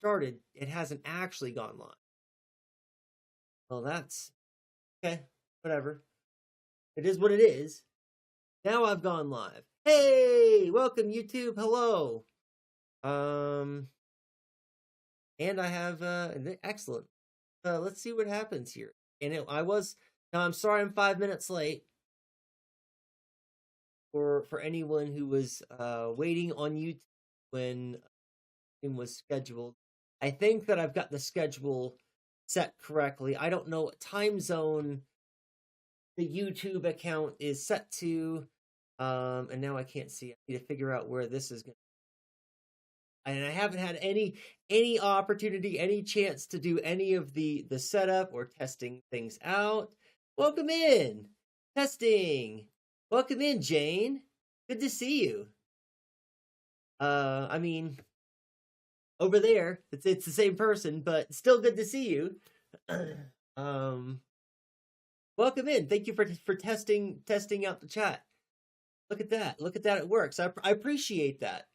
started, it hasn't actually gone live. Well, that's okay. Whatever. It is what it is. Now I've gone live. Hey, welcome YouTube. Hello. And I have excellent. Let's see what happens here. And I'm sorry I'm 5 minutes late. For anyone who was waiting on YouTube when it was scheduled. I think that I've got the schedule set correctly. I don't know what time zone the YouTube account is set to. And now I can't see. I need to figure out where this is going. And I haven't had any opportunity, any chance to do any of the setup or testing things out. Welcome in. Testing. Welcome in, Jane. Good to see you. I mean, over there, it's the same person, but still good to see you. Welcome in. Thank you for testing out the chat. Look at that. Look at that. It works. I appreciate that.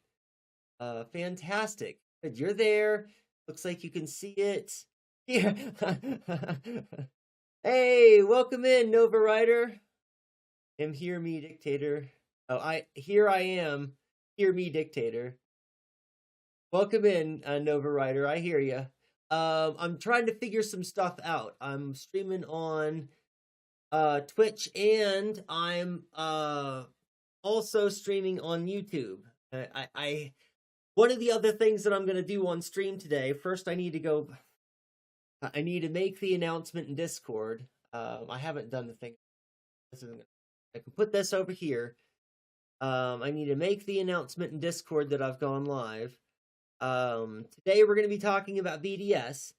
Fantastic. Good. You're there. Looks like you can see it. Yeah. Hey, welcome in, Nova Rider. Hear me, dictator. Oh, here I am. Hear me, dictator. Welcome in, Nova Rider. I hear you. I'm trying to figure some stuff out. I'm streaming on Twitch, and I'm also streaming on YouTube. One of the other things that I'm going to do on stream today. First, I need to make the announcement in Discord. I haven't done the thing. I can put this over here. I need to make the announcement in Discord that I've gone live. Today we're going to be talking about BDS.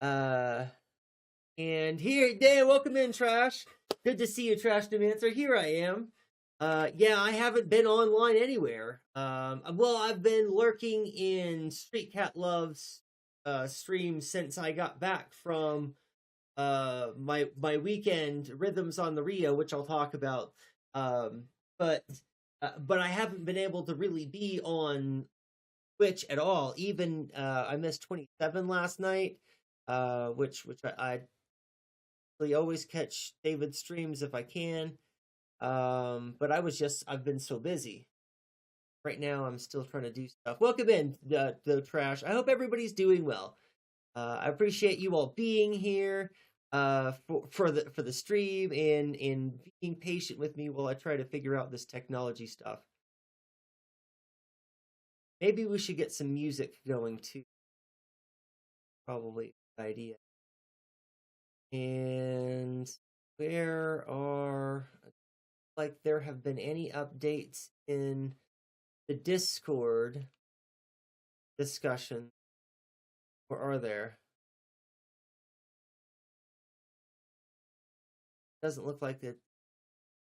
And here, Dan, welcome in, Trash. Good to see you, Trash Demancer. Here I am. Yeah, I haven't been online anywhere. Well, I've been lurking in Street Cat Love's stream since I got back from my weekend Rhythms on the Rio, which I'll talk about. But I haven't been able to really be on Twitch at all. Even I missed 27 last night, which I really always catch David's streams if I can. But I've been so busy. Right now, I'm still trying to do stuff. Welcome in, the Trash. I hope everybody's doing well. I appreciate you all being here for the stream and being patient with me while I try to figure out this technology stuff. Maybe we should get some music going too. Probably a good idea. And there have been any updates in the Discord discussion, or are there? Doesn't look like it.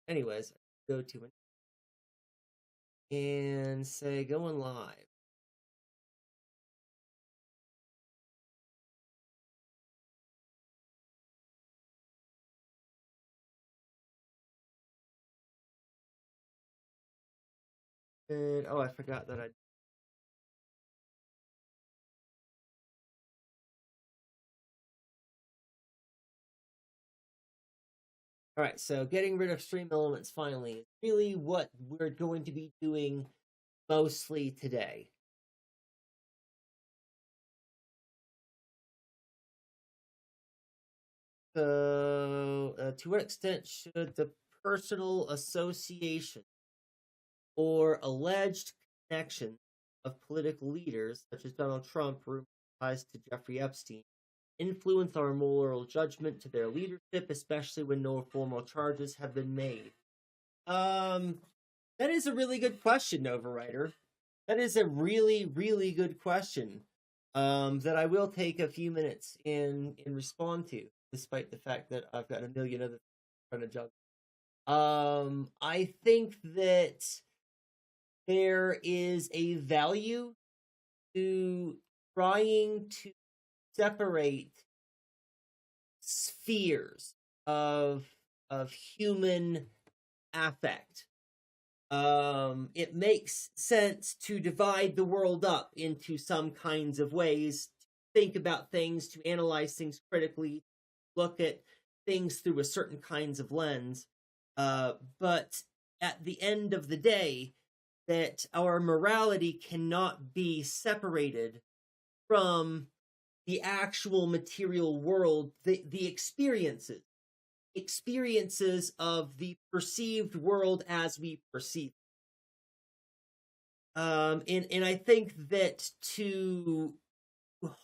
Anyways, go to it and say going live. And I forgot that I. All right, so getting rid of stream elements finally is really what we're going to be doing mostly today. So, to what extent should the personal association or alleged connection of political leaders, such as Donald Trump, rumored ties to Jeffrey Epstein, influence our moral judgment to their leadership, especially when no formal charges have been made? That is a really good question, Nova Writer. That is a really, really good question. That I will take a few minutes and respond to, despite the fact that I've got a million other things trying to juggle. I think that there is a value to trying to separate spheres of human affect it makes sense to divide the world up into some kinds of ways, to think about things, to analyze things critically, look at things through a certain kinds of lens. But at the end of the day, that our morality cannot be separated from the actual material world, the experiences of the perceived world as we perceive. And I think that to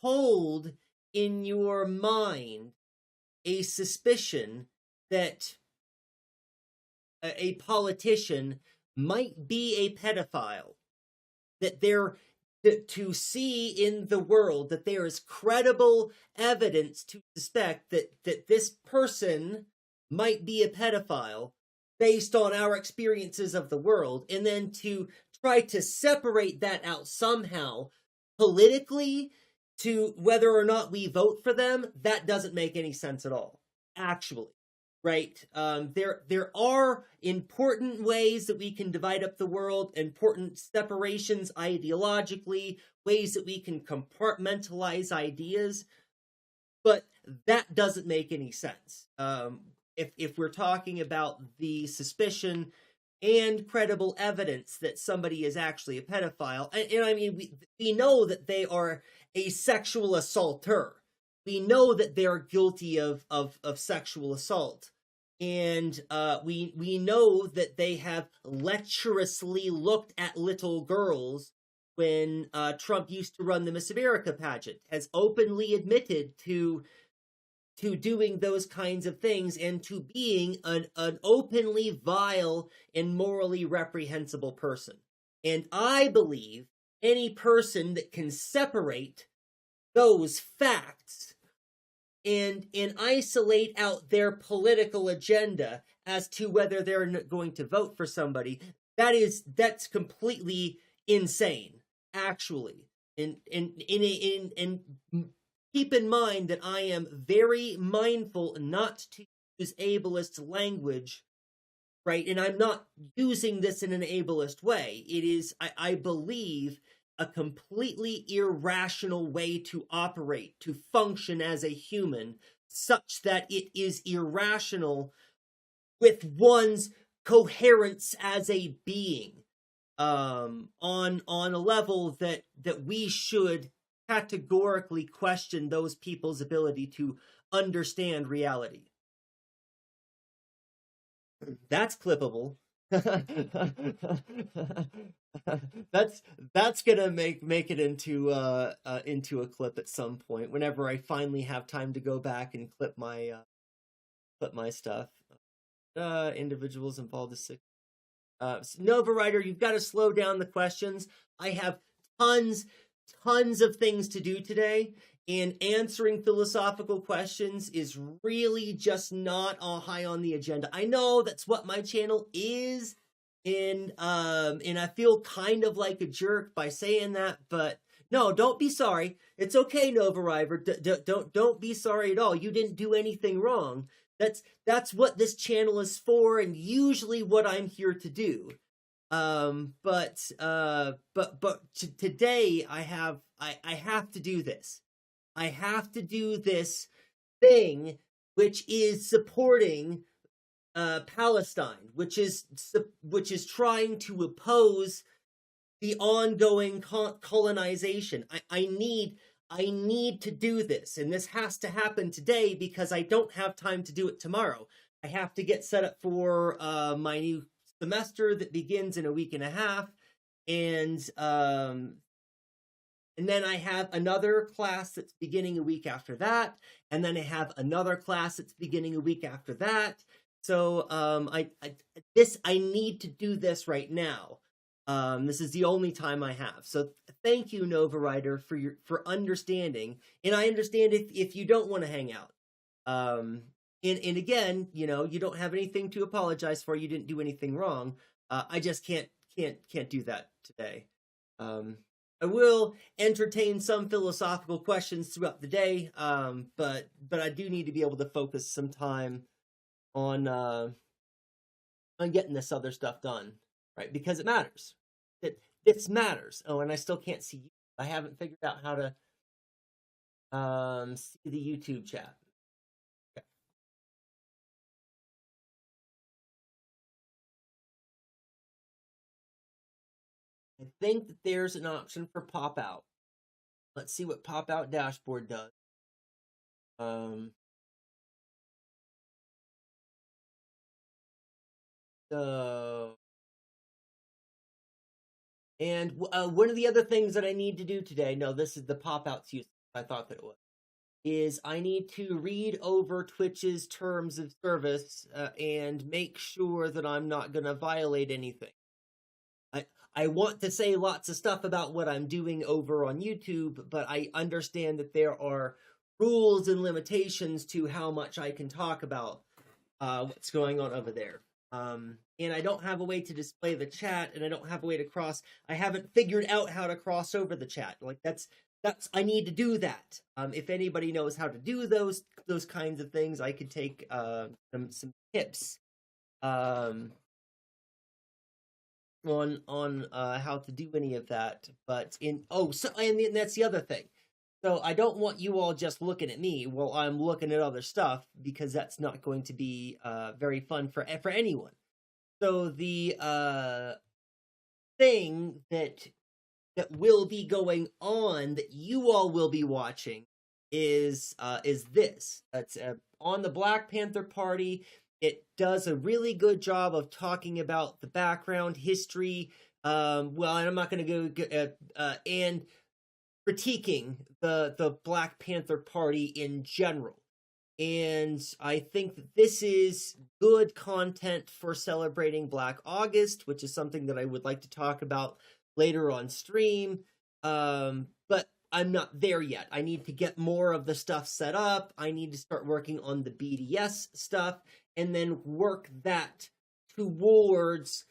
hold in your mind a suspicion that a politician might be a pedophile, that to see in the world that there is credible evidence to suspect that this person might be a pedophile based on our experiences of the world, and then to try to separate that out somehow politically to whether or not we vote for them, that doesn't make any sense at all, actually. Right? There are important ways that we can divide up the world, important separations ideologically, ways that we can compartmentalize ideas, but that doesn't make any sense. If we're talking about the suspicion and credible evidence that somebody is actually a pedophile, and I mean, we know that they are a sexual assaulter. We know that they are guilty of sexual assault. And we know that they have lecherously looked at little girls when Trump used to run the Miss America pageant, has openly admitted to doing those kinds of things and to being an openly vile and morally reprehensible person. And I believe any person that can separate those facts and isolate out their political agenda as to whether they're going to vote for somebody, that's completely insane, actually. And keep in mind that I am very mindful not to use ableist language, right? And I'm not using this in an ableist way. It is, I believe, a completely irrational way to operate, to function as a human, such that it is irrational with one's coherence as a being, on a level that we should categorically question those people's ability to understand reality. That's clippable. that's gonna make it into a clip at some point whenever I finally have time to go back and clip my stuff. Individuals involved is sick. Nova Writer, you've got to slow down the questions. I have tons of things to do today, and answering philosophical questions is really just not all high on the agenda. I know that's what my channel is, and I feel kind of like a jerk by saying that, but no, don't be sorry. It's okay, Nova River. Don't be sorry at all. You didn't do anything wrong. That's what this channel is for, and usually what I'm here to do. But today I have to do this. I have to do this thing, which is supporting Palestine, which is trying to oppose the ongoing colonization. I need to do this, and this has to happen today because I don't have time to do it tomorrow. I have to get set up for my new semester that begins in a week and a half, and then I have another class that's beginning a week after that, and then I have another class that's beginning a week after that. So I need to do this right now. This is the only time I have. So thank you, Nova Rider, for understanding. And I understand if you don't want to hang out. And again, you don't have anything to apologize for. You didn't do anything wrong. I just can't do that today. I will entertain some philosophical questions throughout the day, but I do need to be able to focus some time on getting this other stuff done. right? Because it matters. This matters. Oh, and I still can't see you. I haven't figured out how to see the YouTube chat. Okay. I think that there's an option for pop out. Let's see what pop out dashboard does. So, and one of the other things that I need to do today, no, this is the pop out's use. I thought that it was, is I need to read over Twitch's terms of service and make sure that I'm not going to violate anything. I want to say lots of stuff about what I'm doing over on YouTube, but I understand that there are rules and limitations to how much I can talk about what's going on over there. And I don't have a way to display the chat, and I don't have a way to cross. I haven't figured out how to cross over the chat. Like that's I need to do that. If anybody knows how to do those kinds of things, I could take some tips on how to do any of that. But and that's the other thing. So I don't want you all just looking at me while I'm looking at other stuff, because that's not going to be very fun for anyone. So the thing that will be going on that you all will be watching is this. It's on the Black Panther Party. It does a really good job of talking about the background, history. Well, and I'm not going to go and critiquing the Black Panther Party in general. And I think that this is good content for celebrating Black August, which is something that I would like to talk about later on stream. But I'm not there yet. I need to get more of the stuff set up. I need to start working on the BDS stuff and then work that towards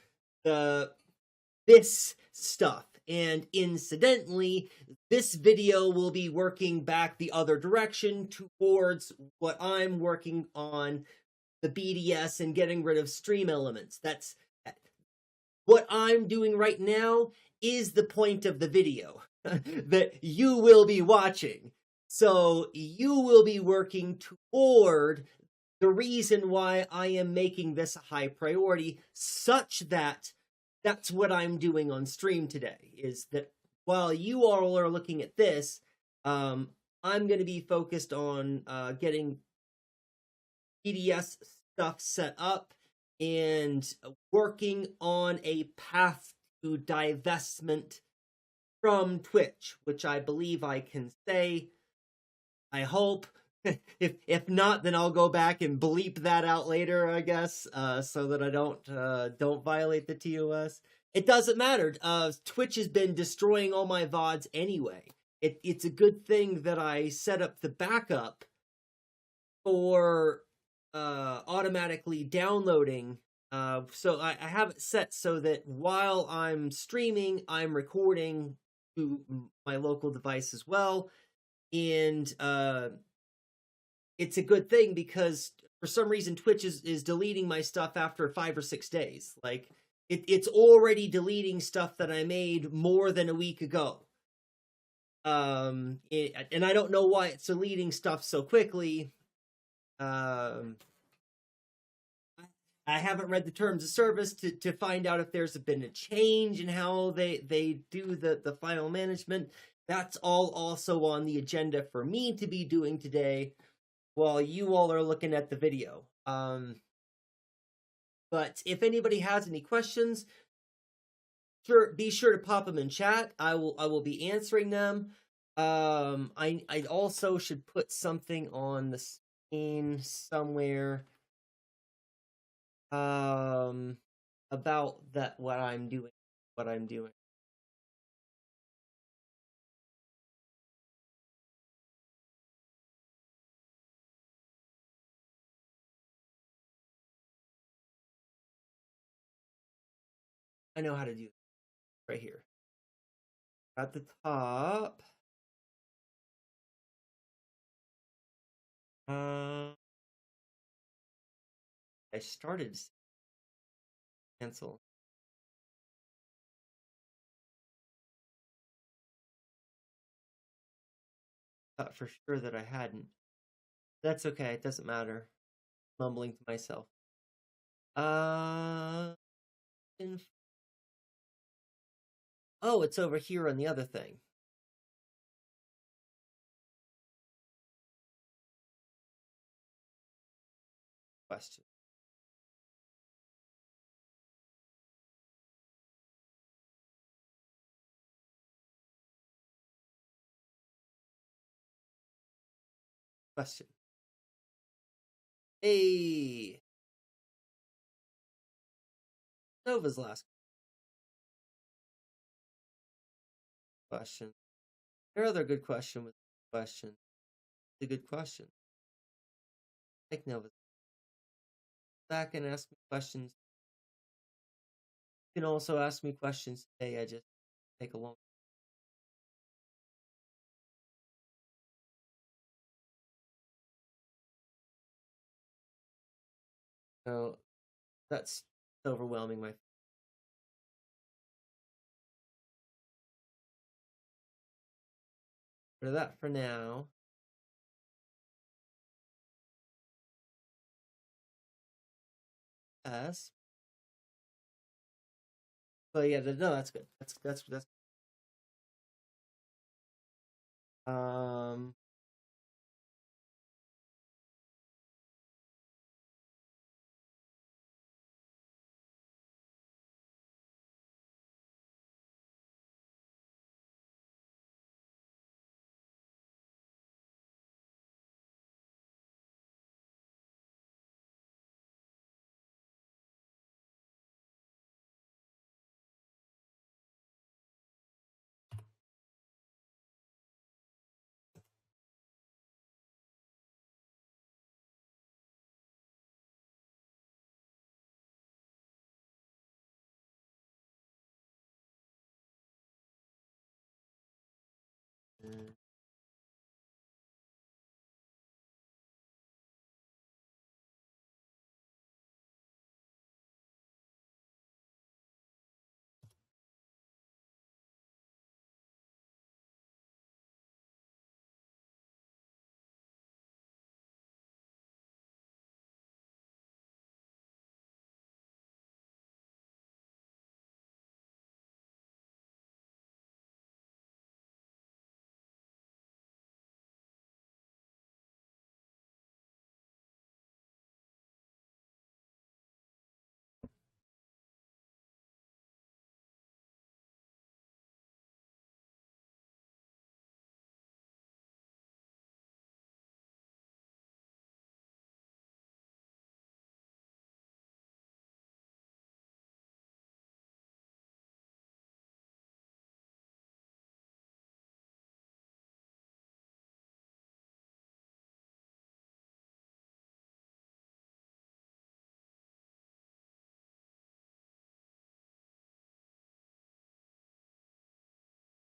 this stuff. And incidentally, this video will be working back the other direction towards what I'm working on, the BDS and getting rid of stream elements. That's what I'm doing right now is the point of the video that you will be watching. So you will be working toward the reason why I am making this a high priority, such that that's what I'm doing on stream today, is that while you all are looking at this, I'm going to be focused on getting BDS stuff set up and working on a path to divestment from Twitch, which I believe I can say. I hope. If not, then I'll go back and bleep that out later, I guess, so that I don't violate the TOS. It doesn't matter. Twitch has been destroying all my VODs anyway. It's a good thing that I set up the backup for automatically downloading. So I have it set so that while I'm streaming, I'm recording to my local device as well. And it's a good thing, because for some reason Twitch is deleting my stuff after 5 or 6 days. Like it's already deleting stuff that I made more than a week ago. And I don't know why it's deleting stuff so quickly. I haven't read the terms of service to find out if there's been a change in how they do the file management. That's all also on the agenda for me to be doing today while you all are looking at the video. But if anybody has any questions, be sure to pop them in chat. I will be answering them. I also should put something on the screen somewhere about what I'm doing. I know how to do it right here at the top. I started cancel. thought for sure that I hadn't. That's okay. It doesn't matter. Mumbling to myself. Uh, oh, it's over here on the other thing. Question. Question. Hey, Nova's last question. Your other good question was question. It's a good question. Like Nova's back and ask me questions. You can also ask me questions today. I just take a long. So that's overwhelming my. For that for now. Yes. But yeah, no, that's good. That's. Um.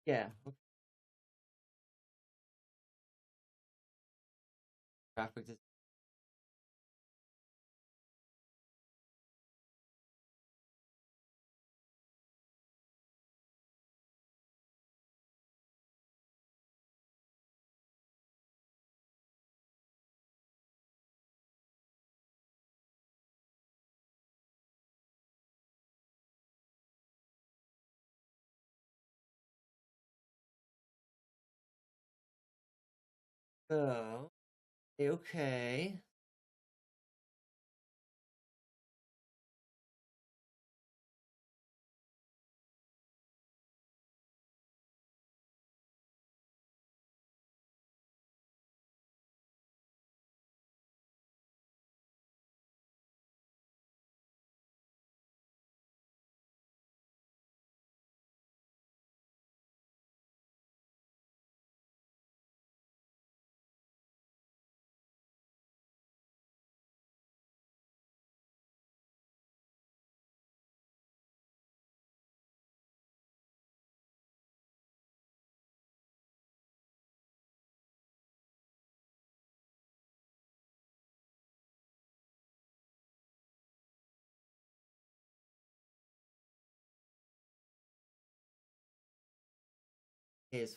Yeah. Graphic design. So okay. Is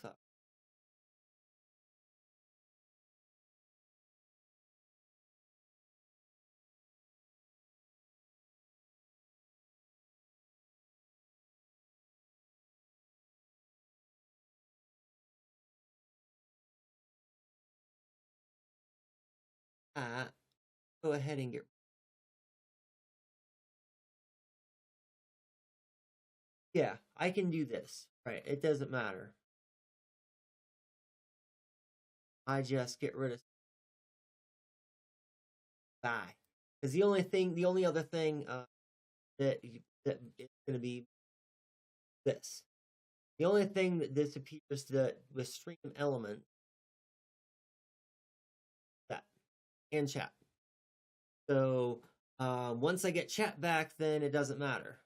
go ahead and get. Yeah, I can do this. Right, it doesn't matter. I just get rid of die. Because the only other thing that it's going to be this. The only thing that disappears with stream element, that, and chat. So once I get chat back, then it doesn't matter.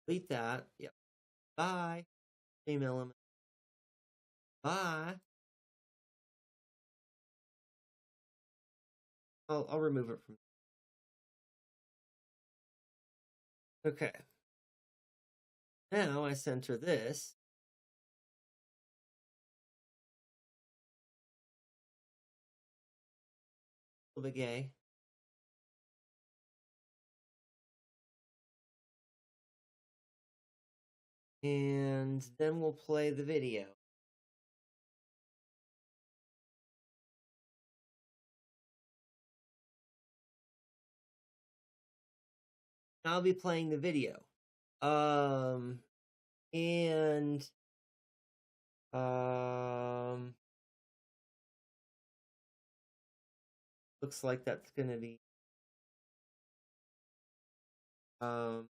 Delete that. Yep. Bye. Stream element. Bye. I'll remove it from. Okay. Now I center this. A little bit gay. And then we'll play the video. I'll be playing the video. And looks like that's gonna be do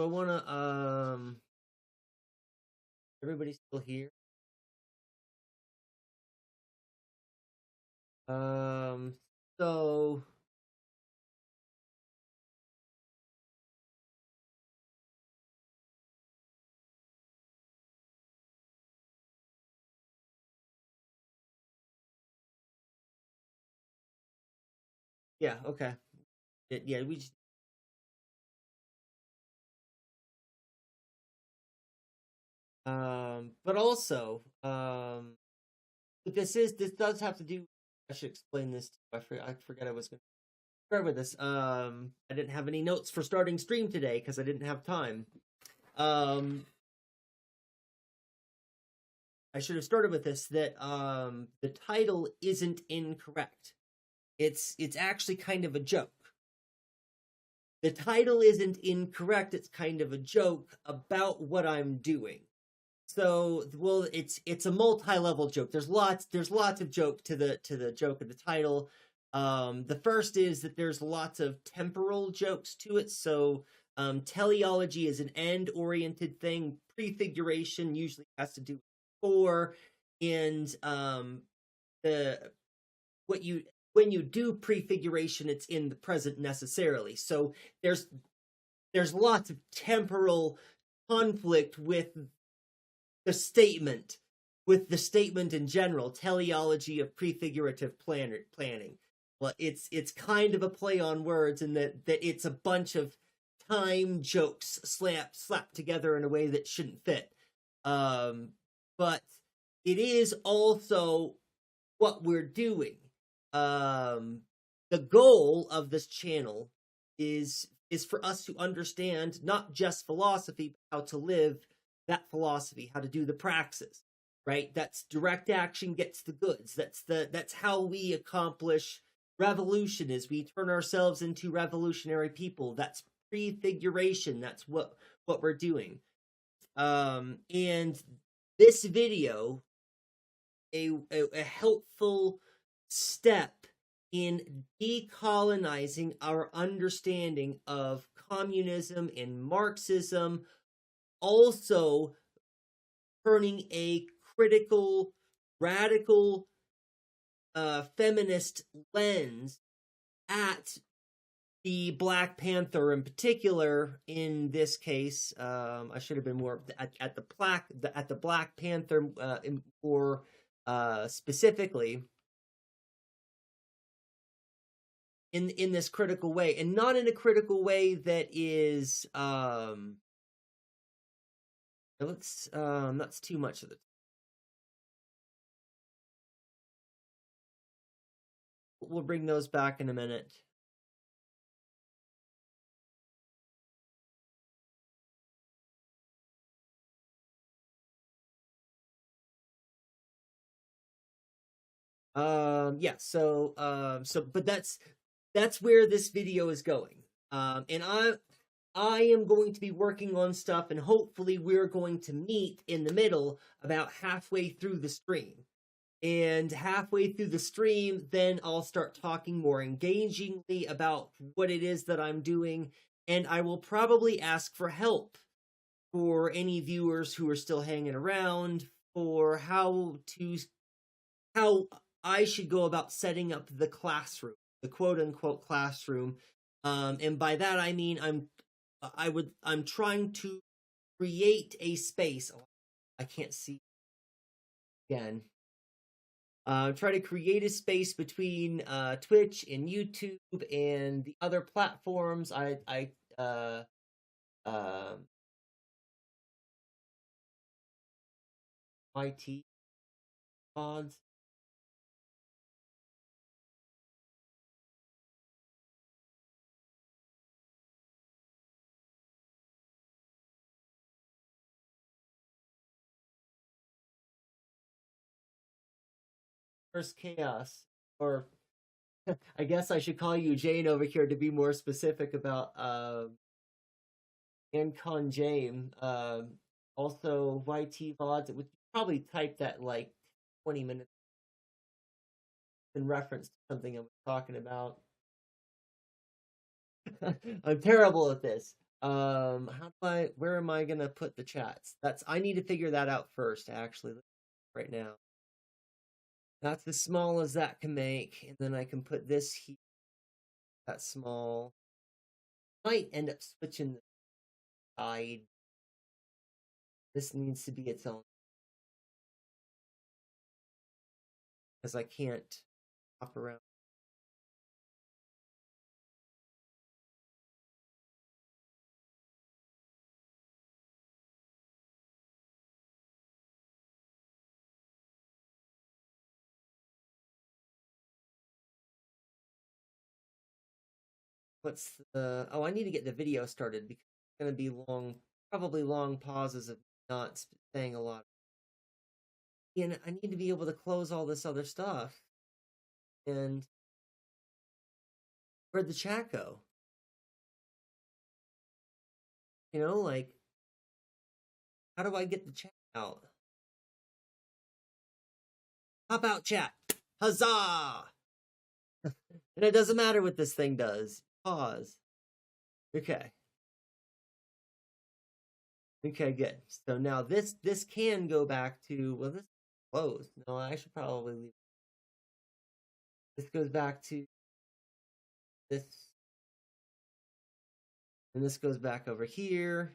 I wanna everybody still here? So yeah, okay. Yeah, we just but also this does have to do. I should explain this. I forgot I was going to start with this. I didn't have any notes for starting stream today because I didn't have time. I should have started with this, that the title isn't incorrect. It's actually kind of a joke. The title isn't incorrect. It's kind of a joke about what I'm doing. So, well, it's a multi-level joke. There's lots of joke to the joke of the title. The first is that there's lots of temporal jokes to it. So, teleology is an end-oriented thing. Prefiguration usually has to do with before, and the what you when you do prefiguration, it's in the present necessarily. So there's lots of temporal conflict with the statement in general, teleology of prefigurative planning. Well, it's kind of a play on words in that it's a bunch of time jokes slapped together in a way that shouldn't fit. But it is also what we're doing. The goal of this channel is for us to understand not just philosophy, but how to live that philosophy, how to do the praxis, right? That's direct action gets the goods. That's how we accomplish revolution, is we turn ourselves into revolutionary people. That's prefiguration. That's what we're doing. And this video, a helpful step in decolonizing our understanding of communism and Marxism, also turning a critical, radical, feminist lens at the Black Panther in particular. In this case, I should have been more at the Black Panther more specifically in this critical way, and not in a critical way that is that's too much of it. We'll bring those back in a minute. Yeah, but that's where this video is going. And I am going to be working on stuff, and hopefully we're going to meet in the middle about halfway through the stream. And halfway through the stream, then I'll start talking more engagingly about what it is that I'm doing, and I will probably ask for help for any viewers who are still hanging around for how I should go about setting up the classroom, the quote unquote classroom. And by that I mean I'm trying to create a space. I can't see again. Try to create a space between Twitch and YouTube and the other platforms. IT mods. First chaos, or I guess I should call you Jane over here to be more specific about Ancon Jame. Also YT VODs. It would probably type that like 20 minutes in reference to something I was talking about. I'm terrible at this. Where am I gonna put the chats? I need to figure that out first, actually, right now. That's as small as that can make, and then I can put this here. That small. Might end up switching the side. This needs to be its own. Because I can't hop around. Oh, I need to get the video started because it's going to be probably long pauses of not saying a lot. And I need to be able to close all this other stuff. And where'd the chat go? Like, how do I get the chat out? Hop out, chat. Huzzah! And it doesn't matter what this thing does. Pause. Okay. Okay, good. So now this can go back to, well, this is closed. No, I should probably leave. This goes back to this. And this goes back over here.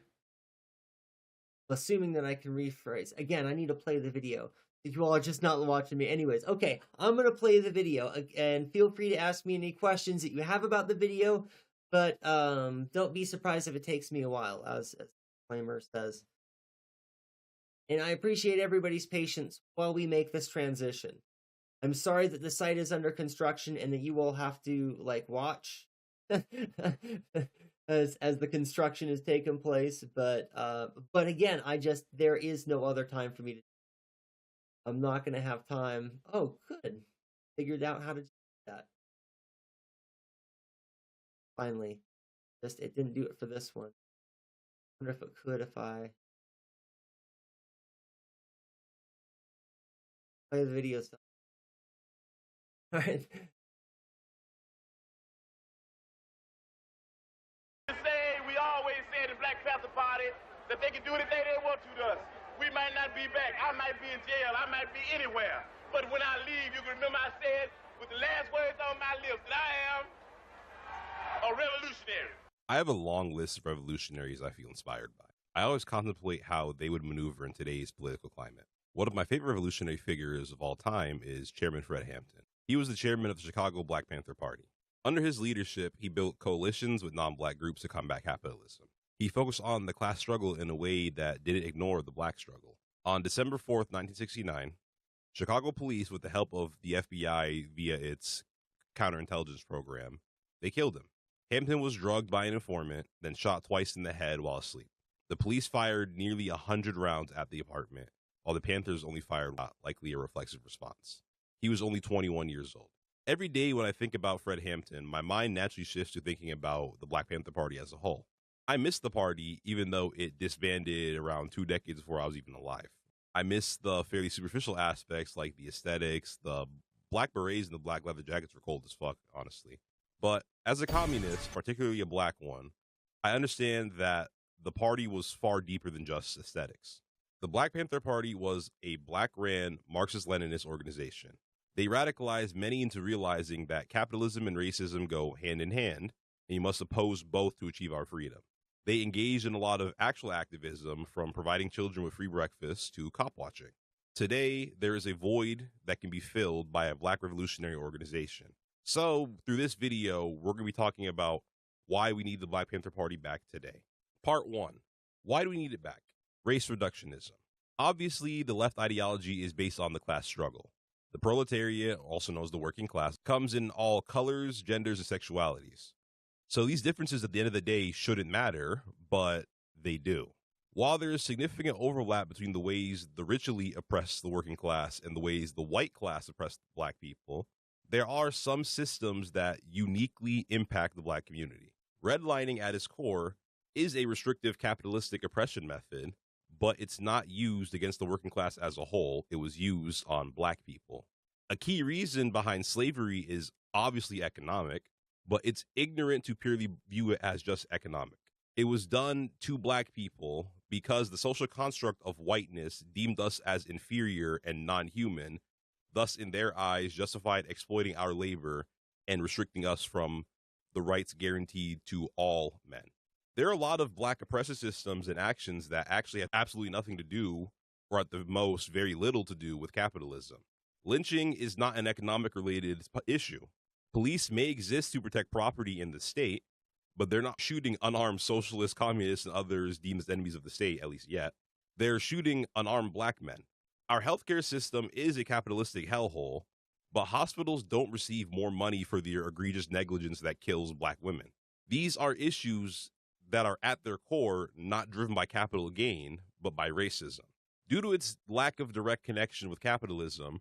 Assuming that I can rephrase. Again, I need to play the video. You all are just not watching me. Anyways, okay, I'm going to play the video. And feel free to ask me any questions that you have about the video. But don't be surprised if it takes me a while, as the disclaimer says. And I appreciate everybody's patience while we make this transition. I'm sorry that the site is under construction and that you all have to watch as the construction is taking place. But again, there is no other time for me to. I'm not going to have time. Oh, good. Figured out how to do that. Finally. It didn't do it for this one. I wonder if it could if I play the video stuff. All right. We always say in the Black Panther Party that they can do anything they want to us. We might not be back. I might be in jail. I might be anywhere. But when I leave, you can remember I said with the last words on my lips that I am a revolutionary. I have a long list of revolutionaries I feel inspired by. I always contemplate how they would maneuver in today's political climate. One of my favorite revolutionary figures of all time is Chairman Fred Hampton. He was the chairman of the Chicago Black Panther Party. Under his leadership, he built coalitions with non-black groups to combat capitalism. He focused on the class struggle in a way that didn't ignore the black struggle. On December 4th, 1969, Chicago police, with the help of the FBI via its counterintelligence program, they killed him. Hampton was drugged by an informant, then shot twice in the head while asleep. The police fired nearly 100 rounds at the apartment, while the Panthers only fired likely a reflexive response. He was only 21 years old. Every day when I think about Fred Hampton, my mind naturally shifts to thinking about the Black Panther Party as a whole. I miss the party, even though it disbanded around 2 decades before I was even alive. I miss the fairly superficial aspects like the aesthetics, the black berets and the black leather jackets were cold as fuck, honestly. But as a communist, particularly a black one, I understand that the party was far deeper than just aesthetics. The Black Panther Party was a black-ran Marxist-Leninist organization. They radicalized many into realizing that capitalism and racism go hand in hand, and you must oppose both to achieve our freedom. They engaged in a lot of actual activism, from providing children with free breakfast to cop watching. Today, there is a void that can be filled by a black revolutionary organization. So, through this video, we're going to be talking about why we need the Black Panther Party back today. Part 1. Why do we need it back? Race reductionism. Obviously, the left ideology is based on the class struggle. The proletariat, also known as the working class, comes in all colors, genders, and sexualities. So these differences at the end of the day shouldn't matter, but they do. While there is significant overlap between the ways the rich elite oppress the working class and the ways the white class oppress black people, there are some systems that uniquely impact the black community. Redlining at its core is a restrictive capitalistic oppression method, but it's not used against the working class as a whole. It was used on black people. A key reason behind slavery is obviously economic, but it's ignorant to purely view it as just economic. It was done to black people because the social construct of whiteness deemed us as inferior and non-human, thus in their eyes justified exploiting our labor and restricting us from the rights guaranteed to all men. There are a lot of black oppressive systems and actions that actually have absolutely nothing to do, or at the most very little to do, with capitalism. Lynching is not an economic related issue. Police may exist to protect property in the state, but they're not shooting unarmed socialists, communists, and others deemed as enemies of the state, at least yet. They're shooting unarmed black men. Our healthcare system is a capitalistic hellhole, but hospitals don't receive more money for their egregious negligence that kills black women. These are issues that are at their core not driven by capital gain, but by racism. Due to its lack of direct connection with capitalism,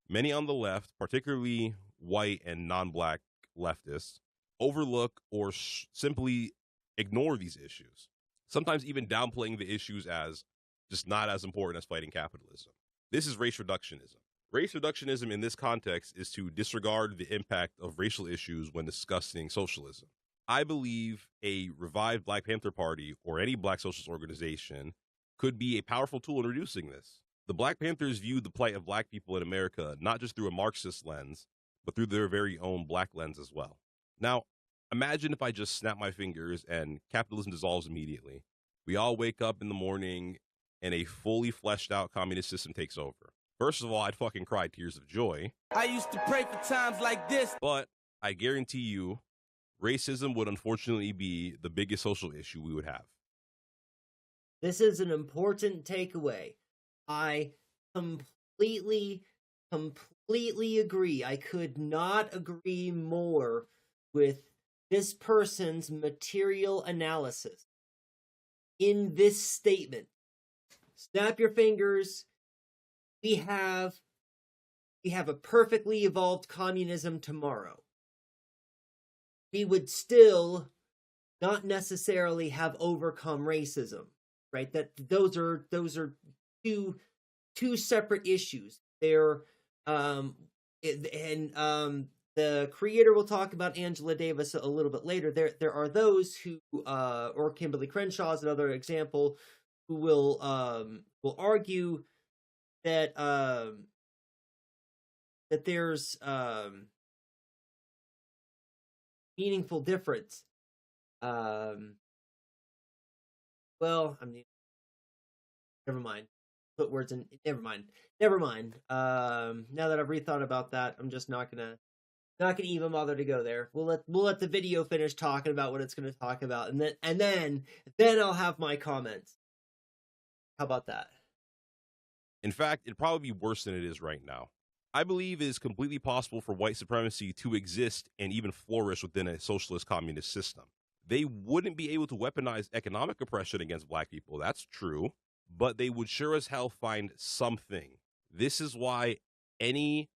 many on the left, particularly white and non-black leftists, overlook or simply ignore these issues, sometimes even downplaying the issues as just not as important as fighting capitalism. This is race reductionism. Race reductionism in this context is to disregard the impact of racial issues when discussing socialism. I believe a revived Black Panther Party or any black socialist organization could be a powerful tool in reducing this. The Black Panthers viewed the plight of black people in America not just through a Marxist lens, but through their very own black lens as well. Now, imagine if I just snap my fingers and capitalism dissolves immediately. We all wake up in the morning and a fully fleshed out communist system takes over. First of all, I'd fucking cry tears of joy. I used to pray for times like this. But I guarantee you, racism would unfortunately be the biggest social issue we would have. This is an important takeaway. I completely agree. I could not agree more with this person's material analysis in this statement. Snap your fingers. We have a perfectly evolved communism tomorrow. We would still not necessarily have overcome racism, right? That those are two separate issues. They're the creator will talk about Angela Davis a little bit later. There are those who or Kimberly Crenshaw is another example, who will argue that that there's meaningful difference. Well, I mean, never mind. Put words in. Never mind. Now that I've rethought about that, I'm just not gonna even bother to go there. We'll let the video finish talking about what it's gonna talk about, and then I'll have my comments. How about that? In fact, it'd probably be worse than it is right now. I believe it is completely possible for white supremacy to exist and even flourish within a socialist communist system. They wouldn't be able to weaponize economic oppression against black people, that's true, but they would sure as hell find something. This is why any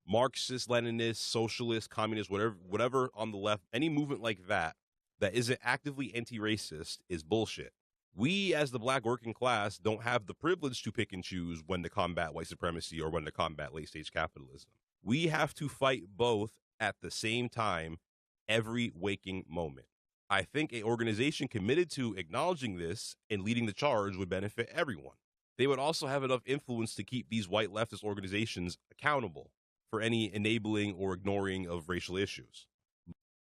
Marxist, Leninist, socialist, communist, whatever on the left, any movement like that isn't actively anti-racist is bullshit. We, as the black working class, don't have the privilege to pick and choose when to combat white supremacy or when to combat late-stage capitalism. We have to fight both at the same time every waking moment. I think an organization committed to acknowledging this and leading the charge would benefit everyone. They would also have enough influence to keep these white leftist organizations accountable for any enabling or ignoring of racial issues.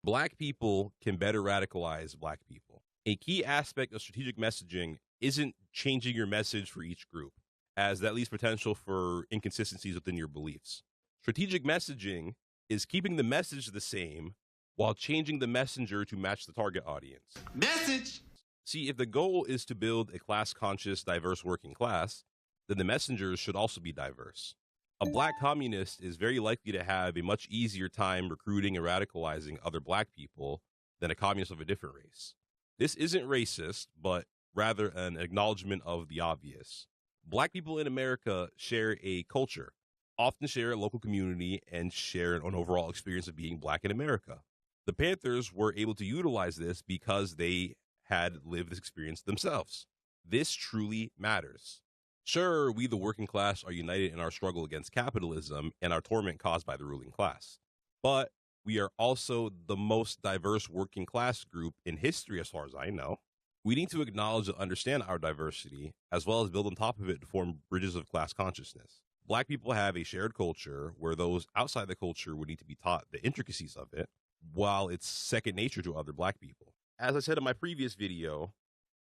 Black people can better radicalize black people. A key aspect of strategic messaging isn't changing your message for each group, as that leaves potential for inconsistencies within your beliefs. Strategic messaging is keeping the message the same while changing the messenger to match the target audience. Message! See, if the goal is to build a class-conscious, diverse working class, then the messengers should also be diverse. A black communist is very likely to have a much easier time recruiting and radicalizing other black people than a communist of a different race. This isn't racist, but rather an acknowledgement of the obvious. Black people in America share a culture, often share a local community, and share an overall experience of being black in America. The Panthers were able to utilize this because they had lived this experience themselves. This truly matters. Sure, we the working class are united in our struggle against capitalism and our torment caused by the ruling class. But we are also the most diverse working class group in history as far as I know. We need to acknowledge and understand our diversity, as well as build on top of it to form bridges of class consciousness. Black people have a shared culture where those outside the culture would need to be taught the intricacies of it, while it's second nature to other black people. As I said in my previous video,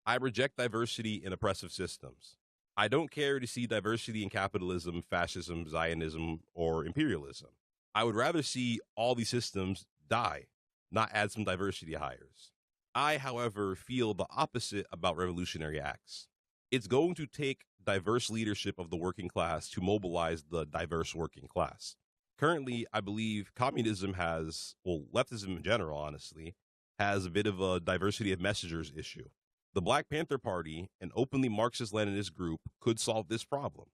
I reject diversity in oppressive systems. I don't care to see diversity in capitalism, fascism, Zionism, or imperialism. I would rather see all these systems die, not add some diversity hires. I, however, feel the opposite about revolutionary acts. It's going to take diverse leadership of the working class to mobilize the diverse working class. Currently, I believe communism has, well, leftism in general, honestly, has a bit of a diversity of messengers issue. The Black Panther Party, an openly Marxist-Leninist group, could solve this problem.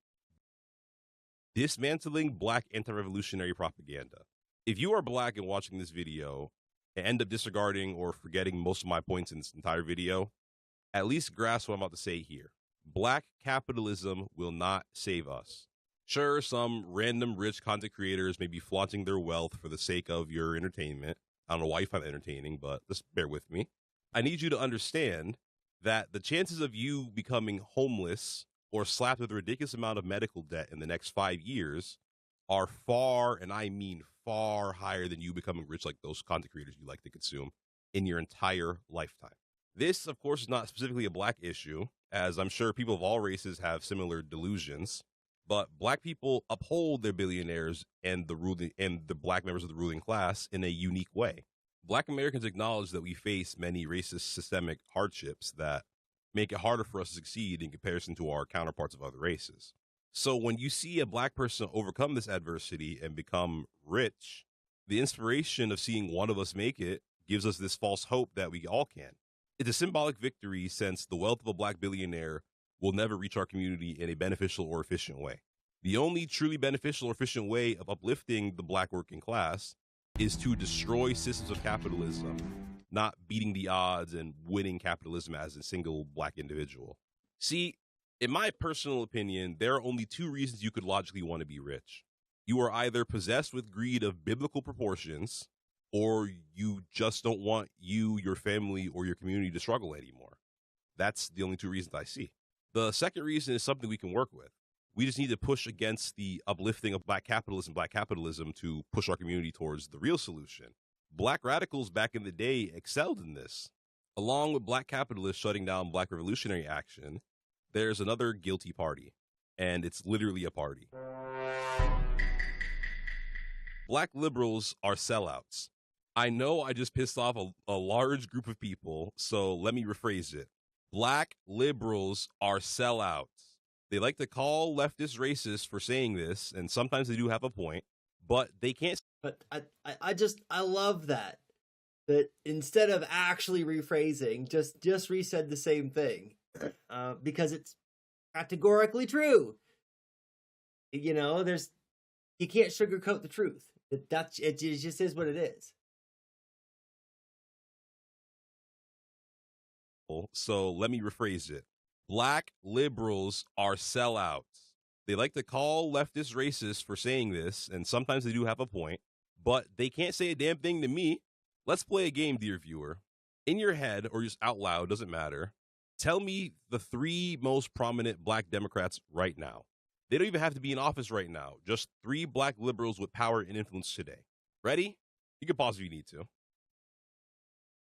Dismantling black anti-revolutionary propaganda. If you are black and watching this video and end up disregarding or forgetting most of my points in this entire video, at least grasp what I'm about to say here. Black capitalism will not save us. Sure, some random rich content creators may be flaunting their wealth for the sake of your entertainment. I don't know why you find it entertaining, but just bear with me. I need you to understand that the chances of you becoming homeless or slapped with a ridiculous amount of medical debt in the next 5 years are far, and I mean far, higher than you becoming rich like those content creators you like to consume in your entire lifetime. This, of course, is not specifically a black issue, as I'm sure people of all races have similar delusions, but black people uphold their billionaires and the black members of the ruling class in a unique way. Black Americans acknowledge that we face many racist systemic hardships that make it harder for us to succeed in comparison to our counterparts of other races. So when you see a black person overcome this adversity and become rich, the inspiration of seeing one of us make it gives us this false hope that we all can. It's a symbolic victory since the wealth of a black billionaire will never reach our community in a beneficial or efficient way. The only truly beneficial or efficient way of uplifting the black working class is to destroy systems of capitalism, not beating the odds and winning capitalism as a single black individual. See, in my personal opinion, there are only two reasons you could logically want to be rich. You are either possessed with greed of biblical proportions, or you just don't want you, your family, or your community to struggle anymore. That's the only two reasons I see. The second reason is something we can work with. We just need to push against the uplifting of black capitalism to push our community towards the real solution. Black radicals back in the day excelled in this. Along with black capitalists shutting down black revolutionary action, there's another guilty party, and it's literally a party. Black liberals are sellouts. I know I just pissed off a large group of people, so let me rephrase it. Black liberals are sellouts. They like to call leftists racist for saying this, and sometimes they do have a point, but they can't. But I love that instead of actually rephrasing, just resaid the same thing, because it's categorically true. You know, there's You can't sugarcoat the truth. It just is what it is. So let me rephrase it. Black liberals are sellouts. They like to call leftists racist for saying this, and sometimes they do have a point, but they can't say a damn thing to me. Let's play a game, dear viewer. In your head, or just out loud, doesn't matter. Tell me the 3 most prominent black Democrats right now. They don't even have to be in office right now. Just 3 black liberals with power and influence today. Ready? You can pause if you need to.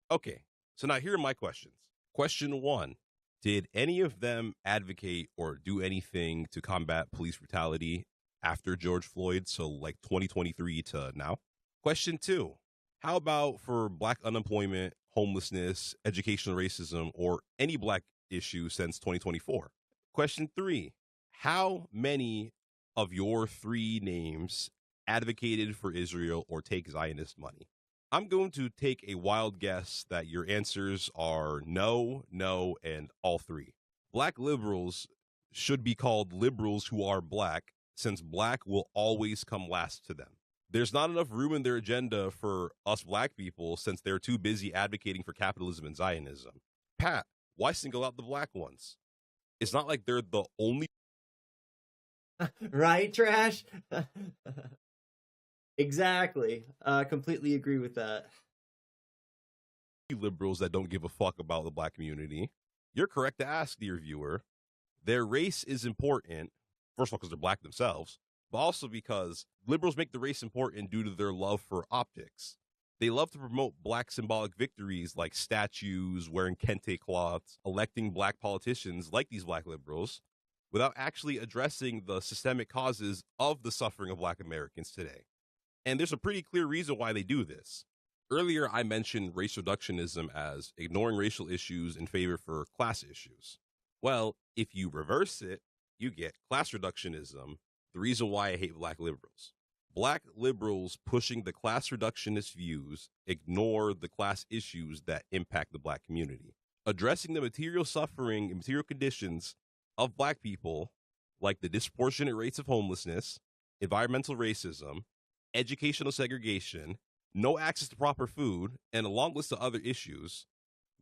Okay, so now here are my questions. Question 1. Did any of them advocate or do anything to combat police brutality after George Floyd, so like 2023 to now? Question 2. How about for black unemployment, homelessness, educational racism, or any black issue since 2024? Question 3. How many of your 3 names advocated for Israel or take Zionist money? I'm going to take a wild guess that your answers are no, no, and all 3. Black liberals should be called liberals who are black, since black will always come last to them. There's not enough room in their agenda for us black people since they're too busy advocating for capitalism and Zionism. Pat, why single out the black ones? It's not like they're the only Right, Trash? Exactly. Completely agree with that. liberals that don't give a fuck about the black community. You're correct to ask, dear viewer. Their race is important, first of all, because they're black themselves, but also because liberals make the race important due to their love for optics. They love to promote black symbolic victories like statues, wearing kente cloths, electing black politicians like these black liberals, without actually addressing the systemic causes of the suffering of black Americans today. And there's a pretty clear reason why they do this. Earlier, I mentioned race reductionism as ignoring racial issues in favor for class issues. Well, if you reverse it, you get class reductionism, the reason why I hate black liberals. Black liberals pushing the class reductionist views ignore the class issues that impact the black community. Addressing the material suffering and material conditions of black people, like the disproportionate rates of homelessness, environmental racism, educational segregation, no access to proper food, and a long list of other issues,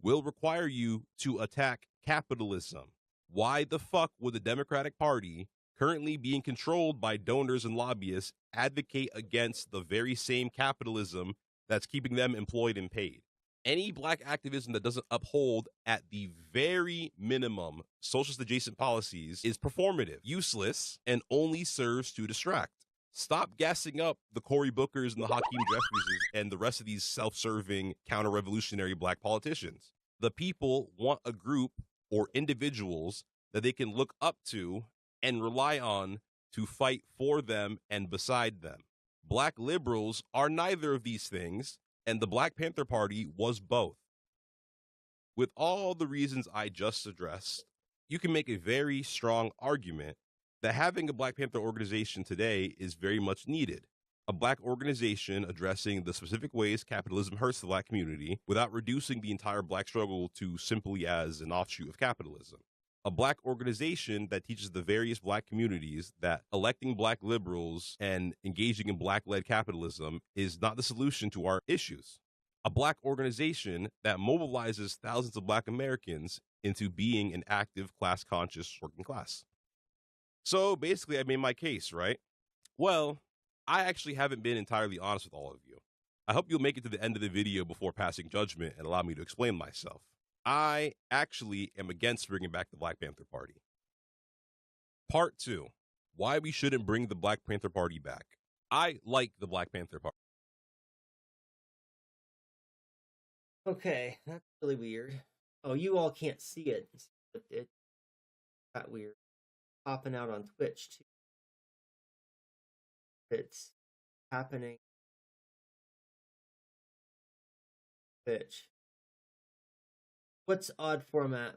will require you to attack capitalism. Why the fuck would the Democratic Party, currently being controlled by donors and lobbyists, advocate against the very same capitalism that's keeping them employed and paid? Any black activism that doesn't uphold, at the very minimum, socialist adjacent policies is performative, useless, and only serves to distract. Stop gassing up the Cory Bookers and the Hakeem Jeffries and the rest of these self-serving, counter-revolutionary black politicians. The people want a group or individuals that they can look up to and rely on to fight for them and beside them. Black liberals are neither of these things, and the Black Panther Party was both. With all the reasons I just addressed, you can make a very strong argument that having a Black Panther organization today is very much needed. A black organization addressing the specific ways capitalism hurts the black community without reducing the entire black struggle to simply as an offshoot of capitalism. A black organization that teaches the various black communities that electing black liberals and engaging in black-led capitalism is not the solution to our issues. A black organization that mobilizes thousands of black Americans into being an active, class-conscious working class. So basically, I made my case, right? Well, I actually haven't been entirely honest with all of you. I hope you'll make it to the end of the video before passing judgment and allow me to explain myself. I actually am against bringing back the Black Panther Party. Part 2, why we shouldn't bring the Black Panther Party back. I like the Black Panther Party. Okay, that's really weird. Oh, you all can't see it. It's that weird. Popping out on Twitch too. It's happening. Twitch. What's odd format?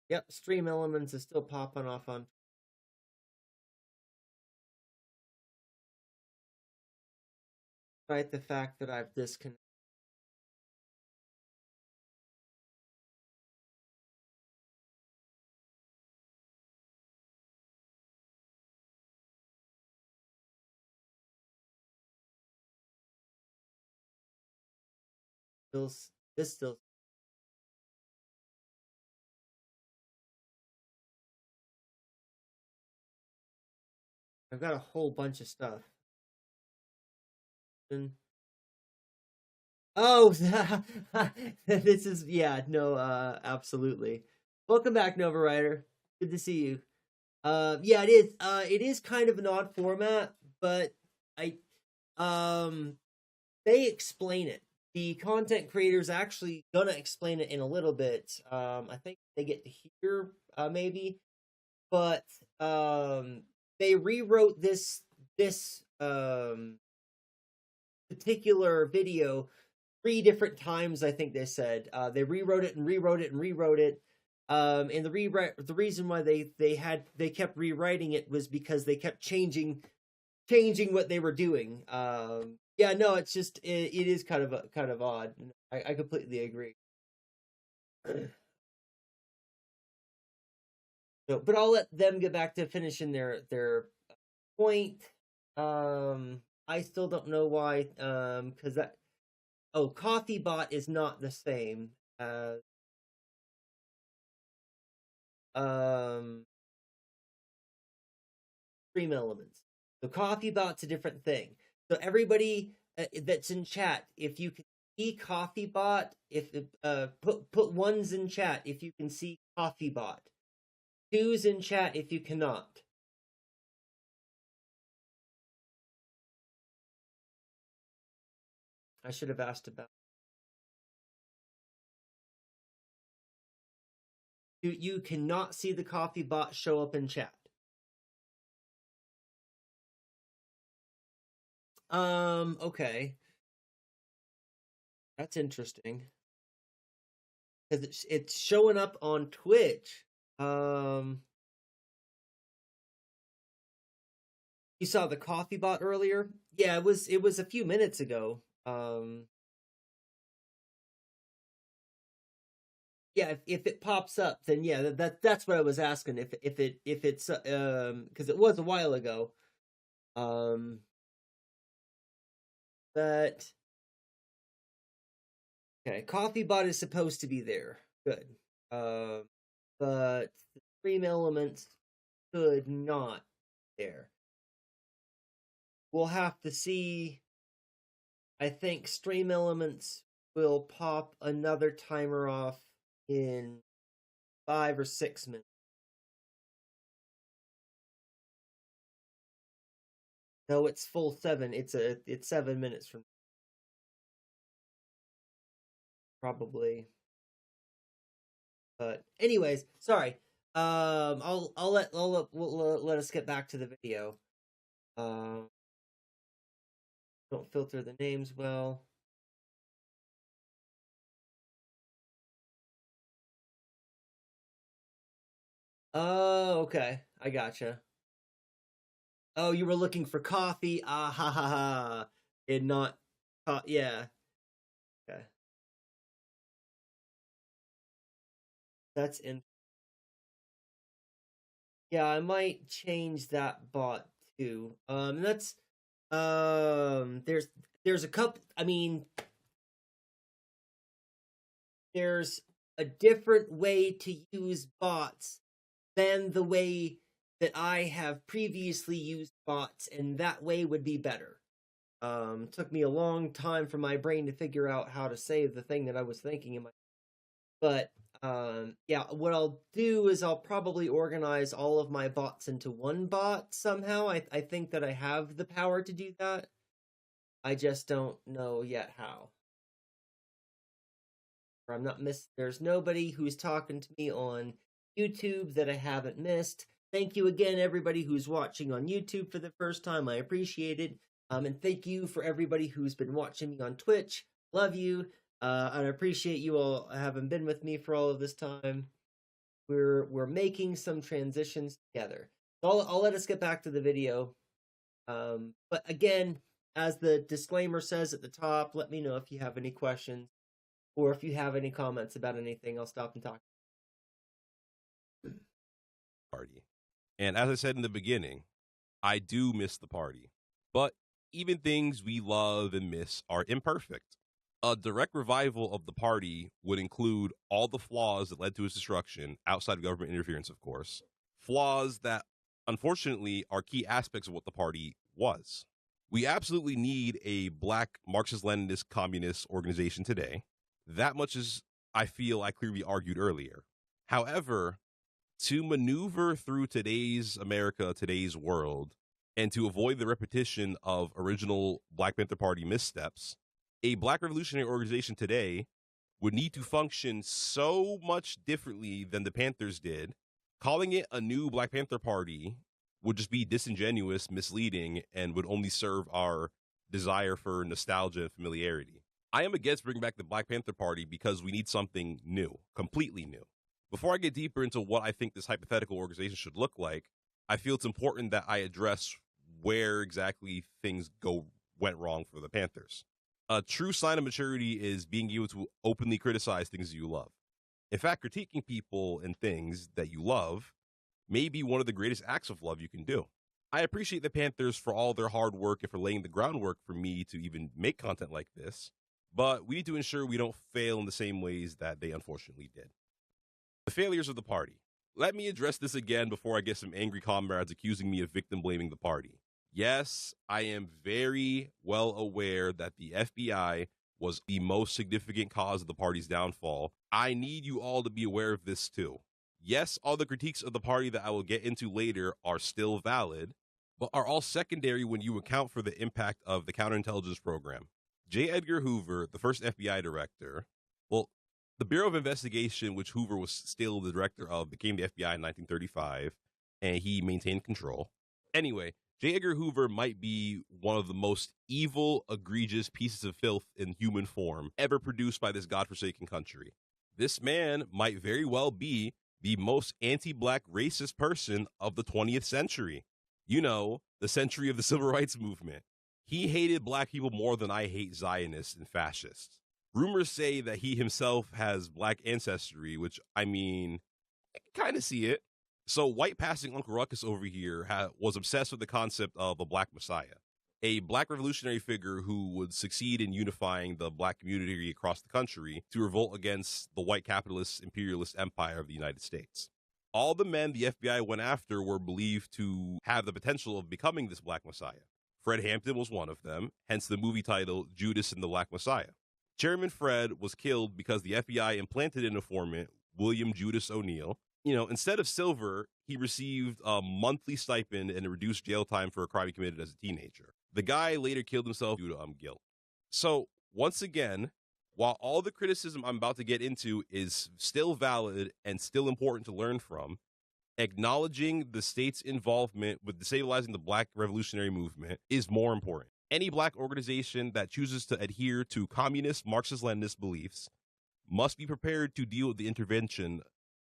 Yep, Stream Elements is still popping off on despite the fact that I've disconnected. This still. I've got a whole bunch of stuff. Oh, this is, yeah, no, absolutely. Welcome back, Nova Rider. Good to see you. Yeah, it is kind of an odd format, but they explain it. The content creators actually gonna explain it in a little bit. I think they get to hear, maybe, but, they rewrote this, particular video 3 different times. I think they said they rewrote it and rewrote it and rewrote it. And the reason why they kept rewriting it was because they kept changing what they were doing. Yeah, no, it's just it is kind of odd. I completely agree. So, but I'll let them get back to finishing their point. I still don't know why. Because that CoffeeBot is not the same as Stream Elements. The CoffeeBot's a different thing. So everybody that's in chat, if you can see CoffeeBot, if put ones in chat if you can see CoffeeBot, twos in chat if you cannot. I should have asked about. You cannot see the CoffeeBot show up in chat. Okay. That's interesting. Because it's showing up on Twitch. You saw the CoffeeBot earlier? Yeah, it was a few minutes ago. Yeah, if it pops up, then yeah, that's what I was asking. If it's because it was a while ago. But okay, CoffeeBot is supposed to be there. Good. But the Stream Elements could not there. We'll have to see. I think Stream Elements will pop another timer off in 5 or 6 minutes. No, it's full 7. It's 7 minutes from probably. But anyways, sorry. I'll let us get back to the video. Don't filter the names well. Oh, okay. I gotcha. Oh, you were looking for coffee. Ah, ha, ha, ha. And not, yeah. Okay. That's in. Yeah, I might change that bot too. That's, there's a couple, I mean, there's a different way to use bots than the way that I have previously used bots, and that way would be better. Took me a long time for my brain to figure out how to say the thing that I was thinking in my. But yeah, what I'll do is I'll probably organize all of my bots into one bot somehow. I think that I have the power to do that. I just don't know yet how. Or I'm not there's nobody who's talking to me on YouTube that I haven't missed. Thank you again, everybody who's watching on YouTube for the first time. I appreciate it. And thank you for everybody who's been watching me on Twitch. Love you. And I appreciate you all having been with me for all of this time. We're making some transitions together. So I'll let us get back to the video. But again, as the disclaimer says at the top, let me know if you have any questions or if you have any comments about anything. I'll stop and talk. Party. And as I said in the beginning, I do miss the party. But even things we love and miss are imperfect. A direct revival of the party would include all the flaws that led to its destruction, outside of government interference, of course. Flaws that, unfortunately, are key aspects of what the party was. We absolutely need a black Marxist-Leninist communist organization today. That much is, I feel, I clearly argued earlier. However, to maneuver through today's America, today's world, and to avoid the repetition of original Black Panther Party missteps, a Black revolutionary organization today would need to function so much differently than the Panthers did. Calling it a new Black Panther Party would just be disingenuous, misleading, and would only serve our desire for nostalgia and familiarity. I am against bringing back the Black Panther Party because we need something new, completely new. Before I get deeper into what I think this hypothetical organization should look like, I feel it's important that I address where exactly things went wrong for the Panthers. A true sign of maturity is being able to openly criticize things you love. In fact, critiquing people and things that you love may be one of the greatest acts of love you can do. I appreciate the Panthers for all their hard work and for laying the groundwork for me to even make content like this, but we need to ensure we don't fail in the same ways that they unfortunately did. The failures of the party. Let me address this again before I get some angry comrades accusing me of victim blaming the party. Yes, I am very well aware that the FBI was the most significant cause of the party's downfall. I need you all to be aware of this too. Yes, all the critiques of the party that I will get into later are still valid, but are all secondary when you account for the impact of the counterintelligence program. J. Edgar Hoover, the first FBI director, the Bureau of Investigation, which Hoover was still the director of, became the FBI in 1935, and he maintained control. Anyway, J. Edgar Hoover might be one of the most evil, egregious pieces of filth in human form ever produced by this godforsaken country. This man might very well be the most anti-black racist person of the 20th century. You know, the century of the civil rights movement. He hated black people more than I hate Zionists and fascists. Rumors say that he himself has black ancestry, which, I mean, I can kind of see it. So white passing Uncle Ruckus over here was obsessed with the concept of a black messiah, a black revolutionary figure who would succeed in unifying the black community across the country to revolt against the white capitalist imperialist empire of the United States. All the men the FBI went after were believed to have the potential of becoming this black messiah. Fred Hampton was one of them, hence the movie title Judas and the Black Messiah. Chairman Fred was killed because the FBI implanted an informant, William Judas O'Neill. Instead of silver, he received a monthly stipend and a reduced jail time for a crime he committed as a teenager. The guy later killed himself due to guilt. So, once again, while all the criticism I'm about to get into is still valid and still important to learn from, acknowledging the state's involvement with destabilizing the black revolutionary movement is more important. Any black organization that chooses to adhere to communist Marxist-Leninist beliefs must be prepared to deal with the intervention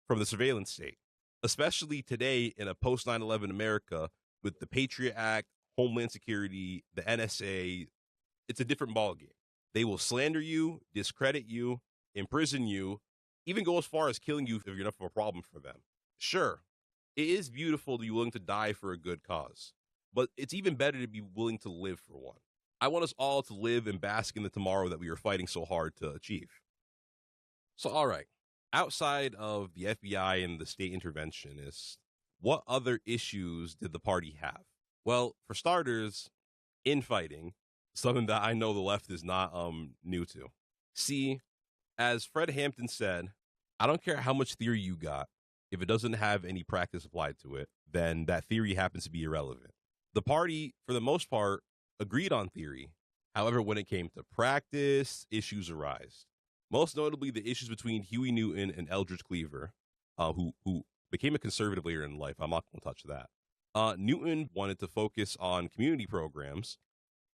from the surveillance state, especially today in a post 9/11 America with the Patriot Act, Homeland Security, the NSA. It's a different ballgame. They will slander you, discredit you, imprison you, even go as far as killing you if you're enough of a problem for them. Sure, it is beautiful to be willing to die for a good cause, but it's even better to be willing to live for one. I want us all to live and bask in the tomorrow that we are fighting so hard to achieve. So, all right, outside of the FBI and the state interventionists, what other issues did the party have? Well, for starters, infighting, something that I know the left is not new to. See, as Fred Hampton said, I don't care how much theory you got. If it doesn't have any practice applied to it, then that theory happens to be irrelevant. The party, for the most part, agreed on theory. However, when it came to practice, issues arise. Most notably, the issues between Huey Newton and Eldridge Cleaver, who became a conservative later in life. I'm not going to touch that. Newton wanted to focus on community programs,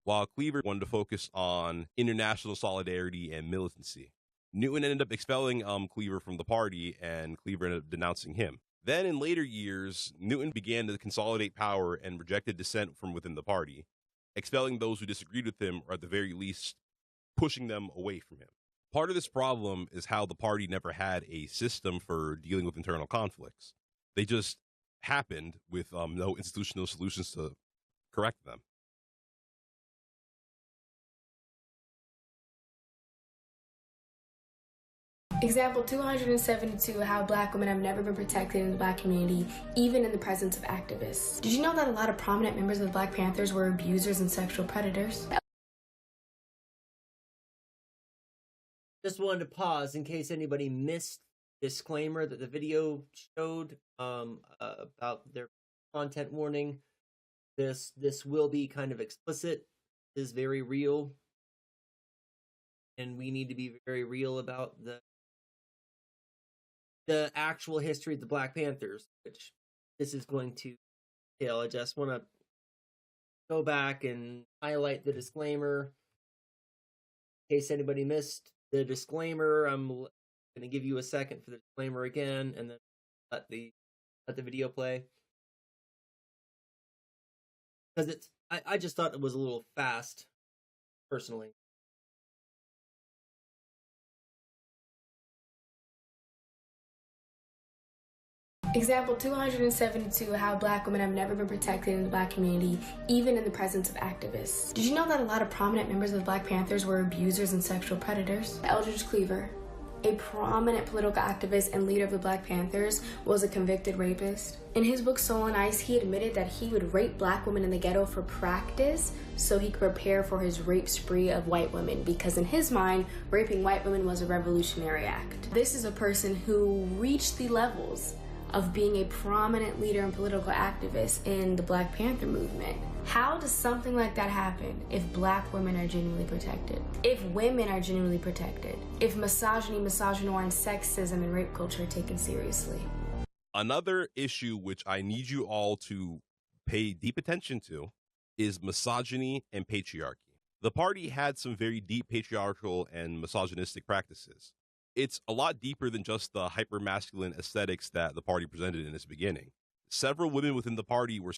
while Cleaver wanted to focus on international solidarity and militancy. Newton ended up expelling Cleaver from the party, and Cleaver ended up denouncing him. Then in later years, Newton began to consolidate power and rejected dissent from within the party. expelling those who disagreed with him, or at the very least, pushing them away from him. Part of this problem is how the party never had a system for dealing with internal conflicts. They just happened with no institutional solutions to correct them. Example 272, how Black women have never been protected in the Black community, even in the presence of activists. Did you know that a lot of prominent members of the Black Panthers were abusers and sexual predators? Just wanted to pause in case anybody missed disclaimer that the video showed about their content warning. This will be kind of explicit, is very real, and we need to be very real about the actual history of the Black Panthers, which this is going to entail. I just want to go back and highlight the disclaimer in case anybody missed the disclaimer. I'm going to give you a second for the disclaimer again, and then let the video play, because I just thought it was a little fast, personally. Example 272, how Black women have never been protected in the Black community, even in the presence of activists. Did you know that a lot of prominent members of the Black Panthers were abusers and sexual predators? Eldridge Cleaver, a prominent political activist and leader of the Black Panthers, was a convicted rapist. In his book Soul on Ice, he admitted that he would rape Black women in the ghetto for practice so he could prepare for his rape spree of white women, because in his mind, raping white women was a revolutionary act. This is a person who reached the levels of being a prominent leader and political activist in the Black Panther movement. How does something like that happen if Black women are genuinely protected? If women are genuinely protected? If misogyny, misogynoir, and sexism and rape culture are taken seriously? Another issue which I need you all to pay deep attention to is misogyny and patriarchy. The party had some very deep patriarchal and misogynistic practices. It's a lot deeper than just the hyper-masculine aesthetics that the party presented in its beginning. Several women within the party were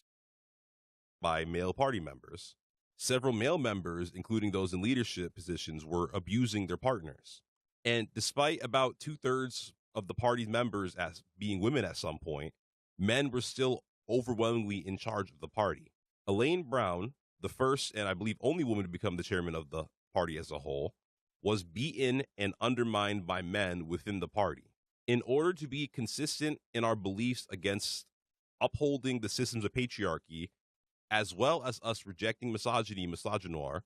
by male party members. Several male members, including those in leadership positions, were abusing their partners. And despite about 2/3 of the party's members as being women at some point, men were still overwhelmingly in charge of the party. Elaine Brown, the first and I believe only woman to become the chairman of the party as a whole, was beaten and undermined by men within the party. In order to be consistent in our beliefs against upholding the systems of patriarchy, as well as us rejecting misogyny and misogynoir,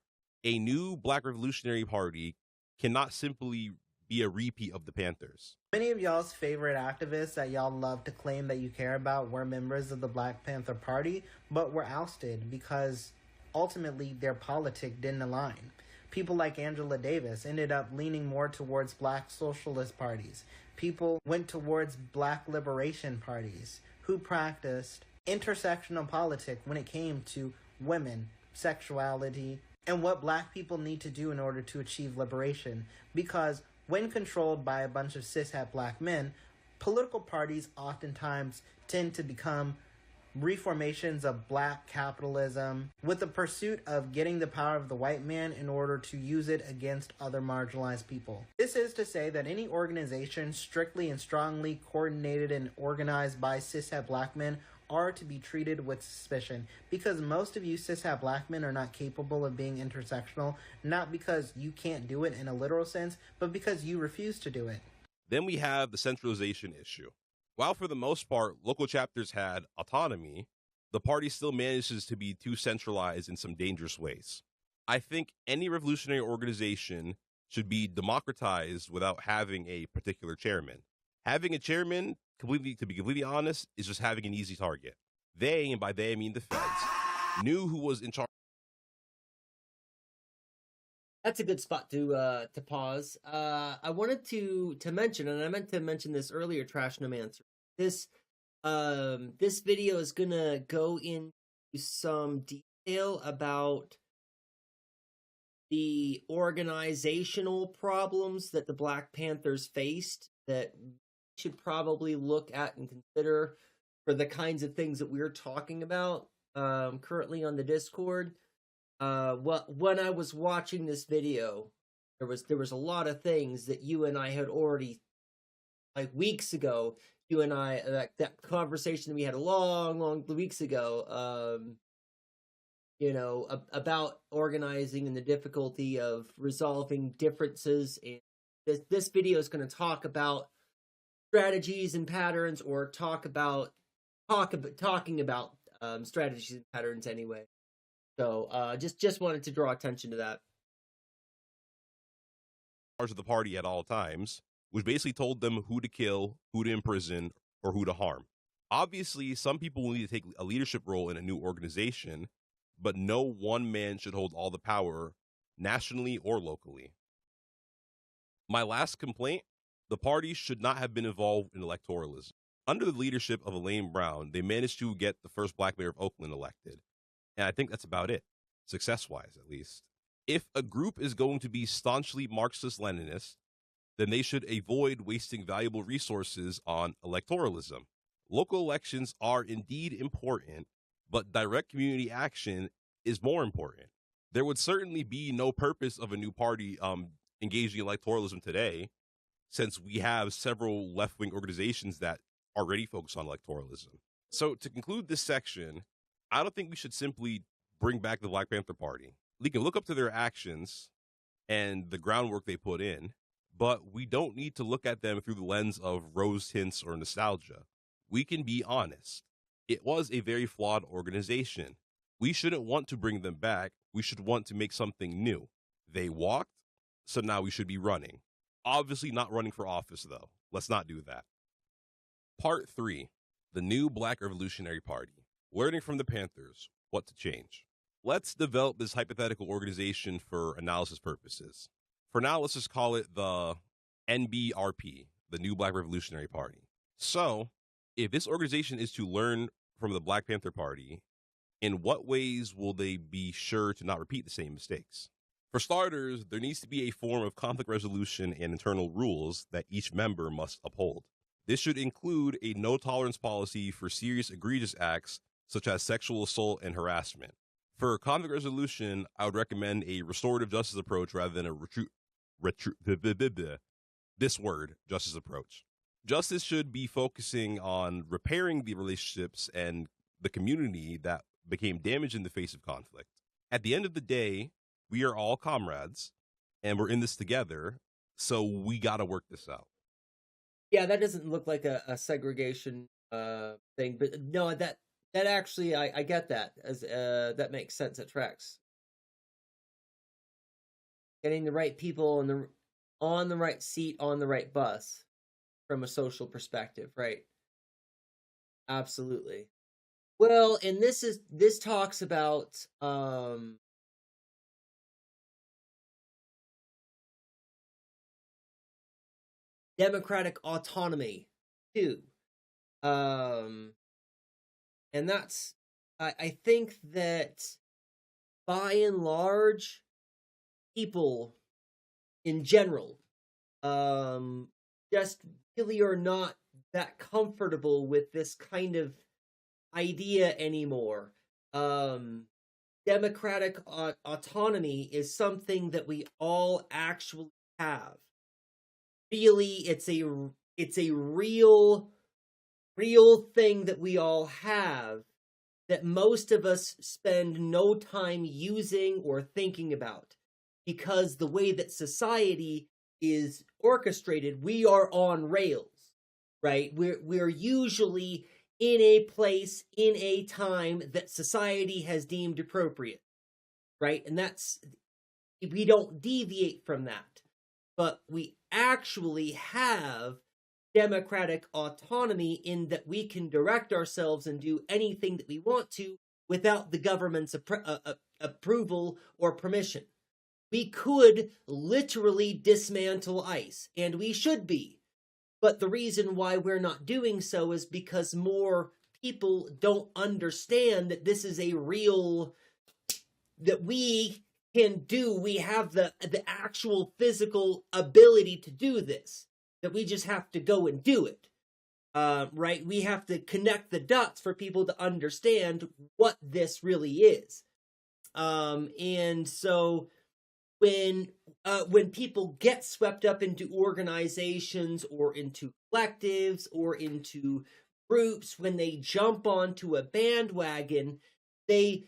a new Black Revolutionary Party cannot simply be a repeat of the Panthers. Many of y'all's favorite activists that y'all love to claim that you care about were members of the Black Panther Party, but were ousted because ultimately their politic didn't align. People like Angela Davis ended up leaning more towards Black socialist parties. People went towards Black liberation parties who practiced intersectional politics when it came to women, sexuality, and what Black people need to do in order to achieve liberation. Because when controlled by a bunch of cishet Black men, political parties oftentimes tend to become reformations of Black capitalism with the pursuit of getting the power of the white man in order to use it against other marginalized people. This is to say that any organization strictly and strongly coordinated and organized by cishet Black men are to be treated with suspicion, because most of you cishet Black men are not capable of being intersectional, not because you can't do it in a literal sense, but because you refuse to do it. Then we have the centralization issue. While for the most part, local chapters had autonomy, the party still manages to be too centralized in some dangerous ways. I think any revolutionary organization should be democratized without having a particular chairman. Having a chairman, to be completely honest, is just having an easy target. They, and by they I mean the feds, knew who was in charge. That's a good spot to pause. I wanted to mention, and I meant to mention this earlier, Trash Nomancer. This video is gonna go into some detail about the organizational problems that the Black Panthers faced that we should probably look at and consider for the kinds of things that we're talking about currently on the Discord. when I was watching this video, there was a lot of things that you and I had already, like weeks ago, you and I, that conversation we had a long weeks ago, you know, about organizing and the difficulty of resolving differences. And this video is going to talk about strategies and patterns, or talking about strategies and patterns anyway. So just wanted to draw attention to that. Of the party at all times, which basically told them who to kill, who to imprison, or who to harm. Obviously, some people will need to take a leadership role in a new organization, but no one man should hold all the power nationally or locally. My last complaint, the party should not have been involved in electoralism. Under the leadership of Elaine Brown, they managed to get the first black mayor of Oakland elected. And I think that's about it, success-wise at least. If a group is going to be staunchly Marxist-Leninist, then they should avoid wasting valuable resources on electoralism. Local elections are indeed important, but direct community action is more important. There would certainly be no purpose of a new party engaging in electoralism today, since we have several left-wing organizations that already focus on electoralism. So to conclude this section, I don't think we should simply bring back the Black Panther Party. We can look up to their actions and the groundwork they put in, but we don't need to look at them through the lens of rose tints or nostalgia. We can be honest. It was a very flawed organization. We shouldn't want to bring them back. We should want to make something new. They walked, so now we should be running. Obviously not running for office, though. Let's not do that. Part 3, the new Black Revolutionary Party. Learning from the Panthers, what to change. Let's develop this hypothetical organization for analysis purposes. For now, let's just call it the NBRP, the New Black Revolutionary Party. So, if this organization is to learn from the Black Panther Party, in what ways will they be sure to not repeat the same mistakes? For starters, there needs to be a form of conflict resolution and internal rules that each member must uphold. This should include a no-tolerance policy for serious egregious acts such as sexual assault and harassment. For conflict resolution, I would recommend a restorative justice approach rather than a justice approach. Justice should be focusing on repairing the relationships and the community that became damaged in the face of conflict. At the end of the day, we are all comrades, and we're in this together, so we got to work this out. Yeah, that doesn't look like a segregation thing, but no, that actually, I get that, as that makes sense. It tracks. Getting the right people on the right seat on the right bus from a social perspective, right? Absolutely. Well, and this talks about democratic autonomy too. And that's, I think that by and large, people in general just really are not that comfortable with this kind of idea anymore. Democratic autonomy is something that we all actually have. Really, it's a real thing that we all have, that most of us spend no time using or thinking about, because the way that society is orchestrated, we are on rails, right? We're usually in a place, in a time that society has deemed appropriate, right? And we don't deviate from that, but we actually have democratic autonomy in that we can direct ourselves and do anything that we want to without the government's approval or permission. We could literally dismantle ICE, and we should be. But the reason why we're not doing so is because more people don't understand that this is a real, that we can do. We have the actual physical ability to do this, that we just have to go and do it. Right? We have to connect the dots for people to understand what this really is. And so when people get swept up into organizations or into collectives or into groups, when they jump onto a bandwagon, they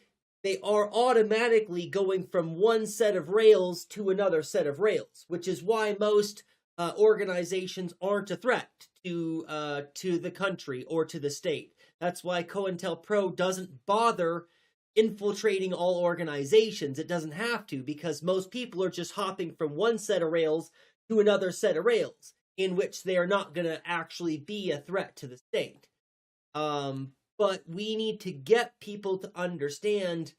are automatically going from one set of rails to another set of rails, which is why most organizations aren't a threat to the country or to the state. That's why COINTELPRO doesn't bother infiltrating all organizations. It doesn't have to, because most people are just hopping from one set of rails to another set of rails, in which they are not going to actually be a threat to the state. But we need to get people to understand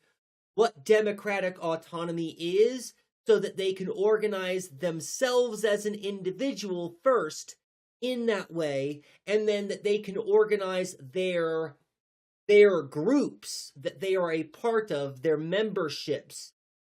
what democratic autonomy is, so that they can organize themselves as an individual first in that way, and then that they can organize their groups that they are a part of, their memberships,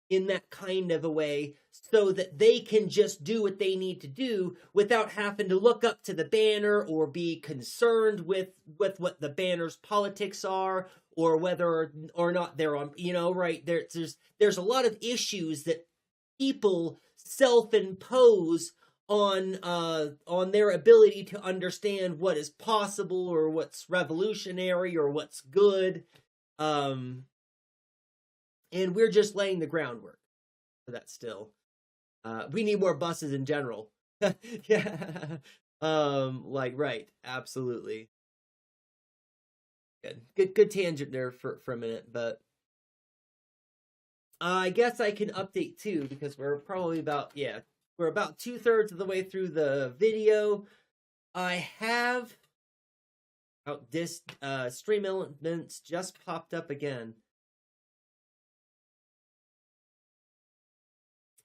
in that kind of a way, so that they can just do what they need to do without having to look up to the banner or be concerned with what the banner's politics are, or whether or not they're on, right, there's a lot of issues that people self-impose on their ability to understand what is possible or what's revolutionary or what's good. And we're just laying the groundwork for that still. We need more buses in general. Yeah. Right. Absolutely. Good tangent there for a minute, but I guess I can update too, because we're probably about 2/3 of the way through the video. I have this stream elements just popped up again.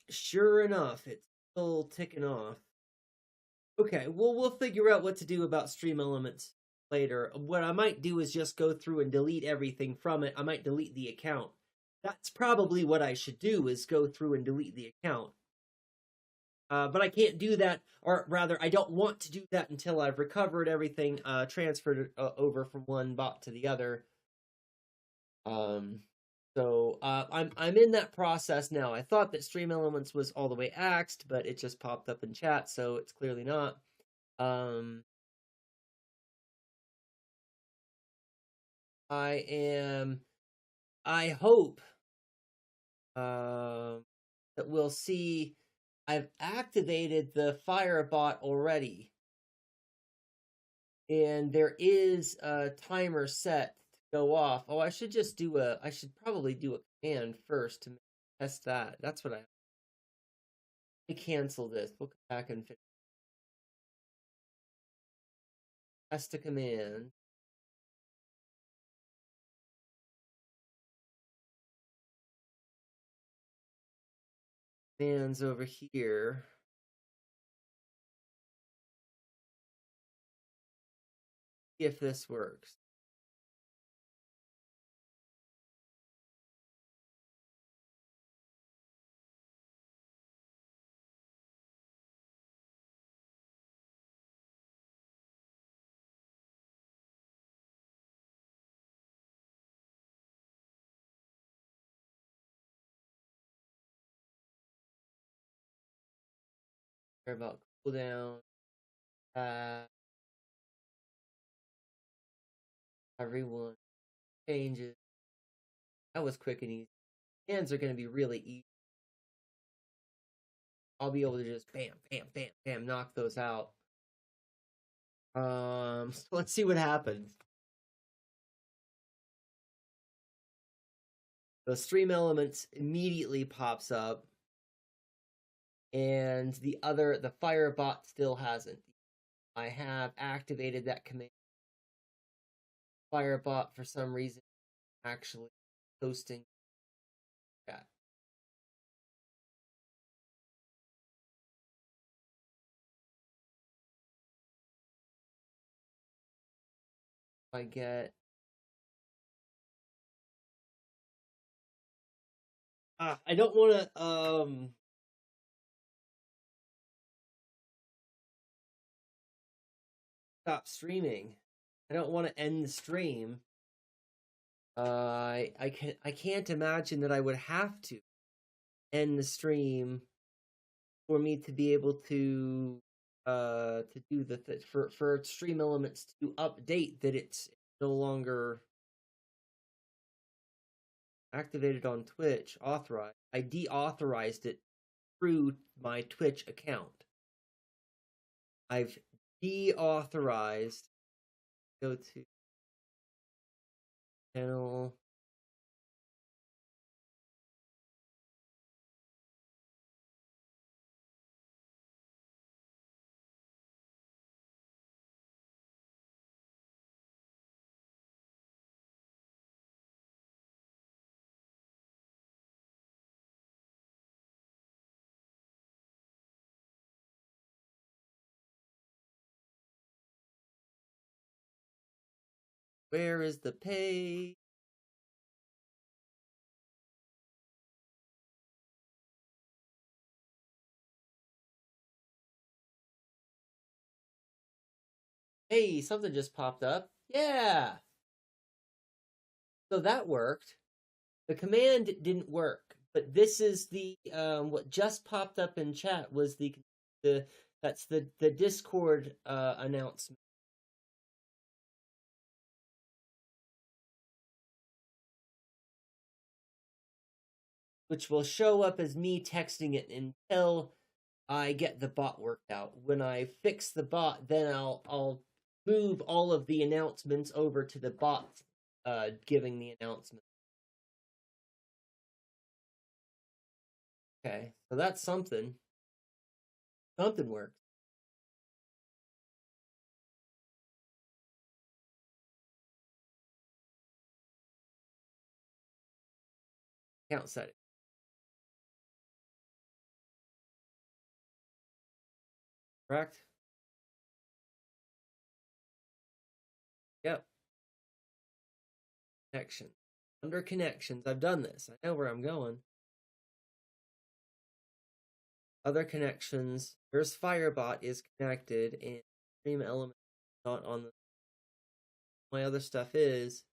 Sure enough, it's still ticking off. Okay, well, we'll figure out what to do about stream elements later. What I might do is just go through and delete everything from it. I might delete the account. That's probably what I should do, is go through and delete the account. But I can't do that, or rather, I don't want to do that until I've recovered everything, transferred over from one bot to the other. So I'm in that process now. I thought that Stream Elements was all the way axed, but it just popped up in chat, so it's clearly not. I hope that we'll see. I've activated the Firebot already, and there is a timer set to go off. Oh, I should probably do a command first to test that. That's what Let me cancel this. We'll come back and fix. Test a command. Commands over here. See if this works. Care about cooldown. Everyone changes. That was quick and easy. Hands are going to be really easy. I'll be able to just bam, bam, bam, bam, knock those out. So let's see what happens. The stream elements immediately pops up, and the Firebot still hasn't. I have activated that command. Firebot, for some reason, actually posting chat. I get I don't want to stop streaming. I don't want to end the stream. I can't imagine that I would have to end the stream for me to be able to do for Stream Elements to update that it's no longer activated on Twitch, authorized. I deauthorized it through my Twitch account. I've deauthorized. Go to channel. Where is the page? Hey, something just popped up. Yeah. So that worked. The command didn't work, but this is the what just popped up in chat was the that's the Discord announcement. Which will show up as me texting it until I get the bot worked out. When I fix the bot, then I'll move all of the announcements over to the bot giving the announcement. Okay, so that's something. Something works. Account setting. Correct? Yep. Connection. Under connections, I've done this. I know where I'm going. Other connections. Here's Firebot is connected and Stream Element not on the. My other stuff is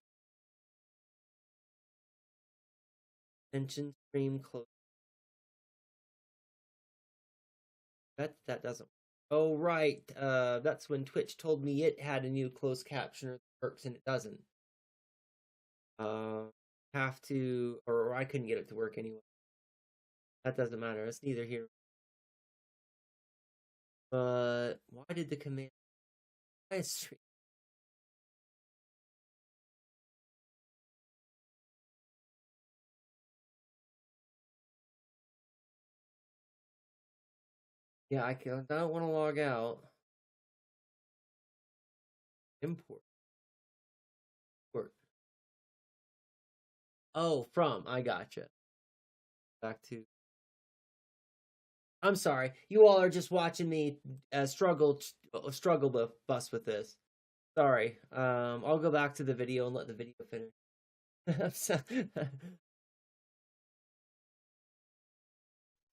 mention stream close. That doesn't. Oh right, that's when Twitch told me it had a new closed captioner that works and it doesn't. Have to, or I couldn't get it to work anyway. That doesn't matter. It's neither here. But why did the command? Why is stream? Yeah, I don't want to log out. Import. Oh, from. I gotcha. Back to. I'm sorry. You all are just watching me struggle bus with this. Sorry. I'll go back to the video and let the video finish.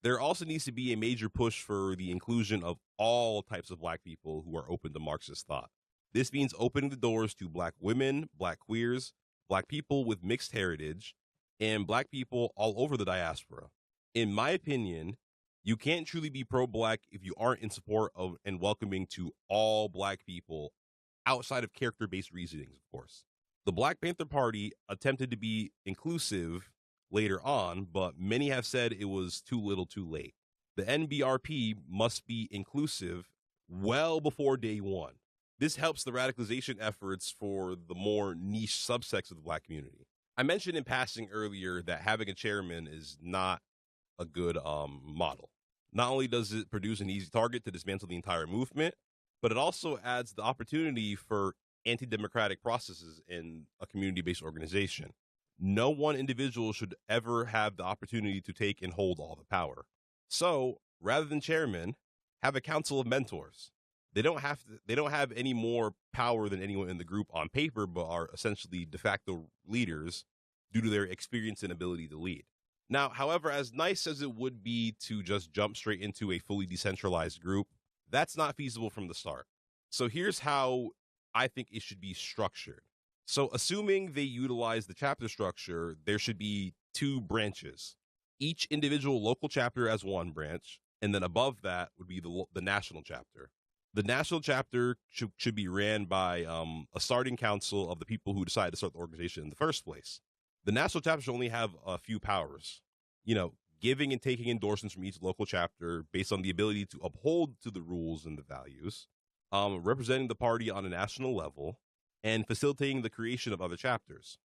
There also needs to be a major push for the inclusion of all types of Black people who are open to Marxist thought. This means opening the doors to Black women, Black queers, Black people with mixed heritage, and Black people all over the diaspora. In my opinion, you can't truly be pro-Black if you aren't in support of and welcoming to all Black people outside of character-based reasonings, of course. The Black Panther Party attempted to be inclusive later on, but many have said it was too little too late. The NBRP must be inclusive well before day one. This helps the radicalization efforts for the more niche subsects of the Black community. I mentioned in passing earlier that having a chairman is not a good model. Not only does it produce an easy target to dismantle the entire movement, but it also adds the opportunity for anti-democratic processes in a community-based organization. No one individual should ever have the opportunity to take and hold all the power. So, rather than chairman, have a council of mentors. They don't have any more power than anyone in the group on paper, but are essentially de facto leaders due to their experience and ability to lead. Now, however, as nice as it would be to just jump straight into a fully decentralized group, that's not feasible from the start. So here's how I think it should be structured. So, assuming they utilize the chapter structure, there should be 2 branches. Each individual local chapter has 1 branch, and then above that would be the national chapter. The national chapter should be ran by a starting council of the people who decided to start the organization in the first place. The national chapter should only have a few powers, giving and taking endorsements from each local chapter based on the ability to uphold to the rules and the values, representing the party on a national level, and facilitating the creation of other chapters.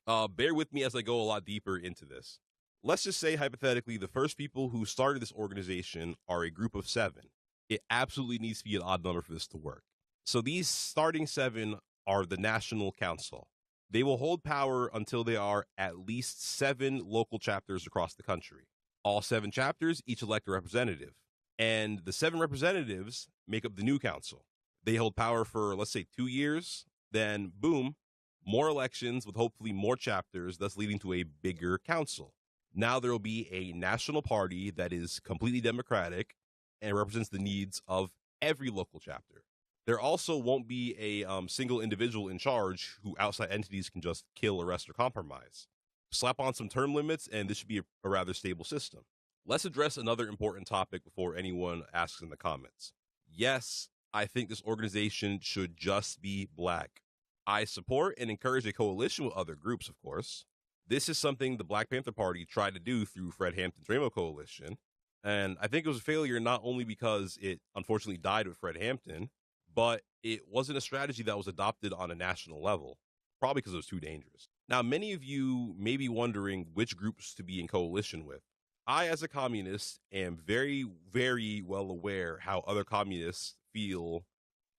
Bear with me as I go a lot deeper into this. Let's just say, hypothetically, the first people who started this organization are a group of 7. It absolutely needs to be an odd number for this to work. So these starting 7 are the National Council. They will hold power until there are at least 7 local chapters across the country. All 7 chapters each elect a representative, and the 7 representatives make up the new council. They hold power for, let's say, 2 years, then boom, more elections with hopefully more chapters, thus leading to a bigger council. Now there will be a national party that is completely democratic and represents the needs of every local chapter. There also won't be a single individual in charge who outside entities can just kill, arrest, or compromise. Slap on some term limits, and this should be a rather stable system. Let's address another important topic before anyone asks in the comments. Yes, I think this organization should just be Black. I support and encourage a coalition with other groups, of course. This is something the Black Panther Party tried to do through Fred Hampton's Rainbow Coalition, and I think it was a failure not only because it unfortunately died with Fred Hampton, but it wasn't a strategy that was adopted on a national level, probably because it was too dangerous. Now, many of you may be wondering which groups to be in coalition with. I, as a communist, am very, very well aware how other communists feel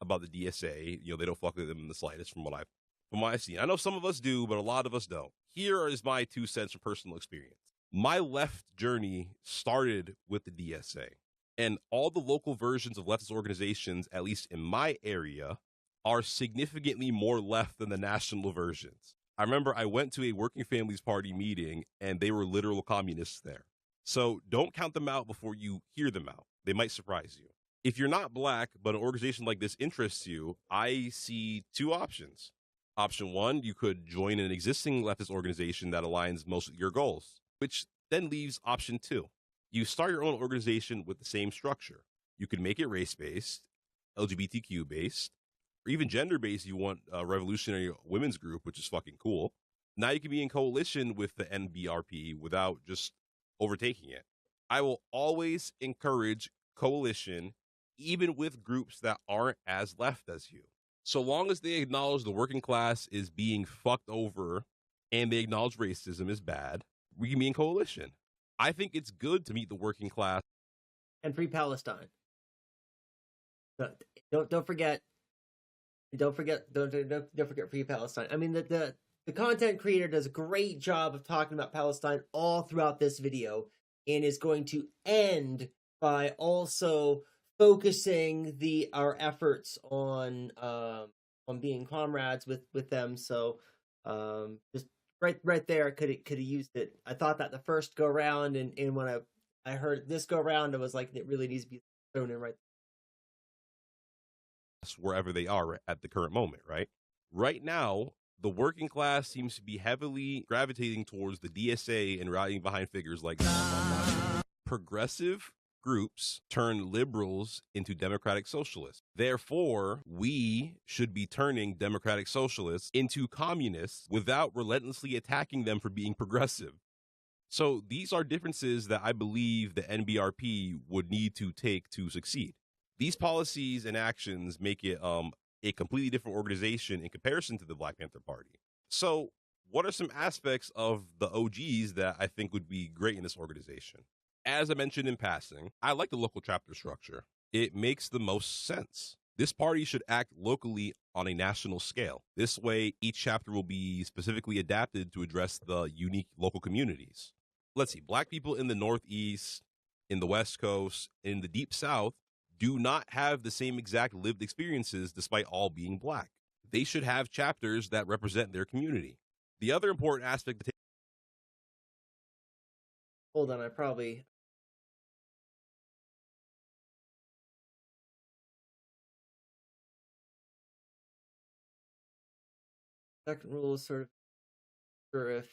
about the DSA. They don't fuck with them in the slightest from what I've seen. I know some of us do, but a lot of us don't. Here is my 2 cents from personal experience. My left journey started with the DSA, and all the local versions of leftist organizations, at least in my area, are significantly more left than the national versions. I remember I went to a Working Families Party meeting, and they were literal communists there. So don't count them out before you hear them out. They might surprise you. If you're not Black, but an organization like this interests you, I see 2 options. Option 1, you could join an existing leftist organization that aligns most with your goals, which then leaves option 2. You start your own organization with the same structure. You could make it race-based, LGBTQ-based, or even gender-based. You want a revolutionary women's group, which is fucking cool. Now you can be in coalition with the NBRP without just overtaking it. I will always encourage coalition, even with groups that aren't as left as you. So long as they acknowledge the working class is being fucked over and they acknowledge racism is bad, we can be in coalition. I think it's good to meet the working class and free Palestine. Don't forget free Palestine. I mean, the content creator does a great job of talking about Palestine all throughout this video, and is going to end by also focusing our efforts on being comrades with them. So just right there, could have used it. I thought that the first go round, and when I heard this go round, I was like, it really needs to be thrown in right wherever they are at the current moment, right? Right now, the working class seems to be heavily gravitating towards the DSA and rallying behind figures like progressive groups turn liberals into democratic socialists. Therefore, we should be turning democratic socialists into communists without relentlessly attacking them for being progressive. So these are differences that I believe the NBRP would need to take to succeed. These policies and actions make it a completely different organization in comparison to the Black Panther Party. So what are some aspects of the OGs that I think would be great in this organization? As I mentioned in passing, I like the local chapter structure. It makes the most sense. This party should act locally on a national scale. This way, each chapter will be specifically adapted to address the unique local communities. Let's see, Black people in the Northeast, in the West Coast, in the Deep South, do not have the same exact lived experiences despite all being Black. They should have chapters that represent their community. The other important aspect to take. Hold on, I probably second rule is sort of sure if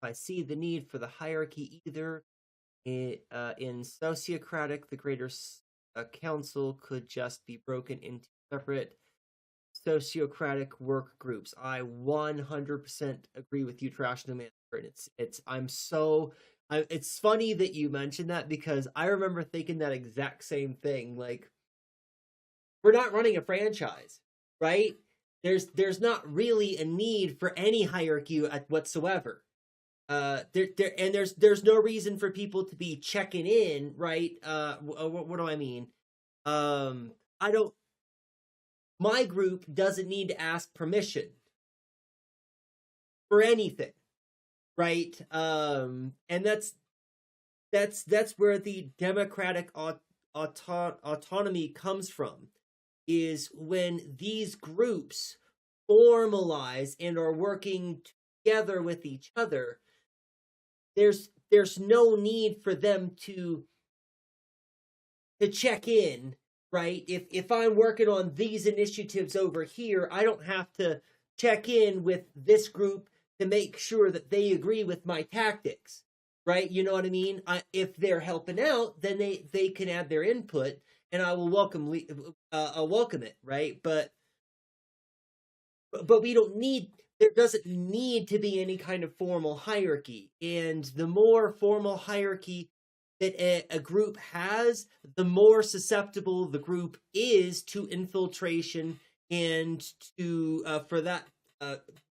I see the need for the hierarchy either. In sociocratic, the greater council could just be broken into separate sociocratic work groups. I 100% agree with you, Trash No Man. It's funny that you mentioned that because I remember thinking that exact same thing. Like, we're not running a franchise, right? There's not really a need for any hierarchy whatsoever. There's no reason for people to be checking in, right? What do I mean? My group doesn't need to ask permission for anything, right? And that's where the democratic autonomy comes from, is when these groups formalize and are working together with each other. There's no need for them to check in, right? If I'm working on these initiatives over here, I don't have to check in with this group to make sure that they agree with my tactics, right? You know what I mean? If they're helping out, then they can add their input, and I will welcome it, right? But we don't need. There doesn't need to be any kind of formal hierarchy, and the more formal hierarchy that a group has, the more susceptible the group is to infiltration and to for that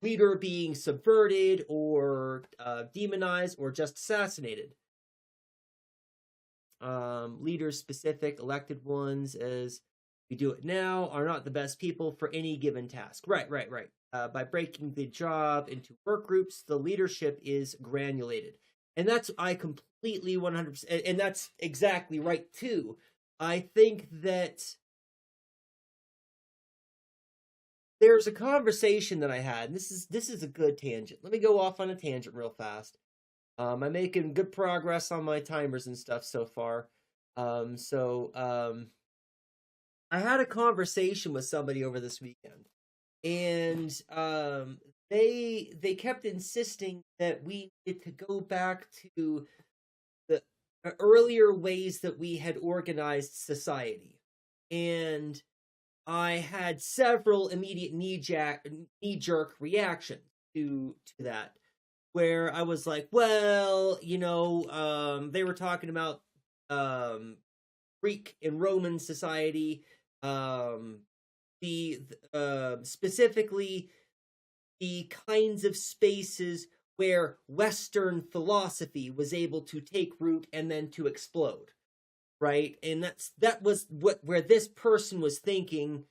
leader being subverted or demonized or just assassinated. Leaders specific, elected ones, as we do it now, are not the best people for any given task. Right. By breaking the job into work groups, the leadership is granulated. And that's, I completely 100%, and that's exactly right too. I think that there's a conversation that I had, and this is a good tangent. Let me go off on a tangent real fast. I'm making good progress on my timers and stuff so far. I had a conversation with somebody over this weekend, and they kept insisting that we needed to go back to the earlier ways that we had organized society. And I had several immediate knee-jerk reactions to that, where I was like, well, they were talking about Greek and Roman society, specifically the kinds of spaces where Western philosophy was able to take root and then to explode, right? And that was where this person was thinking.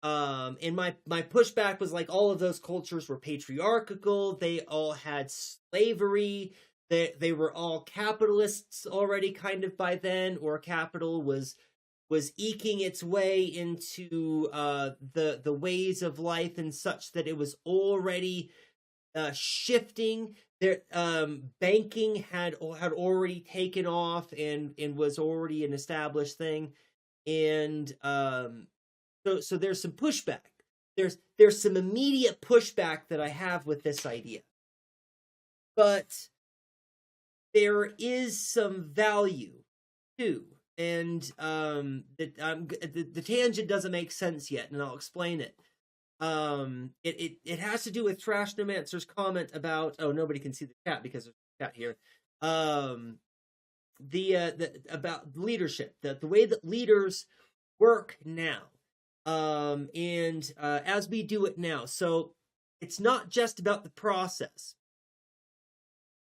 And my pushback was like, all of those cultures were patriarchal. They all had slavery. They were all capitalists already, kind of, by then, or capital was eking its way into the ways of life and such that it was already shifting. Their banking had already taken off and was already an established thing, and so there's some pushback. There's some immediate pushback that I have with this idea, but there is some value too. And the tangent doesn't make sense yet, and I'll explain it. It has to do with Trash Nomancer's comment about, nobody can see the chat because there's a chat here. About leadership, the way that leaders work now, and as we do it now. So it's not just about the process.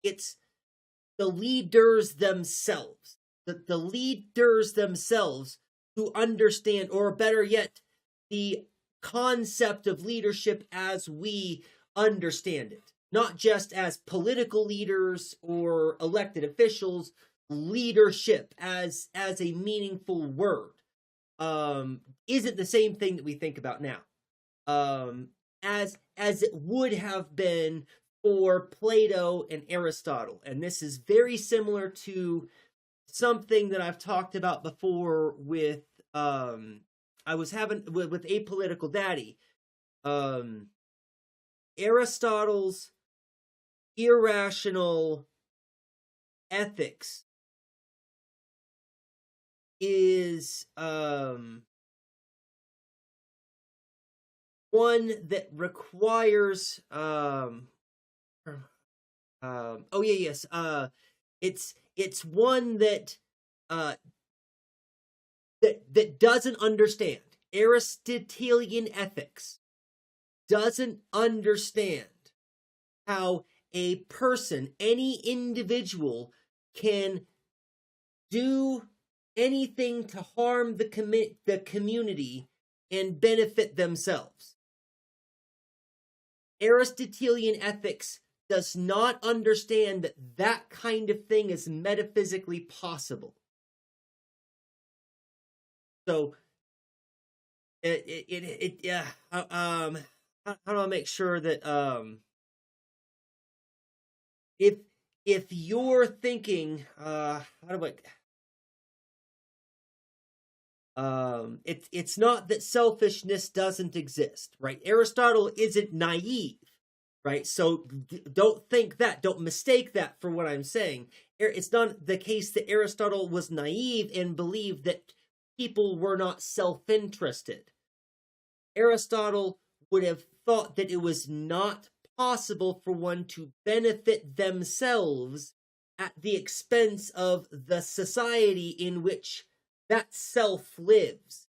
It's the leaders themselves. The leaders themselves who understand, or better yet, the concept of leadership as we understand it. Not just as political leaders or elected officials, leadership as a meaningful word isn't the same thing that we think about now. As it would have been for Plato and Aristotle. And this is very similar to something that I've talked about before with I was having with Apolitical Daddy. Aristotle's irrational ethics is one that requires it's one that that doesn't understand. Aristotelian ethics doesn't understand how a person, any individual, can do anything to harm the community and benefit themselves. Aristotelian ethics does not understand that that kind of thing is metaphysically possible. So, how do I make sure that if you're thinking it's not that selfishness doesn't exist, right? Aristotle isn't naive, right? So don't think that, don't mistake that for what I'm saying. It's not the case that Aristotle was naive and believed that people were not self-interested. Aristotle would have thought that it was not possible for one to benefit themselves at the expense of the society in which that self lives,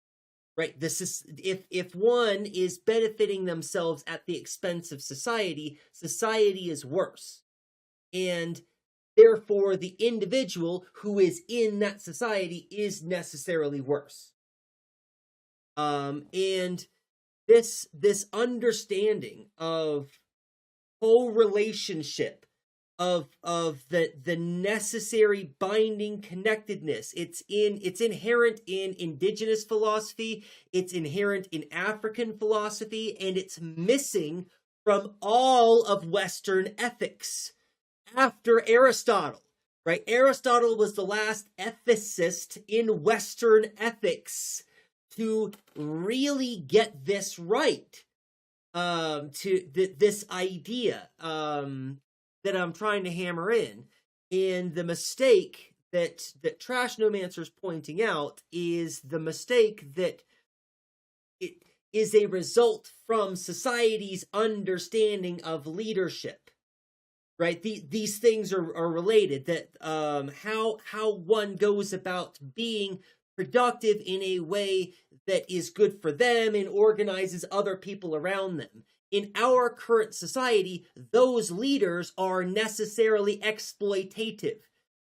right? This is if one is benefiting themselves at the expense of society, society is worse, and therefore the individual who is in that society is necessarily worse. And this understanding of whole relationship of the necessary binding connectedness, it's inherent in indigenous philosophy, it's inherent in African philosophy, and it's missing from all of Western ethics after Aristotle, right? Aristotle was the last ethicist in Western ethics to really get this right, this idea that I'm trying to hammer in. And the mistake that Trashnomancer's pointing out is the mistake that it is a result from society's understanding of leadership, right? These things are related, that how one goes about being productive in a way that is good for them and organizes other people around them. In our current society, those leaders are necessarily exploitative.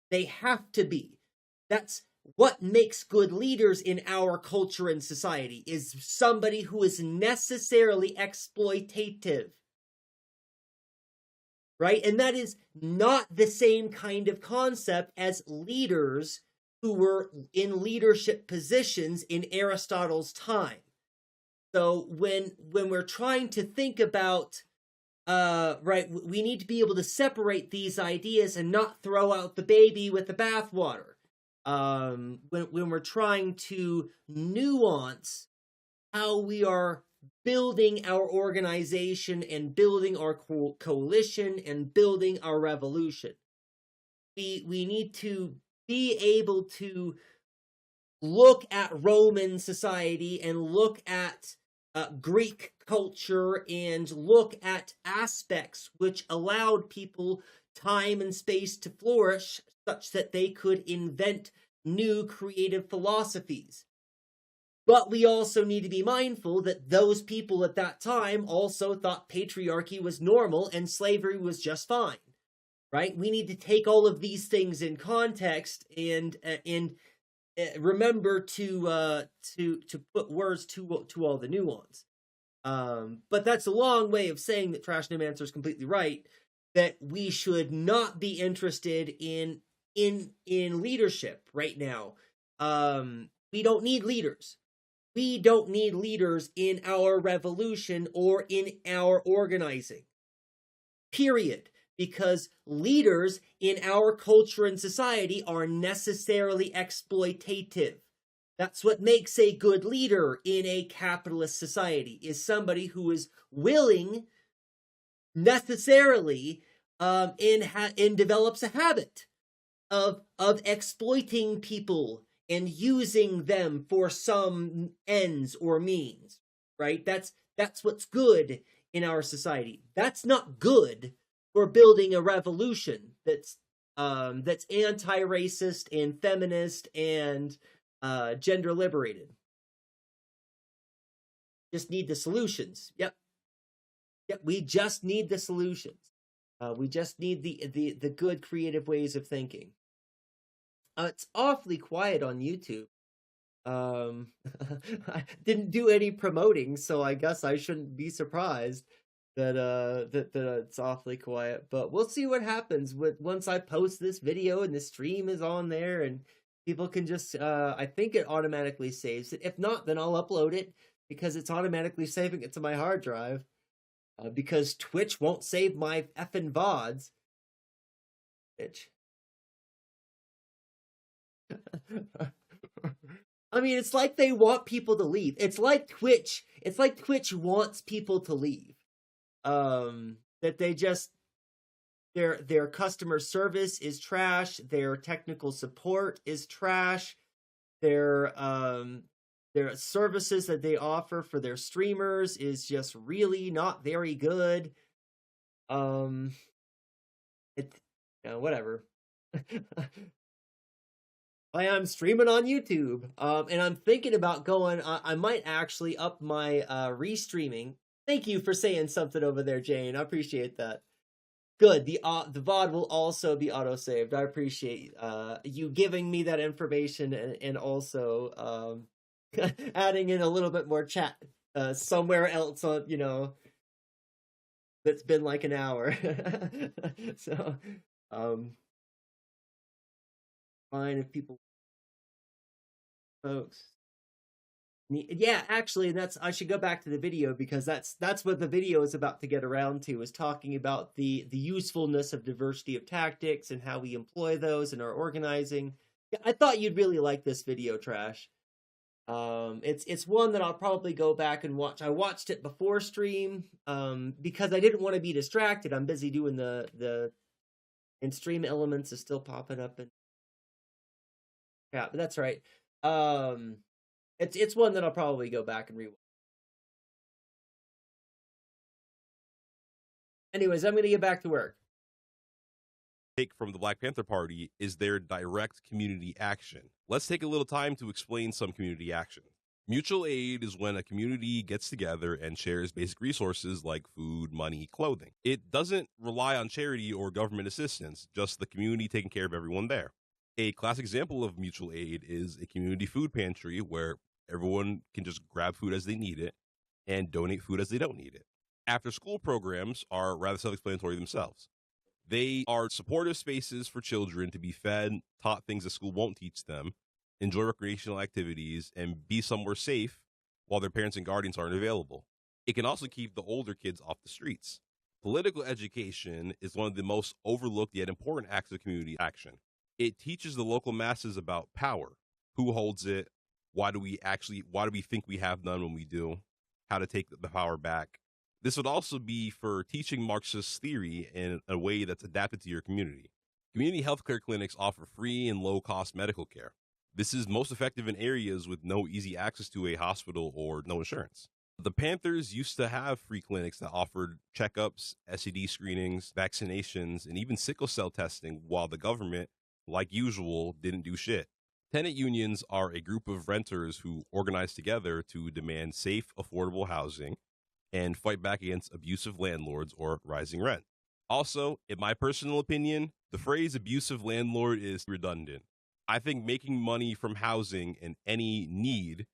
They have to be. That's what makes good leaders in our culture and society, is somebody who is necessarily exploitative. Right? And that is not the same kind of concept as leaders who were in leadership positions in Aristotle's time. So when we're trying to think about, right, we need to be able to separate these ideas and not throw out the baby with the bathwater. When we're trying to nuance how we are building our organization and building our coalition and building our revolution, we need to be able to look at Roman society and look at Greek culture and look at aspects which allowed people time and space to flourish such that they could invent new creative philosophies. But we also need to be mindful that those people at that time also thought patriarchy was normal and slavery was just fine, right? We need to take all of these things in context and remember to put words to all the nuance. But that's a long way of saying that Trashnomancer is completely right, that we should not be interested in leadership right now. We don't need leaders. We don't need leaders in our revolution or in our organizing. Period. Because leaders in our culture and society are necessarily exploitative. That's what makes a good leader in a capitalist society, is somebody who is willing necessarily and develops a habit of exploiting people and using them for some ends or means, right? That's what's good in our society. That's not good for building a revolution that's anti-racist and feminist and gender liberated. Just need the solutions. Yep, we just need the solutions. We just need the good creative ways of thinking. It's awfully quiet on YouTube. I didn't do any promoting, so I guess I shouldn't be surprised that it's awfully quiet. But we'll see what happens once I post this video and the stream is on there, and people can just I think it automatically saves it. If not, then I'll upload it because it's automatically saving it to my hard drive. Because Twitch won't save my effing VODs. Bitch. I mean, it's like they want people to leave. It's like Twitch wants people to leave. That they just their customer service is trash, their technical support is trash, their services that they offer for their streamers is just really not very good. Whatever. I am streaming on YouTube, and I'm thinking about going. I might actually up my restreaming. Thank you for saying something over there, Jane. I appreciate that. Good. The VOD will also be auto-saved. I appreciate you giving me that information and also adding in a little bit more chat somewhere else on, that's been like an hour. So, fine if people, folks. Yeah, actually, I should go back to the video because that's what the video is about to get around to, is talking about the usefulness of diversity of tactics and how we employ those in our organizing. Yeah, I thought you'd really like this video, Trash. It's one that I'll probably go back and watch. I watched it before stream because I didn't want to be distracted. I'm busy doing and stream elements is still popping up, and yeah, but that's right. It's one that I'll probably go back and rewatch. Anyways, I'm going to get back to work. Take from the Black Panther Party is their direct community action. Let's take a little time to explain some community action. Mutual aid is when a community gets together and shares basic resources like food, money, clothing. It doesn't rely on charity or government assistance, just the community taking care of everyone there. A classic example of mutual aid is a community food pantry where everyone can just grab food as they need it and donate food as they don't need it. After school programs are rather self-explanatory themselves. They are supportive spaces for children to be fed, taught things that school won't teach them, enjoy recreational activities, and be somewhere safe while their parents and guardians aren't available. It can also keep the older kids off the streets. Political education is one of the most overlooked yet important acts of community action. It teaches the local masses about power, who holds it, why do we think we have none when we do, how to take the power back. This would also be for teaching Marxist theory in a way that's adapted to your community. Community healthcare clinics offer free and low-cost medical care. This is most effective in areas with no easy access to a hospital or no insurance. The Panthers used to have free clinics that offered checkups, STD screenings, vaccinations, and even sickle cell testing, while the government, like usual, didn't do shit. Tenant unions are a group of renters who organize together to demand safe, affordable housing and fight back against abusive landlords or rising rent. Also, in my personal opinion, the phrase abusive landlord is redundant. I think making money from housing and any need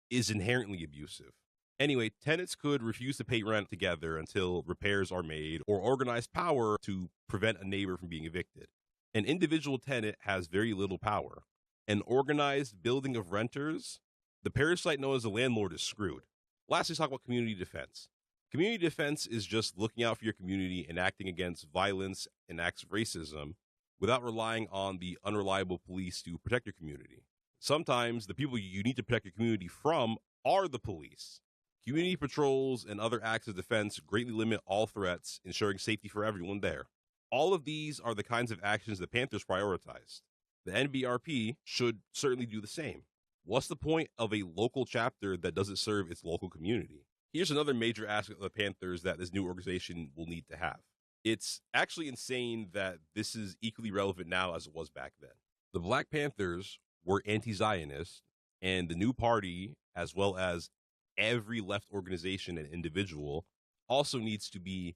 is inherently abusive. Anyway, tenants could refuse to pay rent together until repairs are made or organize power to prevent a neighbor from being evicted. An individual tenant has very little power. An organized building of renters, the parasite known as a landlord is screwed. Lastly, let's talk about community defense. Community defense is just looking out for your community and acting against violence and acts of racism without relying on the unreliable police to protect your community. Sometimes the people you need to protect your community from are the police. Community patrols and other acts of defense greatly limit all threats, ensuring safety for everyone there. All of these are the kinds of actions the Panthers prioritized. The NBRP should certainly do the same. What's the point of a local chapter that doesn't serve its local community? Here's another major aspect of the Panthers that this new organization will need to have. It's actually insane that this is equally relevant now as it was back then. The Black Panthers were anti-Zionist, and the new party, as well as every left organization and individual, also needs to be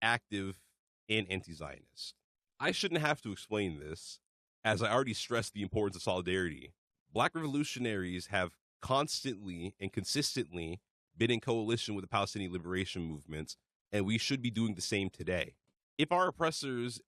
active and anti-Zionist. I shouldn't have to explain this, as I already stressed the importance of solidarity. Black revolutionaries have constantly and consistently been in coalition with the Palestinian liberation movements, and we should be doing the same today. If our oppressors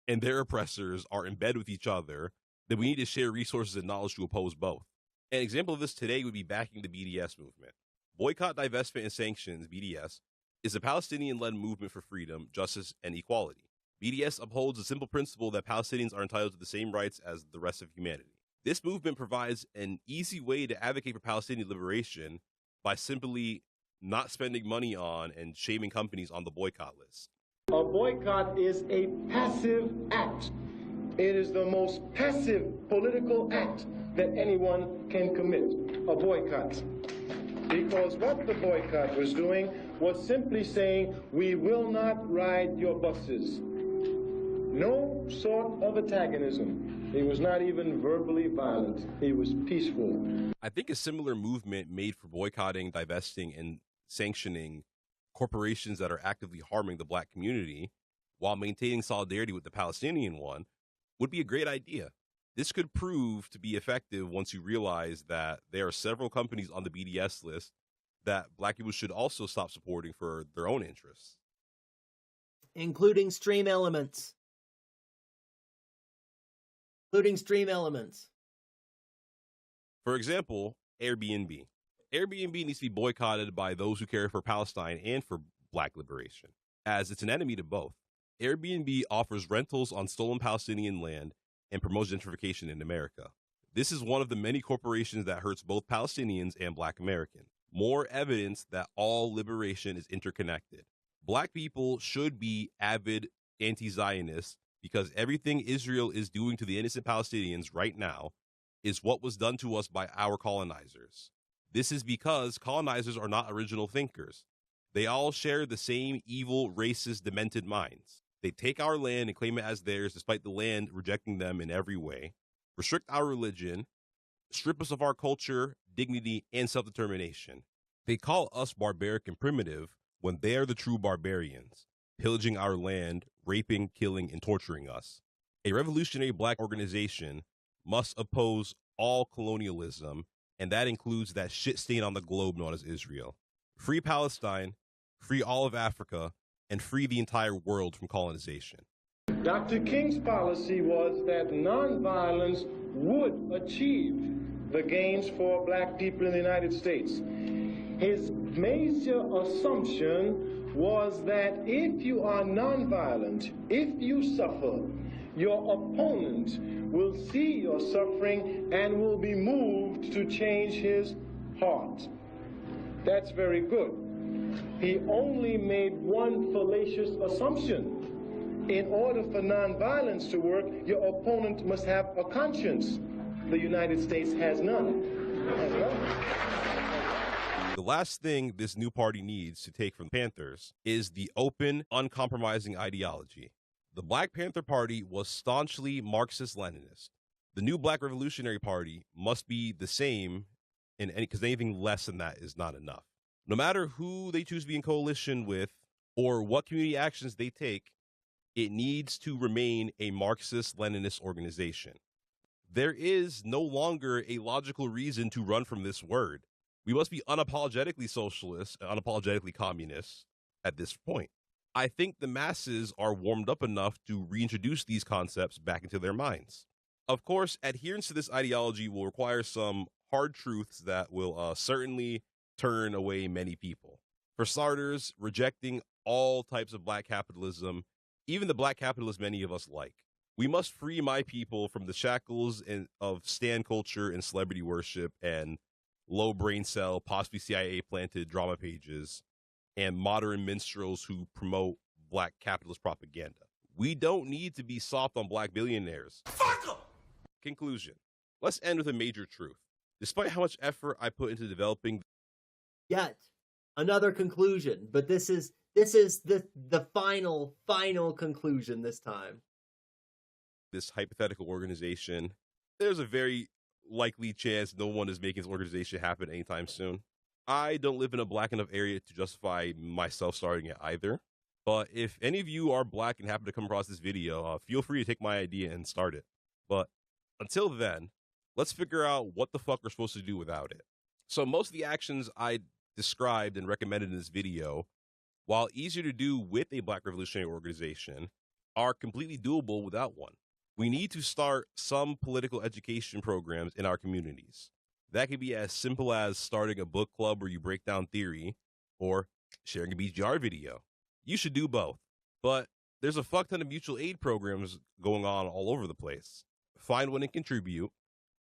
and their oppressors are in bed with each other, then we need to share resources and knowledge to oppose both. An example of this today would be backing the BDS movement. Boycott, Divestment, and Sanctions, BDS, is a Palestinian-led movement for freedom, justice, and equality. BDS upholds the simple principle that Palestinians are entitled to the same rights as the rest of humanity. This movement provides an easy way to advocate for Palestinian liberation by simply not spending money on and shaming companies on the boycott list. A boycott is a passive act. It is the most passive political act that anyone can commit, a boycott. Because what the boycott was doing was simply saying, we will not ride your buses. No sort of antagonism. He was not even verbally violent. He was peaceful. I think a similar movement made for boycotting, divesting, and sanctioning corporations that are actively harming the Black community while maintaining solidarity with the Palestinian one would be a great idea. This could prove to be effective once you realize that there are several companies on the BDS list that Black people should also stop supporting for their own interests. Including Stream Elements. For example, Airbnb. Airbnb needs to be boycotted by those who care for Palestine and for Black liberation, as it's an enemy to both. Airbnb offers rentals on stolen Palestinian land and promotes gentrification in America. This is one of the many corporations that hurts both Palestinians and Black Americans. More evidence that all liberation is interconnected. Black people should be avid anti-Zionists because everything Israel is doing to the innocent Palestinians right now is what was done to us by our colonizers. This is because colonizers are not original thinkers. They all share the same evil, racist, demented minds. They take our land and claim it as theirs despite the land rejecting them in every way, restrict our religion, strip us of our culture, dignity, and self-determination. They call us barbaric and primitive when they are the true barbarians, pillaging our land, raping, killing, and torturing us. A revolutionary Black organization must oppose all colonialism, and that includes that shit stain on the globe known as Israel. Free Palestine, free all of Africa, and free the entire world from colonization. Dr. King's policy was that nonviolence would achieve the gains for Black people in the United States. His major assumption was that if you are nonviolent, if you suffer, your opponent will see your suffering and will be moved to change his heart. That's very good. He only made one fallacious assumption. In order for nonviolence to work, your opponent must have a conscience. The United States has none. The last thing this new party needs to take from Panthers is the open, uncompromising ideology. The Black Panther Party was staunchly Marxist-Leninist. The new Black Revolutionary Party must be the same, because anything less than that is not enough. No matter who they choose to be in coalition with or what community actions they take, it needs to remain a Marxist-Leninist organization. There is no longer a logical reason to run from this word. We must be unapologetically socialist and unapologetically communist at this point. I think the masses are warmed up enough to reintroduce these concepts back into their minds. Of course, adherence to this ideology will require some hard truths that will certainly turn away many people. For starters, rejecting all types of Black capitalism, even the Black capitalism many of us like. We must free my people from the shackles of stan culture and celebrity worship and low brain cell, possibly CIA planted drama pages, and modern minstrels who promote black capitalist propaganda. We don't need to be soft on black billionaires. Fuck them! Conclusion. Let's end with a major truth. Despite how much effort I put into developing Yet another conclusion, but this is the final conclusion this time. This hypothetical organization, there's a very likely chance no one is making this organization happen anytime soon. I don't live in a black enough area to justify myself starting it either. But if any of you are black and happen to come across this video, feel free to take my idea and start it. But until then, let's figure out what the fuck we're supposed to do without it. So most of the actions I described and recommended in this video, while easier to do with a black revolutionary organization, are completely doable without one. We need to start some political education programs in our communities. That could be as simple as starting a book club where you break down theory, or sharing a BGR video. You should do both. But there's a fuck ton of mutual aid programs going on all over the place. Find one and contribute,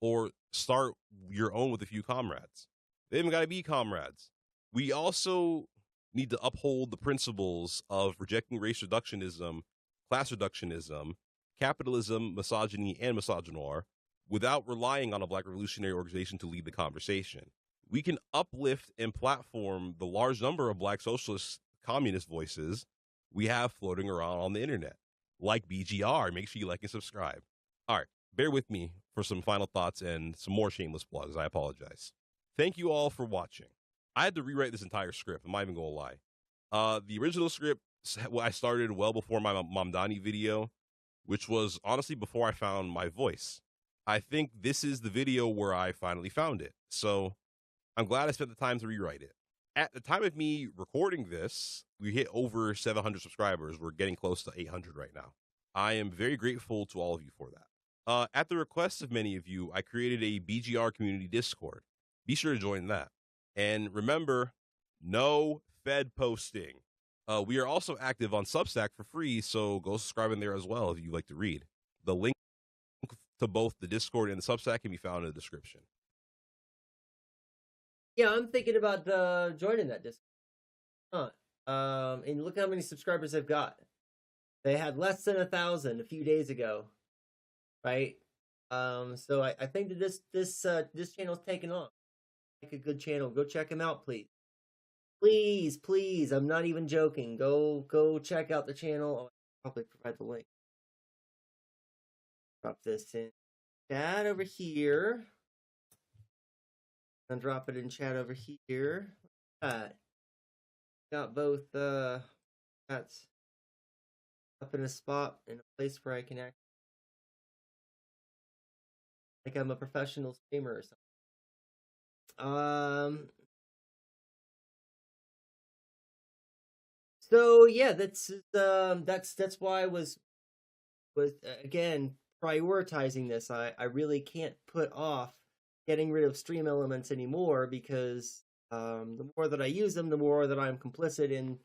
or start your own with a few comrades. They haven't got to be comrades. We also need to uphold the principles of rejecting race reductionism, class reductionism, capitalism, misogyny, and misogynoir without relying on a black revolutionary organization to lead the conversation. We can uplift and platform the large number of black socialist communist voices we have floating around on the internet, like BGR. Make sure you like and subscribe. All right, bear with me for some final thoughts and some more shameless plugs. I apologize. Thank you all for watching. I had to rewrite this entire script. I'm not even going to lie. The original script I started well before my Mamdani video, which was honestly before I found my voice. I think this is the video where I finally found it. So I'm glad I spent the time to rewrite it. At the time of me recording this, we hit over 700 subscribers. We're getting close to 800 right now. I am very grateful to all of you for that. At the request of many of you, I created a BGR community Discord. Be sure to join that. And remember, no Fed posting. We are also active on Substack for free, so go subscribe in there as well if you'd like to read. The link to both the Discord and the Substack can be found in the description. Yeah, I'm thinking about joining that Discord. And look how many subscribers they've got. They had less than 1,000 a few days ago, right? So I think that this channel's taken off. Like a good channel. Go check them out, please. Please. I'm not even joking. Go check out the channel. I'll probably provide the link. Drop this in chat over here. And drop it in chat over here. Got both that's up in a spot in a place where I can act like I'm a professional streamer or something. So yeah, that's why I was again prioritizing this. I really can't put off getting rid of stream elements anymore because the more that I use them, the more that I'm complicit in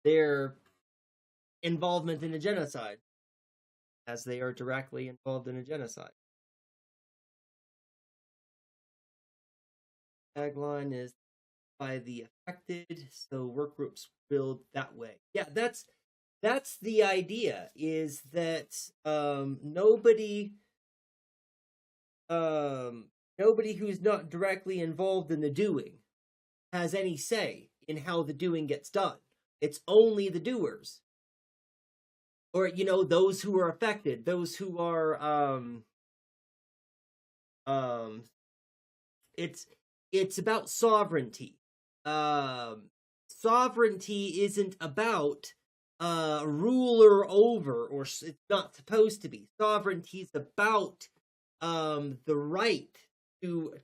their involvement in a genocide, as they are directly involved in a genocide. Tagline is by the affected, so work groups build that way. Yeah, that's the idea, is that nobody who's not directly involved in the doing has any say in how the doing gets done. It's only the doers, or those who are affected, those who are it's about sovereignty. Sovereignty isn't about ruler over, or it's not supposed to be. Sovereignty is about the right to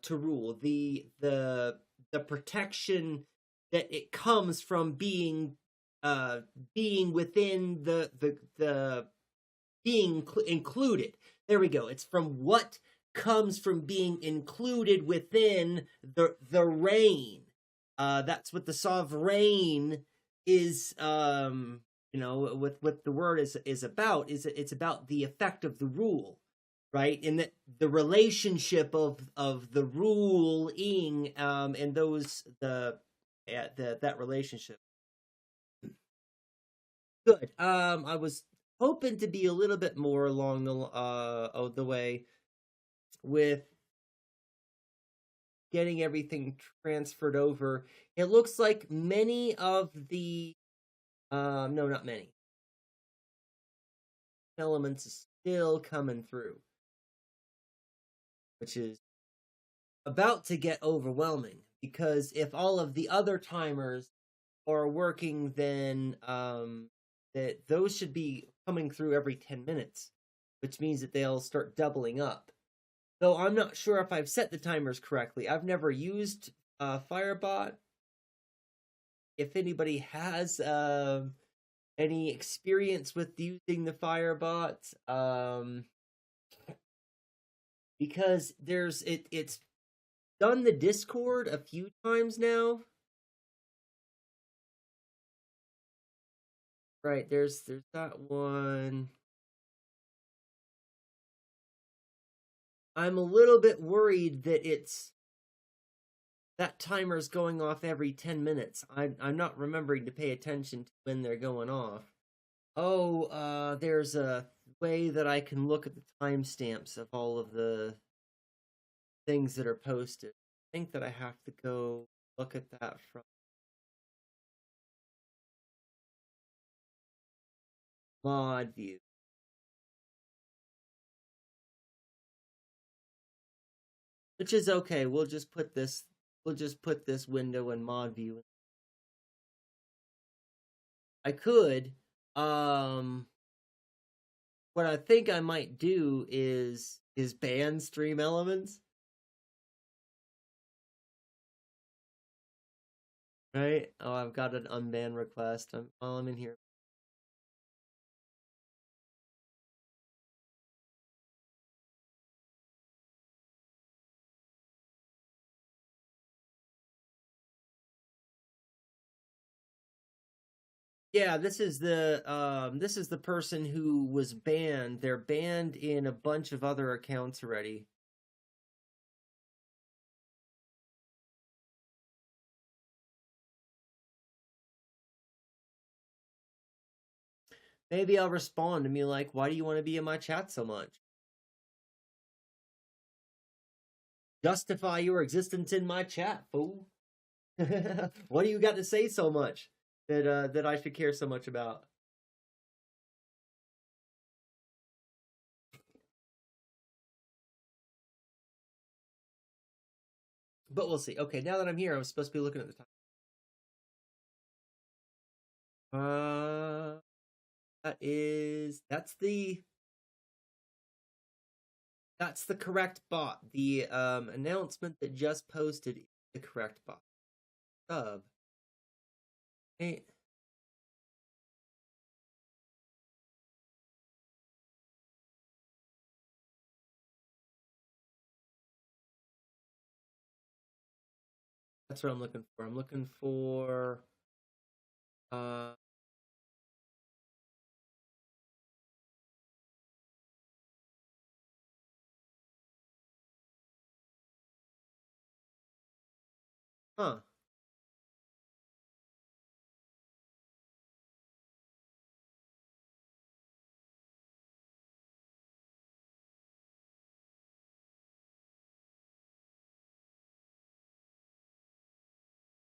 rule, the protection that it comes from being within the being included. There we go. It's from what comes from being included within the reign. That's what the sovereign is. What the word is about. It's about the effect of the rule, right? And the relationship of the ruling and those that relationship. Good. I was hoping to be a little bit more along the way with getting everything transferred over. It looks like many of the no, not many elements is still coming through, which is about to get overwhelming, because if all of the other timers are working, then that those should be coming through every 10 minutes, which means that they'll start doubling up. Though I'm not sure if I've set the timers correctly. I've never used Firebot. If anybody has any experience with using the Firebot, because it's done the Discord a few times now. Right, there's that one. I'm a little bit worried that that timer's going off every 10 minutes. I'm not remembering to pay attention to when they're going off. Oh, there's a way that I can look at the timestamps of all of the things that are posted. I think that I have to go look at that from mod view. Which is okay. We'll just put this window in mod view. I could what I think I might do is ban stream elements. Right? Oh, I've got an unban request while I'm in here. Yeah, this is the person who was banned. They're banned in a bunch of other accounts already. Maybe I'll respond and be like, why do you want to be in my chat so much? Justify your existence in my chat, fool. What do you got to say so much that I should care so much about? But we'll see. Okay, now that I'm here, I'm supposed to be looking at the time. That's the correct bot. The announcement that just posted is the correct bot. Hey. That's what I'm looking for. I'm looking for huh.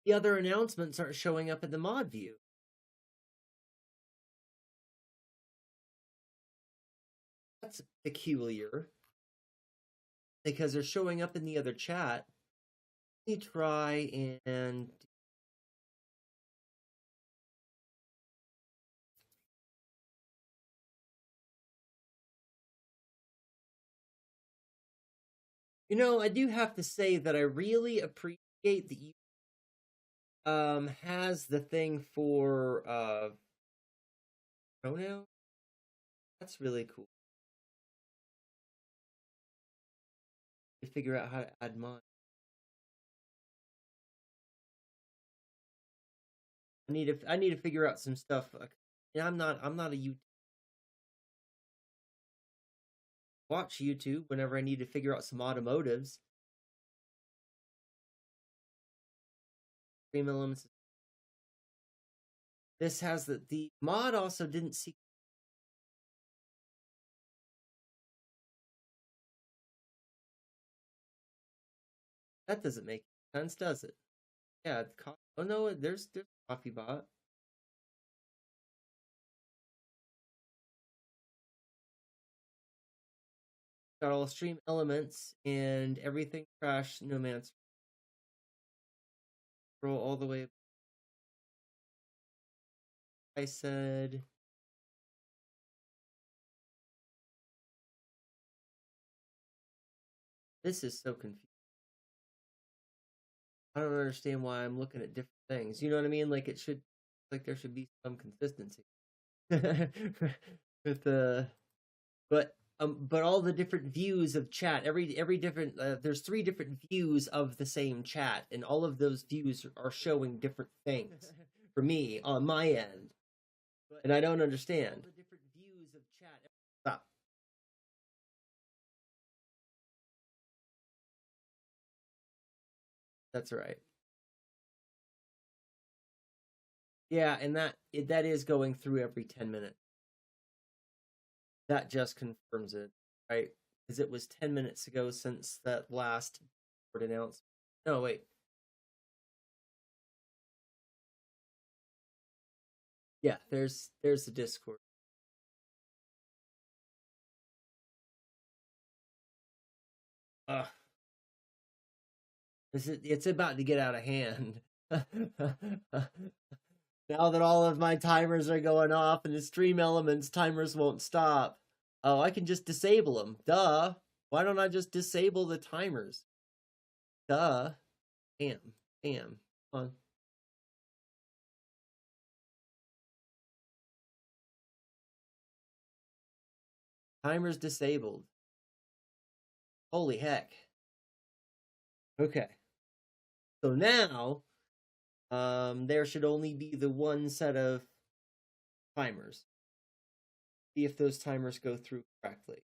The other announcements aren't showing up in the mod view. That's peculiar. Because they're showing up in the other chat. Let me try and I do have to say that I really appreciate that you has the thing for pronoun. That's really cool. To figure out how to add mine. I need to figure out some stuff. I'm not a watch YouTube whenever I need to figure out some automotives. Stream elements. This has the mod also didn't see. That doesn't make sense, does it? Yeah, oh no, there's coffee bot. Got all stream elements and everything crashed. No man's scroll all the way. I said this is so confusing. I don't understand why I'm looking at different things. You know what I mean? Like there should be some consistency with the, but all the different views of chat, every different, there's 3 different views of the same chat, and all of those views are showing different things for me on my end, and I don't understand. All the different views of chat. Stop. That's right. Yeah, and that is going through every 10 minutes. That just confirms it, right? Because it was 10 minutes ago since that last announcement. No, wait. Yeah, there's the Discord. It's about to get out of hand. Now that all of my timers are going off and the stream elements timers won't stop. Oh, I can just disable them. Duh. Why don't I just disable the timers? Duh. Bam. Come on. Timers disabled. Holy heck. Okay. So now, there should only be the one set of timers. See if those timers go through correctly.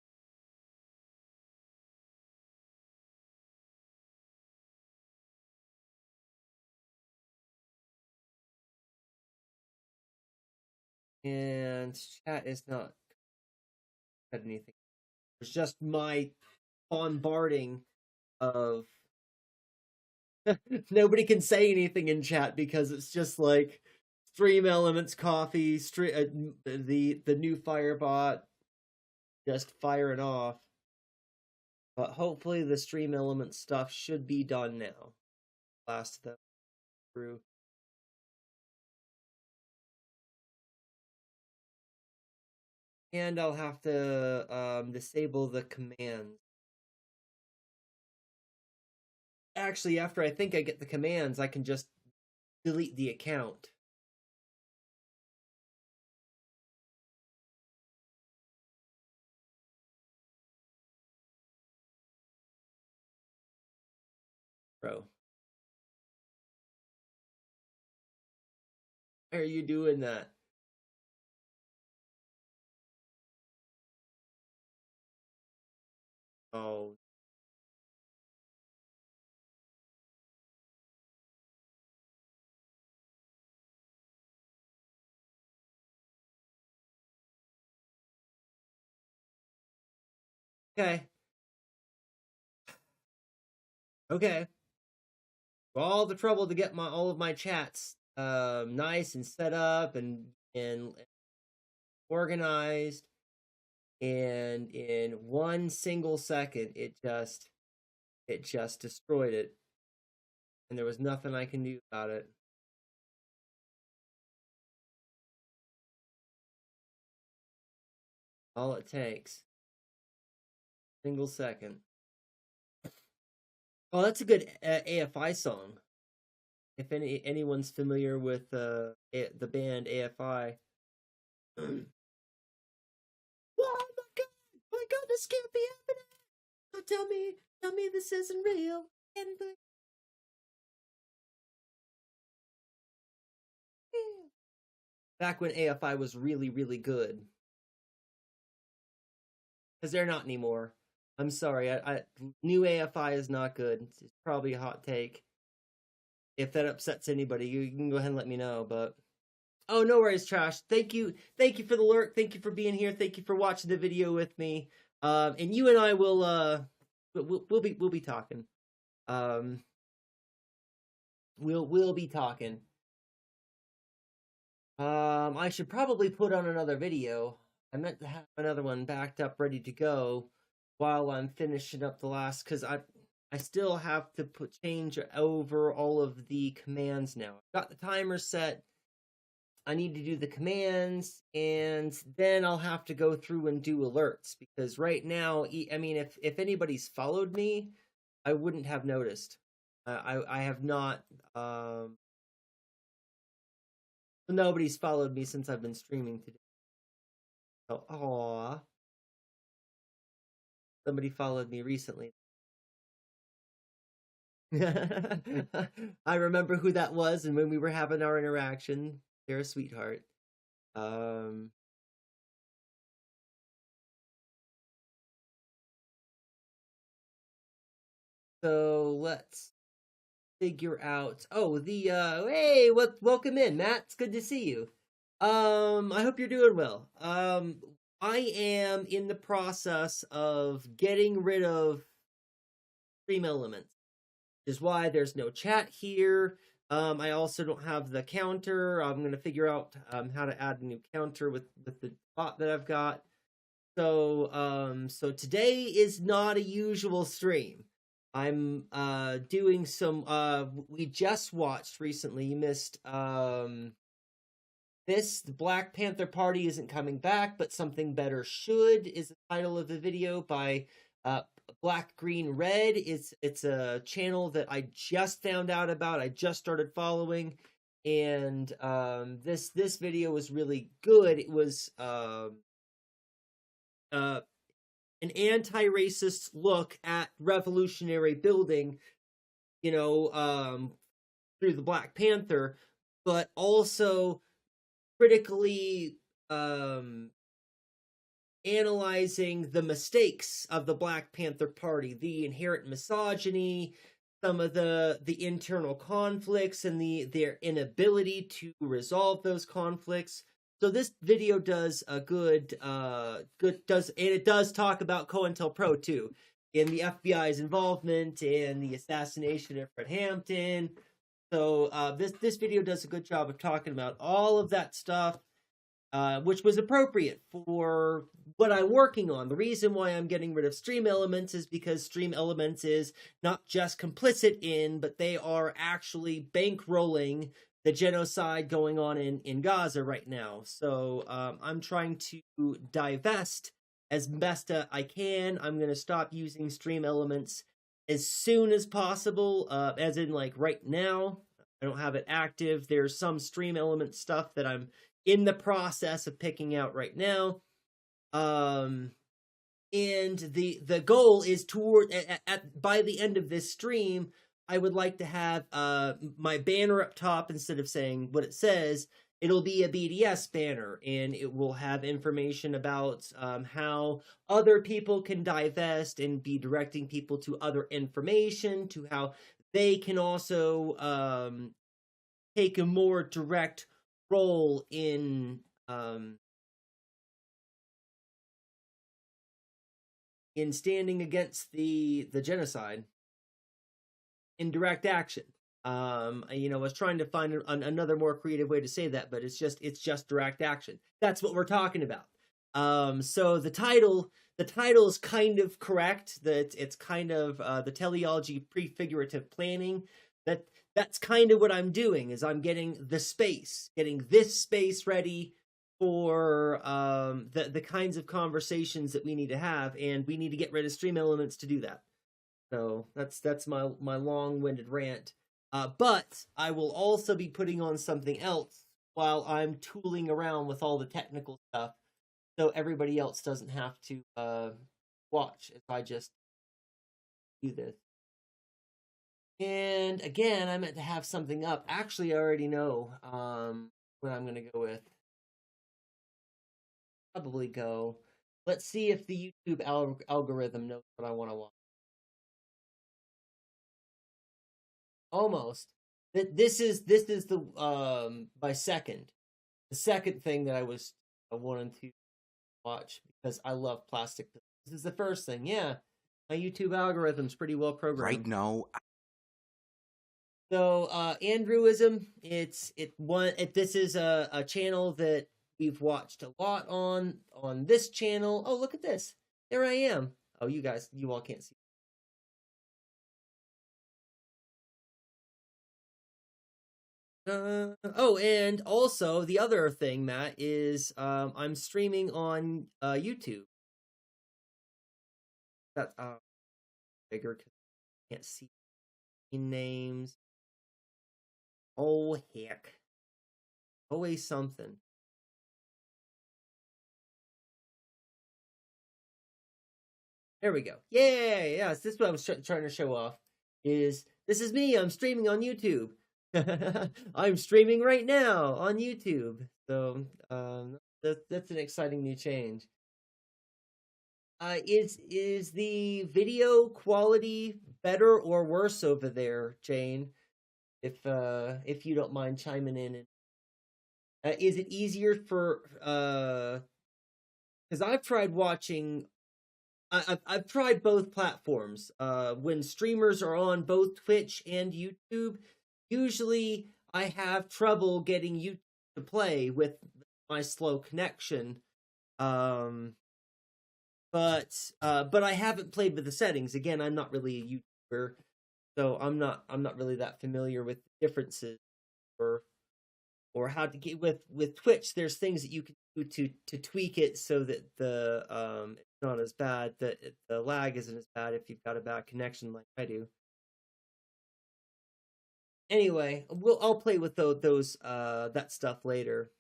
And chat is not said anything. It's just my bombarding of nobody can say anything in chat because it's just like stream elements, coffee, the new Firebot just firing off. But hopefully the stream element stuff should be done now. Last them through. And I'll have to disable the commands. Actually, after I think I get the commands, I can just delete the account. Bro. Why are you doing that? Oh. Okay. Okay. All the trouble to get all of my chats nice and set up and organized, and in 1 single second it just destroyed it, and there was nothing I can do about it. All it takes, single second. Oh, that's a good AFI song. If anyone's familiar with the band AFI. Oh my god, this can't be happening. Oh, tell me this isn't real. Back when AFI was really, really good. because they're not anymore. I'm sorry. New AFI is not good. It's probably a hot take. If that upsets anybody, you can go ahead and let me know. But oh, no worries, Trash. Thank you for the lurk. Thank you for being here. Thank you for watching the video with me. And you and I will we'll be talking. We'll be talking. I should probably put on another video. I meant to have another one backed up, ready to go, while I'm finishing up the last, because I still have to change over all of the commands now. I've got the timer set. I need to do the commands, and then I'll have to go through and do alerts, because right now, I mean, if anybody's followed me, I wouldn't have noticed. I have not. Nobody's followed me since I've been streaming today. So, aw. Somebody followed me recently. I remember who that was, and when we were having our interaction, they're a sweetheart. So let's figure out. Oh, hey, welcome in, Matt. It's good to see you. I hope you're doing well. I am in the process of getting rid of stream elements, which is why there's no chat here. I also don't have the counter. I'm going to figure out how to add a new counter with the bot that I've got. So today is not a usual stream. I'm doing some we just watched recently. You missed the Black Panther Party isn't coming back, but something better should is the title of the video by Black Green Red. It's a channel that I just found out about. I just started following, and this video was really good. It was an anti-racist look at revolutionary building, through the Black Panther, but also critically analyzing the mistakes of the Black Panther Party, the inherent misogyny, some of the internal conflicts, and their inability to resolve those conflicts. So this video does a and it does talk about COINTELPRO too, in the FBI's involvement in the assassination of Fred Hampton. So this video does a good job of talking about all of that stuff, which was appropriate for what I'm working on. The reason why I'm getting rid of Stream Elements is because Stream Elements is not just complicit in, but they are actually bankrolling the genocide going on in Gaza right now. So I'm trying to divest as best I can. I'm going to stop using Stream Elements as soon as possible, as in like right now. I don't have it active. There's some Stream Element stuff that I'm in the process of picking out right now. And the goal is by the end of this stream, I would like to have my banner up top, instead of saying what it says, it'll be a BDS banner, and it will have information about how other people can divest and be directing people to other information, to how they can also take a more direct role in standing against the genocide in direct action. I was trying to find another more creative way to say that, but it's just direct action. That's what we're talking about. So the title is kind of correct. That it's kind of the teleology prefigurative planning. That's kind of what I'm doing, is I'm getting this space ready for the kinds of conversations that we need to have, and we need to get rid of Stream Elements to do that. So that's my long-winded rant. But I will also be putting on something else while I'm tooling around with all the technical stuff, so everybody else doesn't have to watch if I just do this. And again, I meant to have something up. Actually, I already know what I'm going to go with. Probably go Let's see if the YouTube algorithm knows what I want to watch. Almost. This is the by second. The second thing that I wanted to watch because I love plastic. This is the first thing. Yeah. My YouTube algorithm's pretty well programmed. Right now. So Andrewism, this is a channel that we've watched a lot on this channel. Oh, look at this. There I am. Oh, you all can't see. Oh, and also the other thing, Matt, is I'm streaming on YouTube. That's bigger because I can't see names. Oh heck! Always something. There we go. Yay! Yes, this is what I was trying to show off. This is me. I'm streaming on YouTube. I'm streaming right now on YouTube. So that's an exciting new change. Is the video quality better or worse over there, Jane? If you don't mind chiming in, is it easier for because I've tried watching. I've tried both platforms. When streamers are on both Twitch and YouTube, usually I have trouble getting YouTube to play with my slow connection. But I haven't played with the settings. Again, I'm not really a YouTuber, so I'm not really that familiar with the differences or how to get with Twitch. There's things that you can do to tweak it so that the it's not as bad, that the lag isn't as bad if you've got a bad connection like I do. Anyway, I'll play with those that stuff later.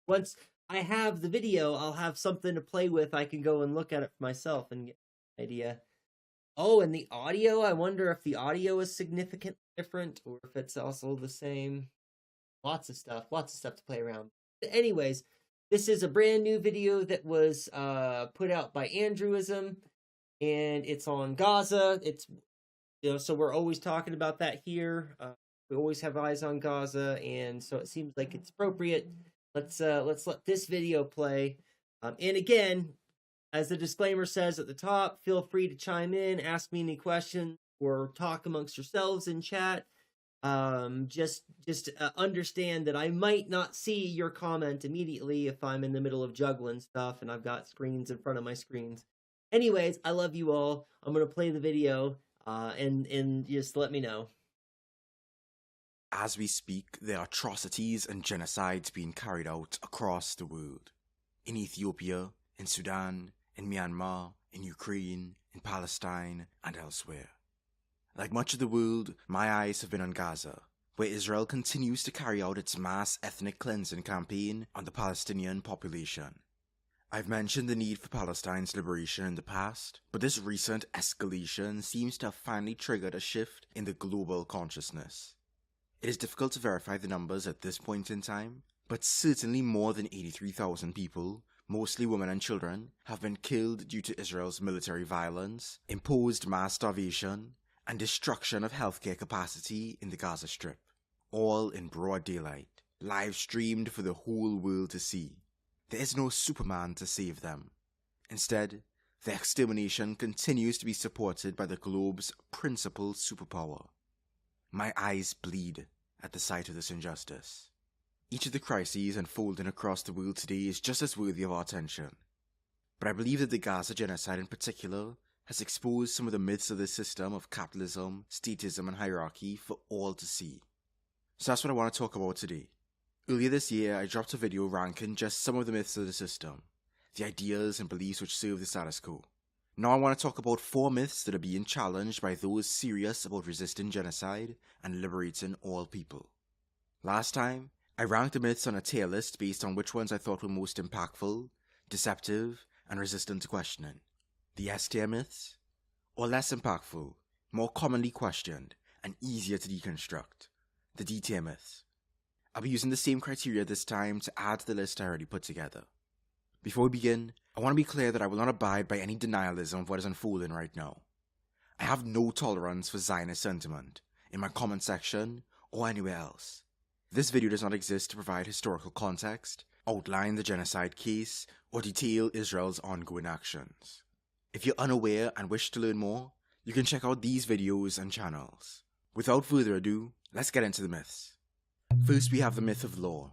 Once I have the video, I'll have something to play with. I can go and look at it for myself and get an idea. Oh, and the audio, I wonder if the audio is significantly different or if it's also the same. Lots of stuff to play around. But anyways, this is a brand new video that was put out by Andrewism, and it's on Gaza. It's so we're always talking about that here. We always have eyes on Gaza, and so it seems like it's appropriate. Let's let this video play. And again, as the disclaimer says at the top, feel free to chime in, ask me any questions, or talk amongst yourselves in chat. Just understand that I might not see your comment immediately if I'm in the middle of juggling stuff and I've got screens in front of my screens. Anyways, I love you all. I'm gonna play the video, and just let me know. As we speak, there are atrocities and genocides being carried out across the world. In Ethiopia, in Sudan, in Myanmar, in Ukraine, in Palestine, and elsewhere. Like much of the world, my eyes have been on Gaza, where Israel continues to carry out its mass ethnic cleansing campaign on the Palestinian population. I've mentioned the need for Palestine's liberation in the past, but this recent escalation seems to have finally triggered a shift in the global consciousness. It is difficult to verify the numbers at this point in time, but certainly more than 83,000 people, mostly women and children, have been killed due to Israel's military violence, imposed mass starvation, and destruction of healthcare capacity in the Gaza Strip, all in broad daylight, live streamed for the whole world to see. There is no Superman to save them. Instead, their extermination continues to be supported by the globe's principal superpower. My eyes bleed at the sight of this injustice. Each of the crises unfolding across the world today is just as worthy of our attention. But I believe that the Gaza genocide in particular has exposed some of the myths of the system of capitalism, statism, and hierarchy for all to see. So that's what I want to talk about today. Earlier this year, I dropped a video ranking just some of the myths of the system, the ideas and beliefs which serve the status quo. Now I want to talk about 4 myths that are being challenged by those serious about resisting genocide and liberating all people. Last time, I ranked the myths on a tier list based on which ones I thought were most impactful, deceptive, and resistant to questioning. The S-tier myths, or less impactful, more commonly questioned, and easier to deconstruct. The D-tier myths. I'll be using the same criteria this time to add to the list I already put together. Before we begin, I want to be clear that I will not abide by any denialism of what is unfolding right now. I have no tolerance for Zionist sentiment, in my comment section or anywhere else. This video does not exist to provide historical context, outline the genocide case, or detail Israel's ongoing actions. If you're unaware and wish to learn more, you can check out these videos and channels. Without further ado, let's get into the myths. First, we have the myth of law.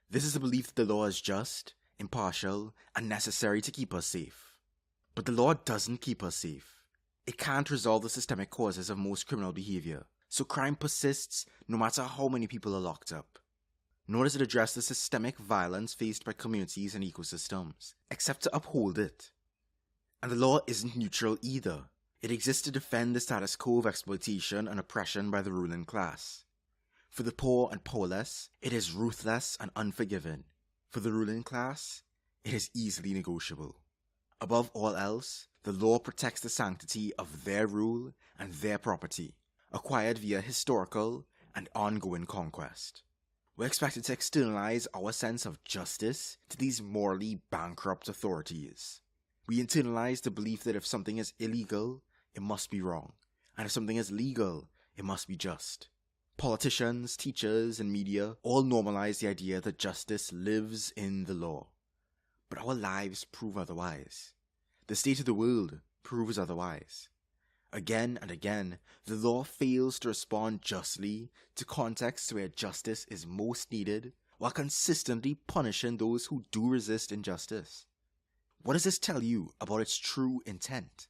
This is the belief that the law is just, impartial, and necessary to keep us safe. But the law doesn't keep us safe. It can't resolve the systemic causes of most criminal behavior, so crime persists no matter how many people are locked up. Nor does it address the systemic violence faced by communities and ecosystems, except to uphold it. And the law isn't neutral either. It exists to defend the status quo of exploitation and oppression by the ruling class. For the poor and powerless, it is ruthless and unforgiving. For the ruling class, it is easily negotiable. Above all else, the law protects the sanctity of their rule and their property, acquired via historical and ongoing conquest. We're expected to externalize our sense of justice to these morally bankrupt authorities. We internalize the belief that if something is illegal, it must be wrong, and if something is legal, it must be just. Politicians, teachers, and media all normalize the idea that justice lives in the law. But our lives prove otherwise. The state of the world proves otherwise. Again and again, the law fails to respond justly to contexts where justice is most needed, while consistently punishing those who do resist injustice. What does this tell you about its true intent?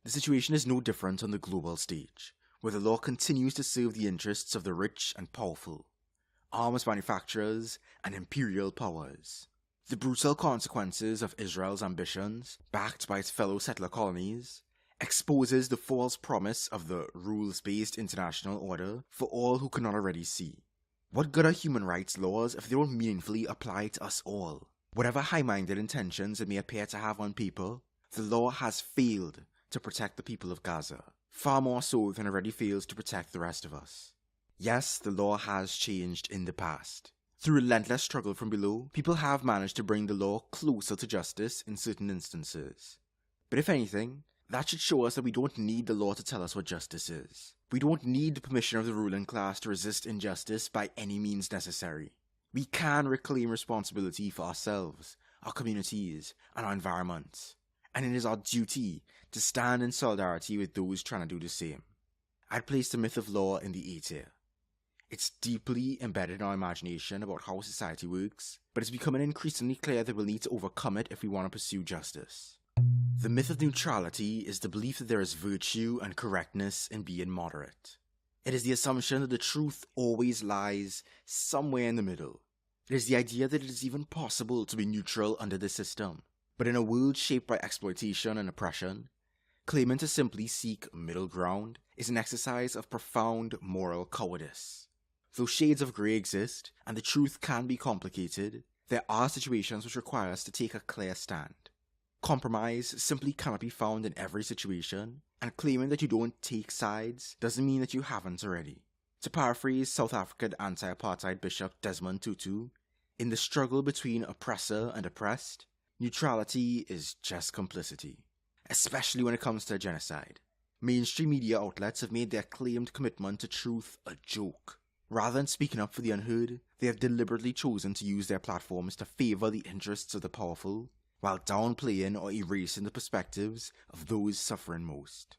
The situation is no different on the global stage, where the law continues to serve the interests of the rich and powerful, arms manufacturers, and imperial powers. The brutal consequences of Israel's ambitions, backed by its fellow settler colonies, exposes the false promise of the rules-based international order for all who cannot already see. What good are human rights laws if they don't meaningfully apply to us all? Whatever high-minded intentions it may appear to have on paper, the law has failed to protect the people of Gaza, far more so than it already fails to protect the rest of us. Yes, the law has changed in the past. Through relentless struggle from below, people have managed to bring the law closer to justice in certain instances. But if anything, that should show us that we don't need the law to tell us what justice is. We don't need the permission of the ruling class to resist injustice by any means necessary. We can reclaim responsibility for ourselves, our communities, and our environment. And it is our duty to stand in solidarity with those trying to do the same. I'd place the myth of law in the A tier. It's deeply embedded in our imagination about how society works, but it's becoming increasingly clear that we'll need to overcome it if we want to pursue justice. The myth of neutrality is the belief that there is virtue and correctness in being moderate. It is the assumption that the truth always lies somewhere in the middle. It is the idea that it is even possible to be neutral under the system. But in a world shaped by exploitation and oppression, claiming to simply seek middle ground is an exercise of profound moral cowardice. Though shades of grey exist, and the truth can be complicated, there are situations which require us to take a clear stand. Compromise simply cannot be found in every situation, and claiming that you don't take sides doesn't mean that you haven't already. To paraphrase South African anti-apartheid Bishop Desmond Tutu, in the struggle between oppressor and oppressed, neutrality is just complicity, especially when it comes to genocide. Mainstream media outlets have made their claimed commitment to truth a joke. Rather than speaking up for the unheard, they have deliberately chosen to use their platforms to favour the interests of the powerful, while downplaying or erasing the perspectives of those suffering most.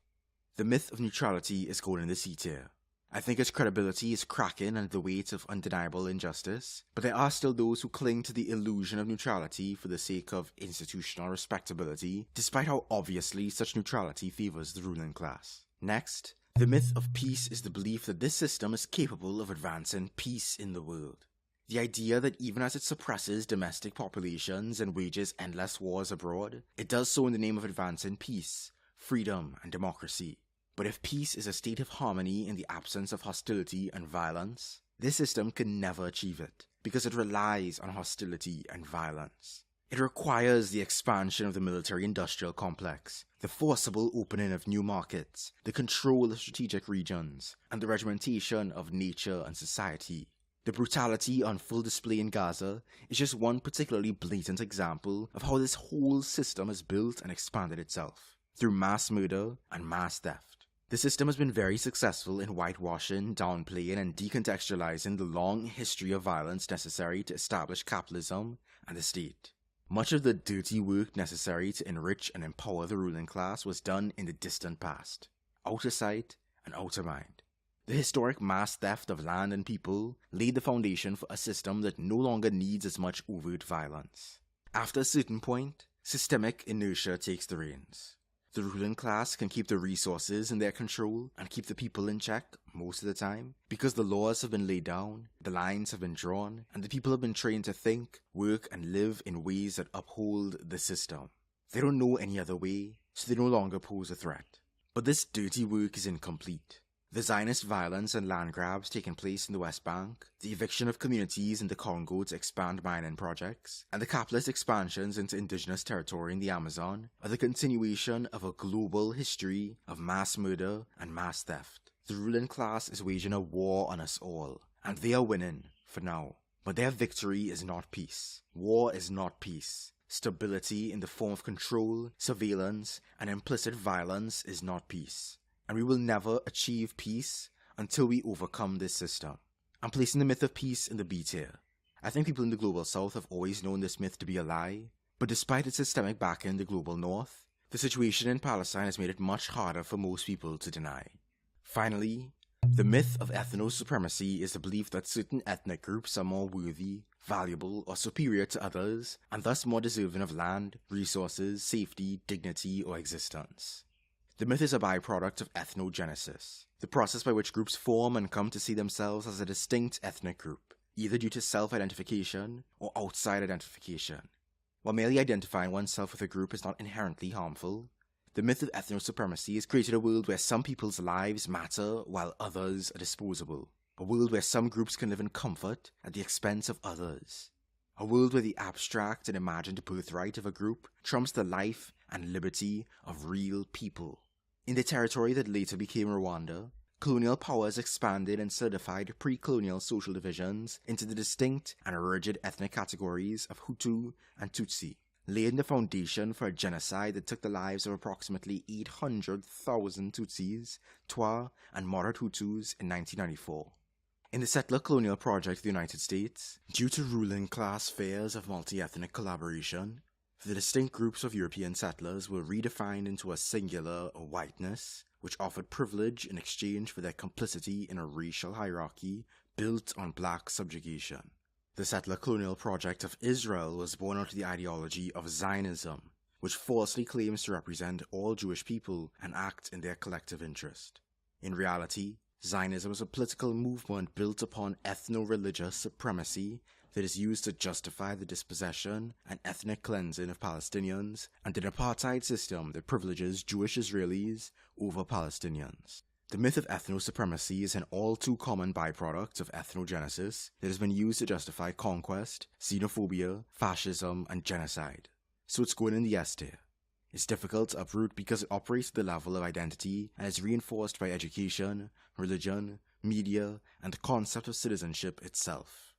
The myth of neutrality is going in the C tier. I think its credibility is cracking under the weight of undeniable injustice, but there are still those who cling to the illusion of neutrality for the sake of institutional respectability, despite how obviously such neutrality favours the ruling class. Next, the myth of peace is the belief that this system is capable of advancing peace in the world. The idea that even as it suppresses domestic populations and wages endless wars abroad, it does so in the name of advancing peace, freedom, and democracy. But if peace is a state of harmony in the absence of hostility and violence, this system can never achieve it, because it relies on hostility and violence. It requires the expansion of the military-industrial complex, the forcible opening of new markets, the control of strategic regions, and the regimentation of nature and society. The brutality on full display in Gaza is just one particularly blatant example of how this whole system has built and expanded itself through mass murder and mass theft. The system has been very successful in whitewashing, downplaying, and decontextualizing the long history of violence necessary to establish capitalism and the state. Much of the dirty work necessary to enrich and empower the ruling class was done in the distant past, out of sight and out of mind. The historic mass theft of land and people laid the foundation for a system that no longer needs as much overt violence. After a certain point, systemic inertia takes the reins. The ruling class can keep the resources in their control and keep the people in check most of the time because the laws have been laid down, the lines have been drawn, and the people have been trained to think, work, and live in ways that uphold the system. They don't know any other way, so they no longer pose a threat. But this dirty work is incomplete. The Zionist violence and land grabs taking place in the West Bank, the eviction of communities in the Congo to expand mining projects, and the capitalist expansions into indigenous territory in the Amazon are the continuation of a global history of mass murder and mass theft. The ruling class is waging a war on us all, and they are winning, for now. But their victory is not peace. War is not peace. Stability in the form of control, surveillance, and implicit violence is not peace. And we will never achieve peace until we overcome this system. I'm placing the myth of peace in the B tier. I think people in the global south have always known this myth to be a lie, but despite its systemic backing in the global north, the situation in Palestine has made it much harder for most people to deny. Finally, the myth of ethno-supremacy is the belief that certain ethnic groups are more worthy, valuable, or superior to others, and thus more deserving of land, resources, safety, dignity, or existence. The myth is a byproduct of ethnogenesis, the process by which groups form and come to see themselves as a distinct ethnic group, either due to self-identification or outside identification. While merely identifying oneself with a group is not inherently harmful, the myth of ethno-supremacy has created a world where some people's lives matter while others are disposable, a world where some groups can live in comfort at the expense of others, a world where the abstract and imagined birthright of a group trumps the life and liberty of real people. In the territory that later became Rwanda, colonial powers expanded and solidified pre-colonial social divisions into the distinct and rigid ethnic categories of Hutu and Tutsi, laying the foundation for a genocide that took the lives of approximately 800,000 Tutsis, Twa, and moderate Hutus in 1994. In the settler colonial project of the United States, due to ruling class fears of multi-ethnic collaboration, the distinct groups of European settlers were redefined into a singular whiteness, which offered privilege in exchange for their complicity in a racial hierarchy built on black subjugation. The settler colonial project of Israel was born out of the ideology of Zionism, which falsely claims to represent all Jewish people and act in their collective interest. In reality, Zionism is a political movement built upon ethno-religious supremacy that is used to justify the dispossession and ethnic cleansing of Palestinians and an apartheid system that privileges Jewish Israelis over Palestinians. The myth of ethno-supremacy is an all-too-common byproduct of ethnogenesis that has been used to justify conquest, xenophobia, fascism, and genocide. So it's going in the S tier. It's difficult to uproot because it operates at the level of identity and is reinforced by education, religion, media, and the concept of citizenship itself.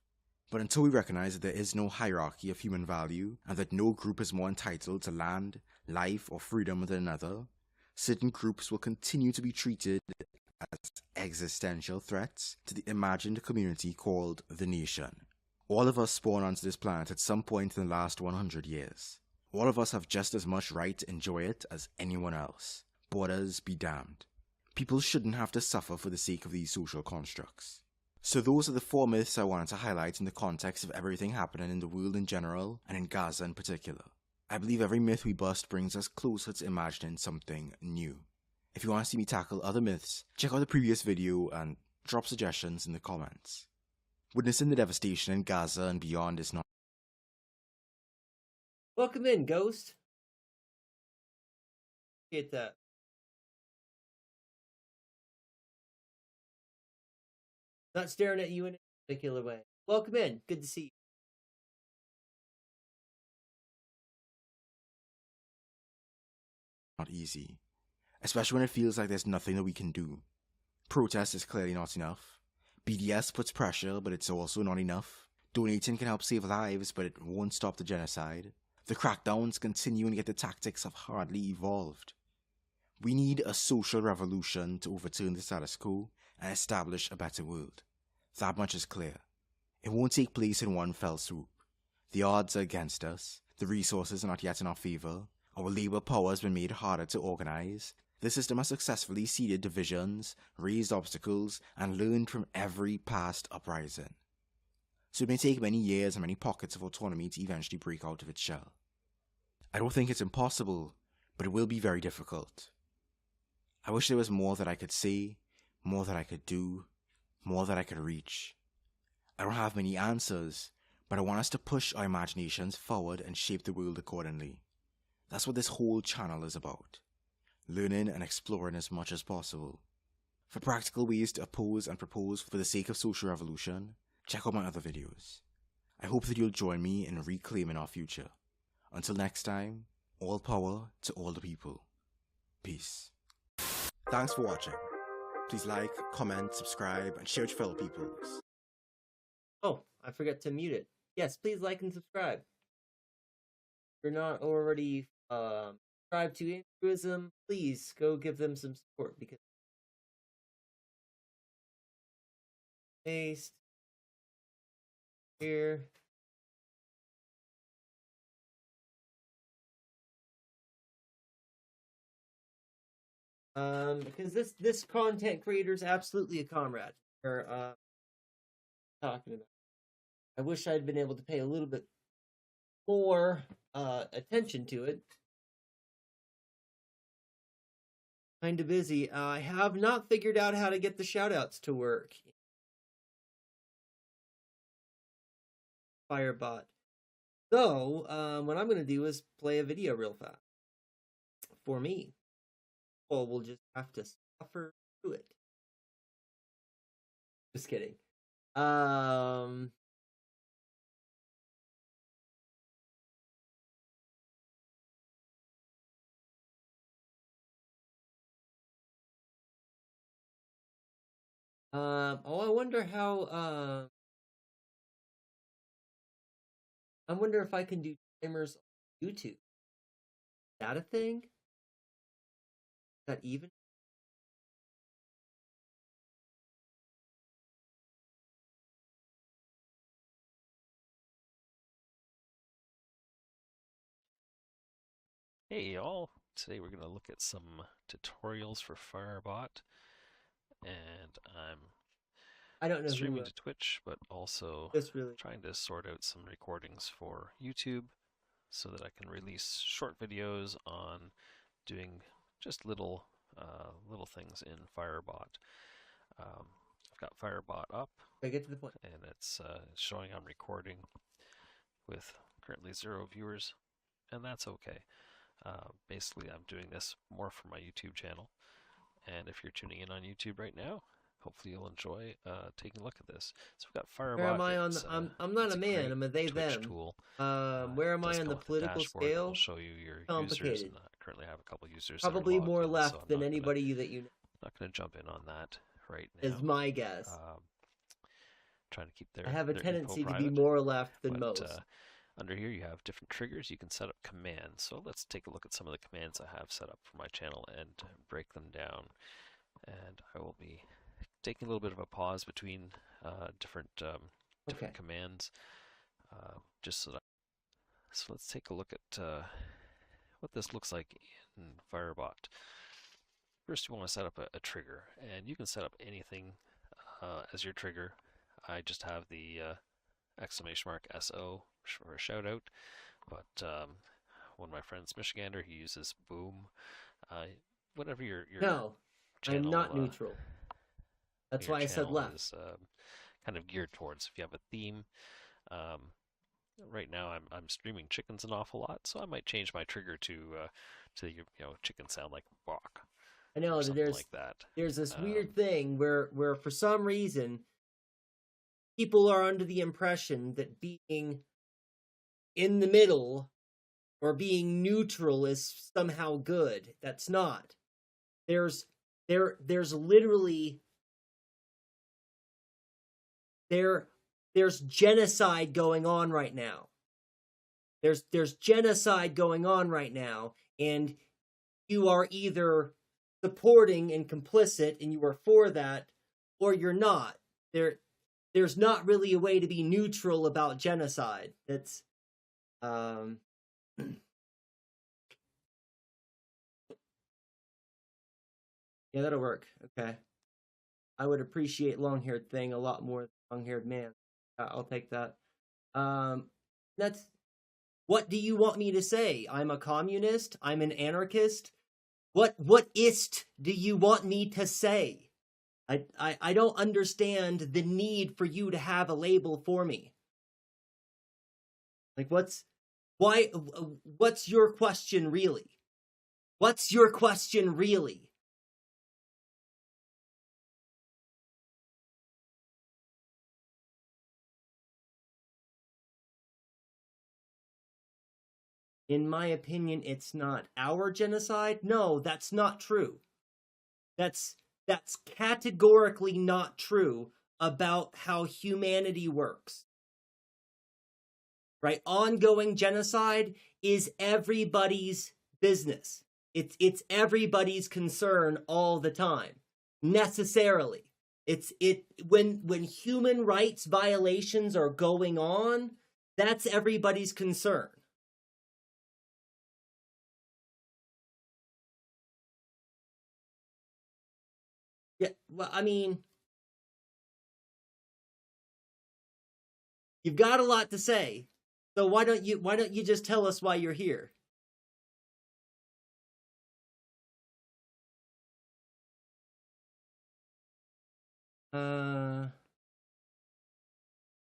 But until we recognize that there is no hierarchy of human value and that no group is more entitled to land, life, or freedom than another, certain groups will continue to be treated as existential threats to the imagined community called the nation. All of us spawned onto this planet at some point in the last 100 years. All of us have just as much right to enjoy it as anyone else. Borders be damned. People shouldn't have to suffer for the sake of these social constructs. So those are the 4 myths I wanted to highlight in the context of everything happening in the world in general and in Gaza in particular. I believe every myth we bust brings us closer to imagining something new. If you want to see me tackle other myths, check out the previous video and drop suggestions in the comments. Witnessing the devastation in Gaza and beyond is not... Welcome in, Ghost. Get that. Not staring at you in a particular way. Welcome in. Good to see you. not easy, especially when it feels like there's nothing that we can do. Protest is clearly not enough. BDS puts pressure, but it's also not enough. Donating can help save lives, but it won't stop the genocide. The crackdowns continue, and yet the tactics have hardly evolved. We need a social revolution to overturn the status quo and establish a better world. That much is clear. It won't take place in one fell swoop. The odds are against us. The resources are not yet in our favor. Our labor power has been made harder to organize. The system has successfully seeded divisions, raised obstacles, and learned from every past uprising. So it may take many years and many pockets of autonomy to eventually break out of its shell. I don't think it's impossible, but it will be very difficult. I wish there was more that I could say, more that I could do, more that I could reach. I don't have many answers, but I want us to push our imaginations forward and shape the world accordingly. That's what this whole channel is about. Learning and exploring as much as possible. For practical ways to oppose and propose for the sake of social revolution, check out my other videos. I hope that you'll join me in reclaiming our future. Until next time, all power to all the people. Peace. Thanks for watching. Please like, comment, subscribe, and share with your fellow peoples. Oh, I forgot to mute it. Yes, please like and subscribe. If you're not already subscribed to Andrewism, please go give them some support because paste here. Because this content creator is absolutely a comrade. Or talking about. I wish I'd been able to pay a little bit more attention to it. Kind of busy. I have not figured out how to get the shoutouts to work. Firebot. So, what I'm going to do is play a video real fast. For me. Well, we'll just have to suffer through it. Just kidding. I wonder how, I wonder if I can do timers on YouTube. Is that a thing? Is that even? Hey y'all, today we're going to look at some tutorials for Firebot, and I don't know streaming who, to Twitch, but also trying to sort out some recordings for YouTube so that I can release short videos on doing just little things in Firebot. I've got Firebot up, I get to the point, and it's showing I'm recording with currently 0 viewers, and that's okay. Basically, I'm doing this more for my YouTube channel, and if you're tuning in on YouTube right now, hopefully you'll enjoy taking a look at this. So we've got Firebot. Where am I on the, I'm not a man, I'm a they them. Tool. Where am I on the political scale? It'll show you your users. And I currently have a couple users. Probably more left than anybody that you know. I'm not going to jump in on that right now. Is my guess. Trying to keep their. I have a tendency to be more left than most. Under here you have different triggers. You can set up commands. So let's take a look at some of the commands I have set up for my channel and break them down. And I will be taking a little bit of a pause between different commands, just so that. So let's take a look at what this looks like in Firebot. First, you want to set up a trigger, and you can set up anything as your trigger. I just have the exclamation mark SO for a shout out, but one of my friends, Michigander, he uses boom. Whatever your no, channel, I'm not neutral. That's why I said left. Is kind of geared towards. If you have a theme, right now I'm streaming chickens an awful lot, so I might change my trigger to chicken sound like bawk. I know there's like that. There's this weird thing where for some reason people are under the impression that being in the middle or being neutral is somehow good. That's not. There's literally there's genocide going on right now. There's genocide going on right now, and you are either supporting and complicit and you are for that, or you're not. There's not really a way to be neutral about genocide. That's yeah, that'll work. Okay. I would appreciate long-haired thing a lot more than long-haired man. I'll take that. That's what do you want me to say? I'm a communist? I'm an anarchist? What ist do you want me to say? I don't understand the need for you to have a label for me. Like, what's your question really? What's your question really? In my opinion, it's not our genocide. No, that's not true. That's categorically not true about how humanity works. Right? Ongoing genocide is everybody's business. It's everybody's concern all the time. Necessarily. When human rights violations are going on, that's everybody's concern. Yeah, well, I mean, you've got a lot to say, so why don't you just tell us why you're here?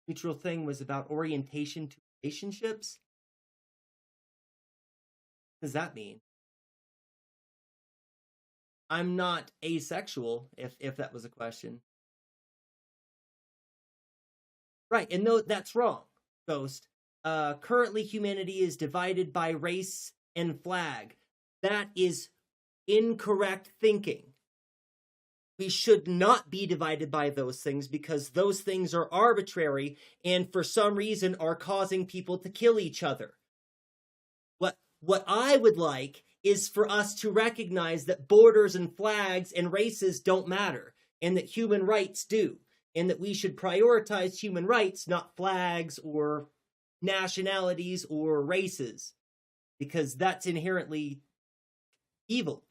Neutral thing was about orientation to relationships? What does that mean? I'm not asexual, if that was a question. Right, and no, that's wrong, Ghost. Currently, humanity is divided by race and flag. That is incorrect thinking. We should not be divided by those things because those things are arbitrary and for some reason are causing people to kill each other. What I would like is for us to recognize that borders and flags and races don't matter, and that human rights do, and that we should prioritize human rights, not flags or nationalities or races, because that's inherently evil.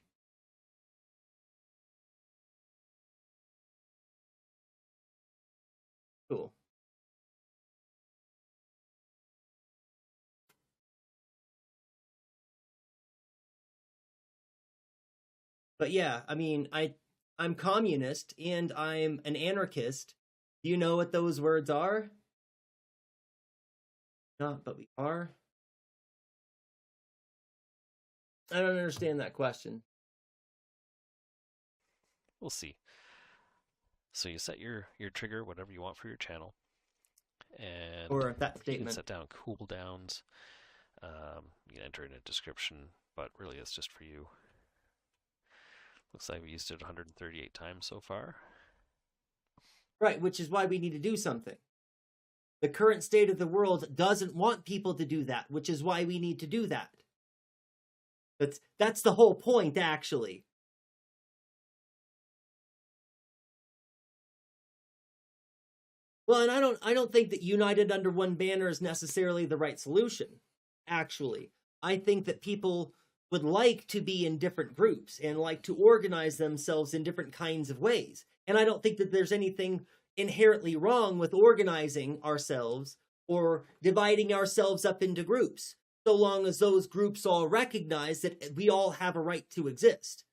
Cool. But yeah, I mean, I'm communist and I'm an anarchist. Do you know what those words are? Not, but we are. I don't understand that question. We'll see. So you set your trigger, whatever you want for your channel, and or that statement. You can set down cooldowns. You can enter in a description, but really it's just for you. Looks like we used it 138 times so far. Right, which is why we need to do something. The current state of the world doesn't want people to do that, which is why we need to do that. That's the whole point, actually. Well, and I don't think that united under one banner is necessarily the right solution, actually. I think that people would like to be in different groups and like to organize themselves in different kinds of ways. And I don't think that there's anything inherently wrong with organizing ourselves or dividing ourselves up into groups, so long as those groups all recognize that we all have a right to exist.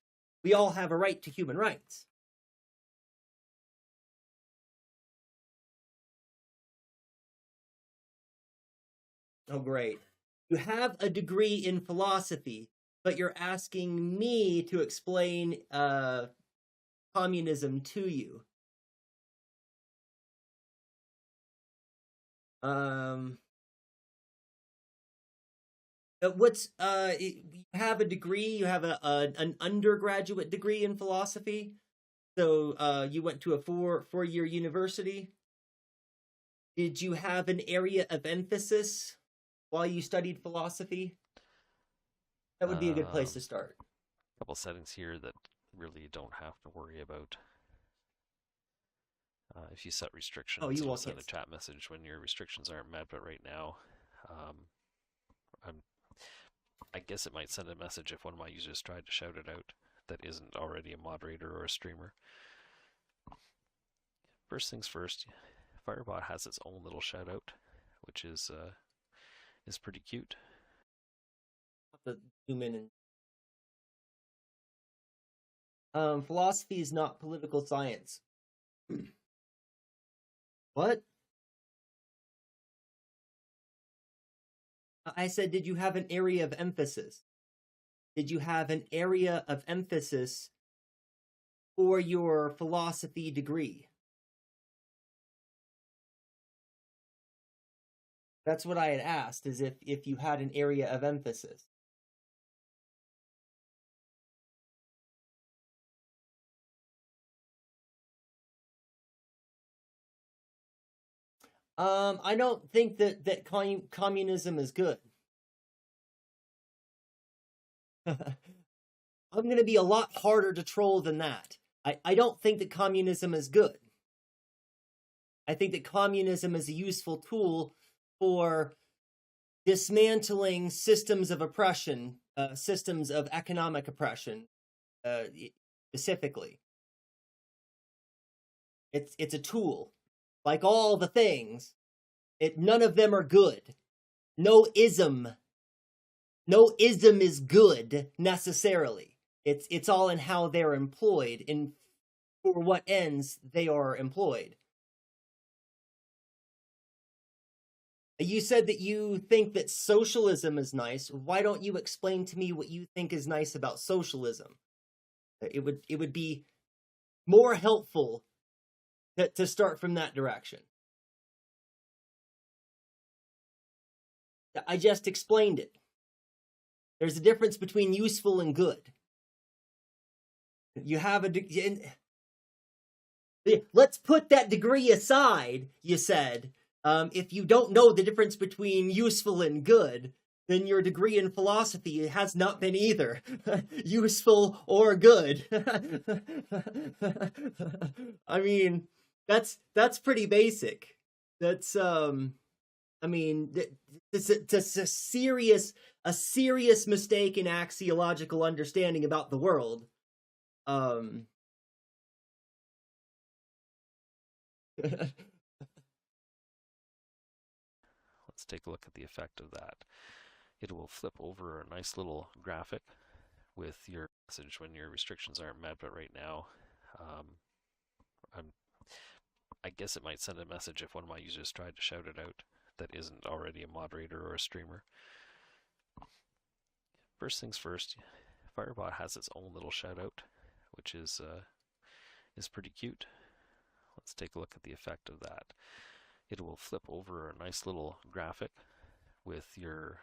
We all have a right to human rights. Oh, great. You have a degree in philosophy, but you're asking me to explain communism to you. You have a degree, you have an undergraduate degree in philosophy, so you went to a four-year university? Did you have an area of emphasis while you studied philosophy? That would be a good place to start. A couple settings here that really you don't have to worry about. If you set restrictions, Oh, you will will send a chat message when your restrictions aren't met, but right now, I guess it might send a message if one of my users tried to shout it out that isn't already a moderator or a streamer. First things first, Firebot has its own little shout out, which is pretty cute. I'll have to zoom in and philosophy is not political science. What? I said, did you have an area of emphasis? Did you have an area of emphasis for your philosophy degree? That's what I had asked, is if you had an area of emphasis. I don't think that communism is good. I'm going to be a lot harder to troll than that. I don't think that communism is good. I think that communism is a useful tool for dismantling systems of oppression, systems of economic oppression, specifically. It's a tool. Like all the things, none of them are good. No ism is good necessarily. It's all in how they're employed, and for what ends they are employed. You said that you think that socialism is nice. Why don't you explain to me what you think is nice about socialism? It would be more helpful to start from that direction. I just explained it. There's a difference between useful and good. You have let's put that degree aside, you said. If you don't know the difference between useful and good, then your degree in philosophy has not been either useful or good. I mean, that's pretty basic. That's I mean, it's a serious mistake in axiological understanding about the world. Let's take a look at the effect of that. It will flip over a nice little graphic with your message when your restrictions aren't met, but right now, I guess it might send a message if one of my users tried to shout it out that isn't already a moderator or a streamer. First things first, Firebot has its own little shout out, which is pretty cute. Let's take a look at the effect of that. It will flip over a nice little graphic with your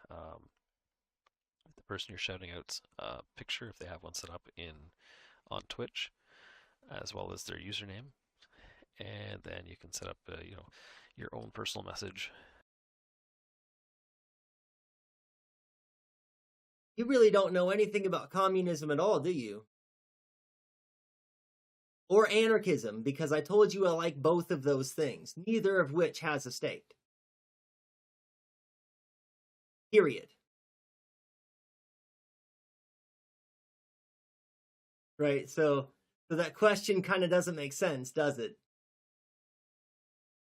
the person you're shouting out's picture, if they have one set up on Twitch, as well as their username, and then you can set up your own personal message. You really don't know anything about communism at all, do you? Or anarchism, because I told you I like both of those things, neither of which has a state. Period. Right, so that question kind of doesn't make sense, does it?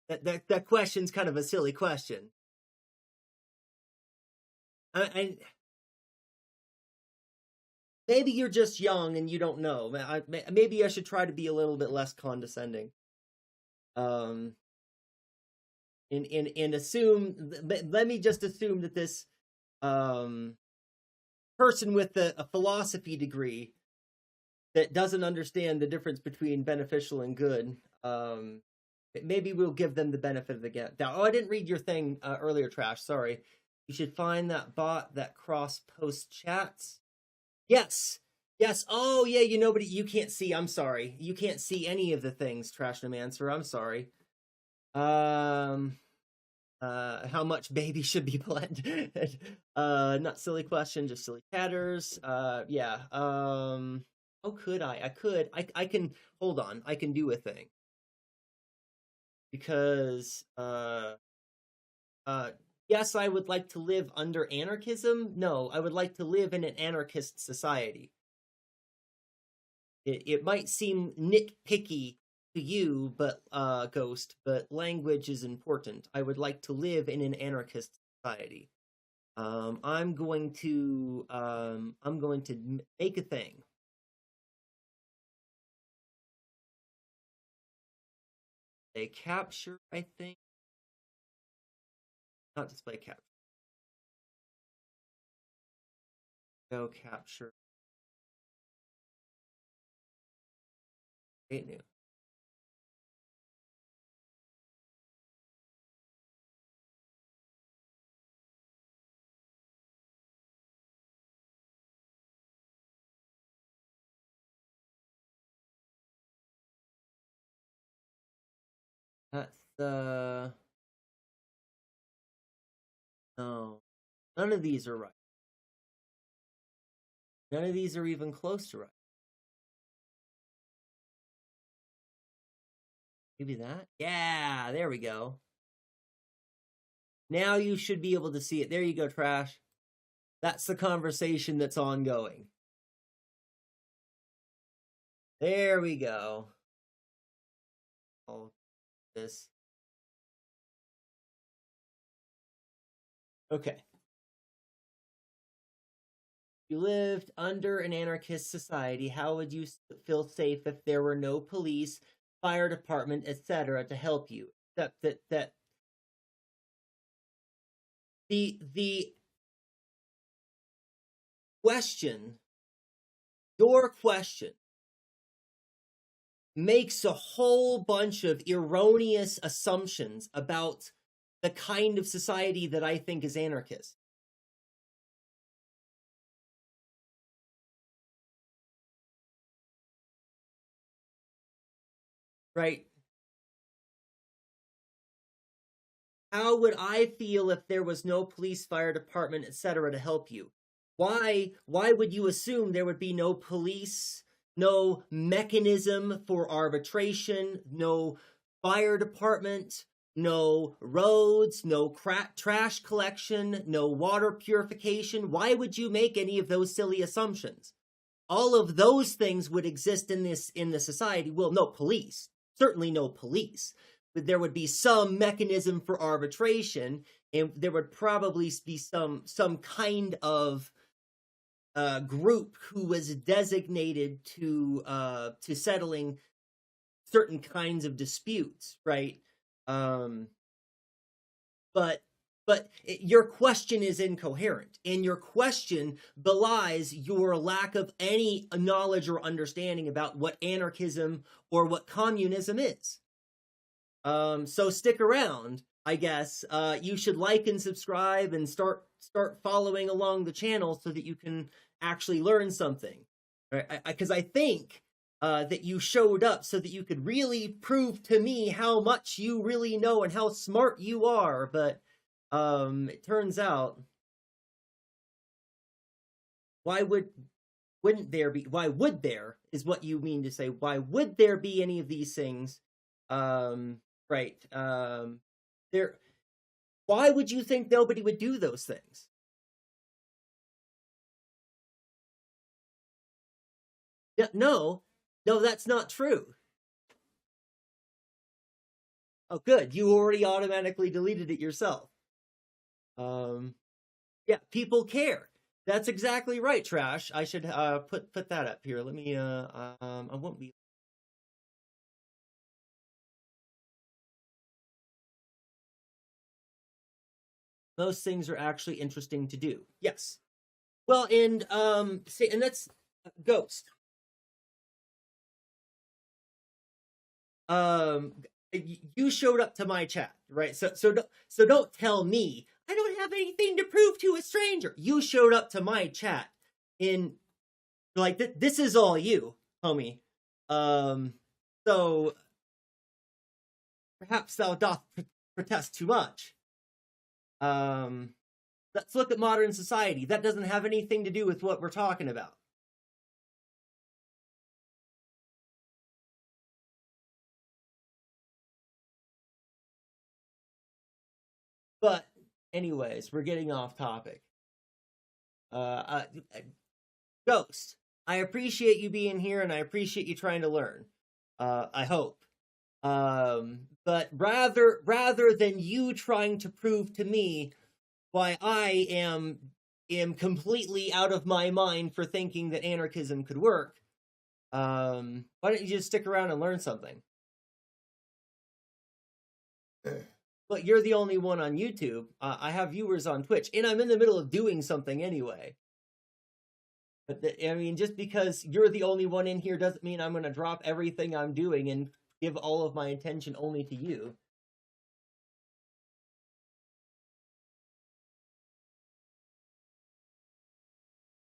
That question's kind of a silly question. And maybe you're just young and you don't know. Maybe I should try to be a little bit less condescending. And assume. Let me just assume that this person with a philosophy degree that doesn't understand the difference between beneficial and good. Maybe we'll give them the benefit of the doubt. Oh, I didn't read your thing earlier, Trash. Sorry. You should find that bot that cross-post chats. Yes. Oh, yeah, you can't see. I'm sorry. You can't see any of the things, Trashnomancer. I'm sorry. How much baby should be blended? Not silly question, just silly chatters. Yeah. Oh, could I? I can, hold on. I can do a thing. Because, yes, I would like to live under anarchism. No, I would like to live in an anarchist society. It might seem nitpicky to you, but Ghost, but language is important. I would like to live in an anarchist society. I'm going to make a thing. A capture, I think. Not display capture. Go capture. Create new. That's no. None of these are right. None of these are even close to right. Maybe that? Yeah, there we go. Now you should be able to see it. There you go, Trash. That's the conversation that's ongoing. There we go. All this. Okay. You lived under an anarchist society. How would you feel safe if there were no police, fire department, etc. to help you? Except that the question, your question, makes a whole bunch of erroneous assumptions about the kind of society that I think is anarchist. Right? How would I feel if there was no police, fire department, etc. to help you? Why would you assume there would be no police, no mechanism for arbitration, no fire department, no roads, no trash collection, no water purification? Why would you make any of those silly assumptions? All of those things would exist in the society. Well, no police. Certainly no police. But there would be some mechanism for arbitration, and there would probably be some kind of group who was designated to settling certain kinds of disputes, right? But your question is incoherent, and your question belies your lack of any knowledge or understanding about what anarchism or what communism is. So stick around, I guess. You should like and subscribe and start following along the channel so that you can actually learn something. Right? Because I think that you showed up so that you could really prove to me how much you really know and how smart you are, but it turns out, why would there is what you mean to say. Why would there be any of these things? Right. Why would you think nobody would do those things? No, that's not true. Oh, good. You already automatically deleted it yourself. Yeah, people care. That's exactly right, Trash. I should put that up here. Let me I won't be. Most things are actually interesting to do. Yes. Well, and see, and that's Ghost. You showed up to my chat, right? So don't tell me I don't have anything to prove to a stranger. You showed up to my chat in like this is all you, homie. So perhaps thou doth protest too much. Let's look at modern society. That doesn't have anything to do with what we're talking about. But anyways, we're getting off topic. Ghost, I appreciate you being here, and I appreciate you trying to learn. I hope. But rather than you trying to prove to me why I am completely out of my mind for thinking that anarchism could work, why don't you just stick around and learn something? But you're the only one on YouTube. I have viewers on Twitch, and I'm in the middle of doing something anyway. But I mean, just because you're the only one in here doesn't mean I'm going to drop everything I'm doing and give all of my attention only to you.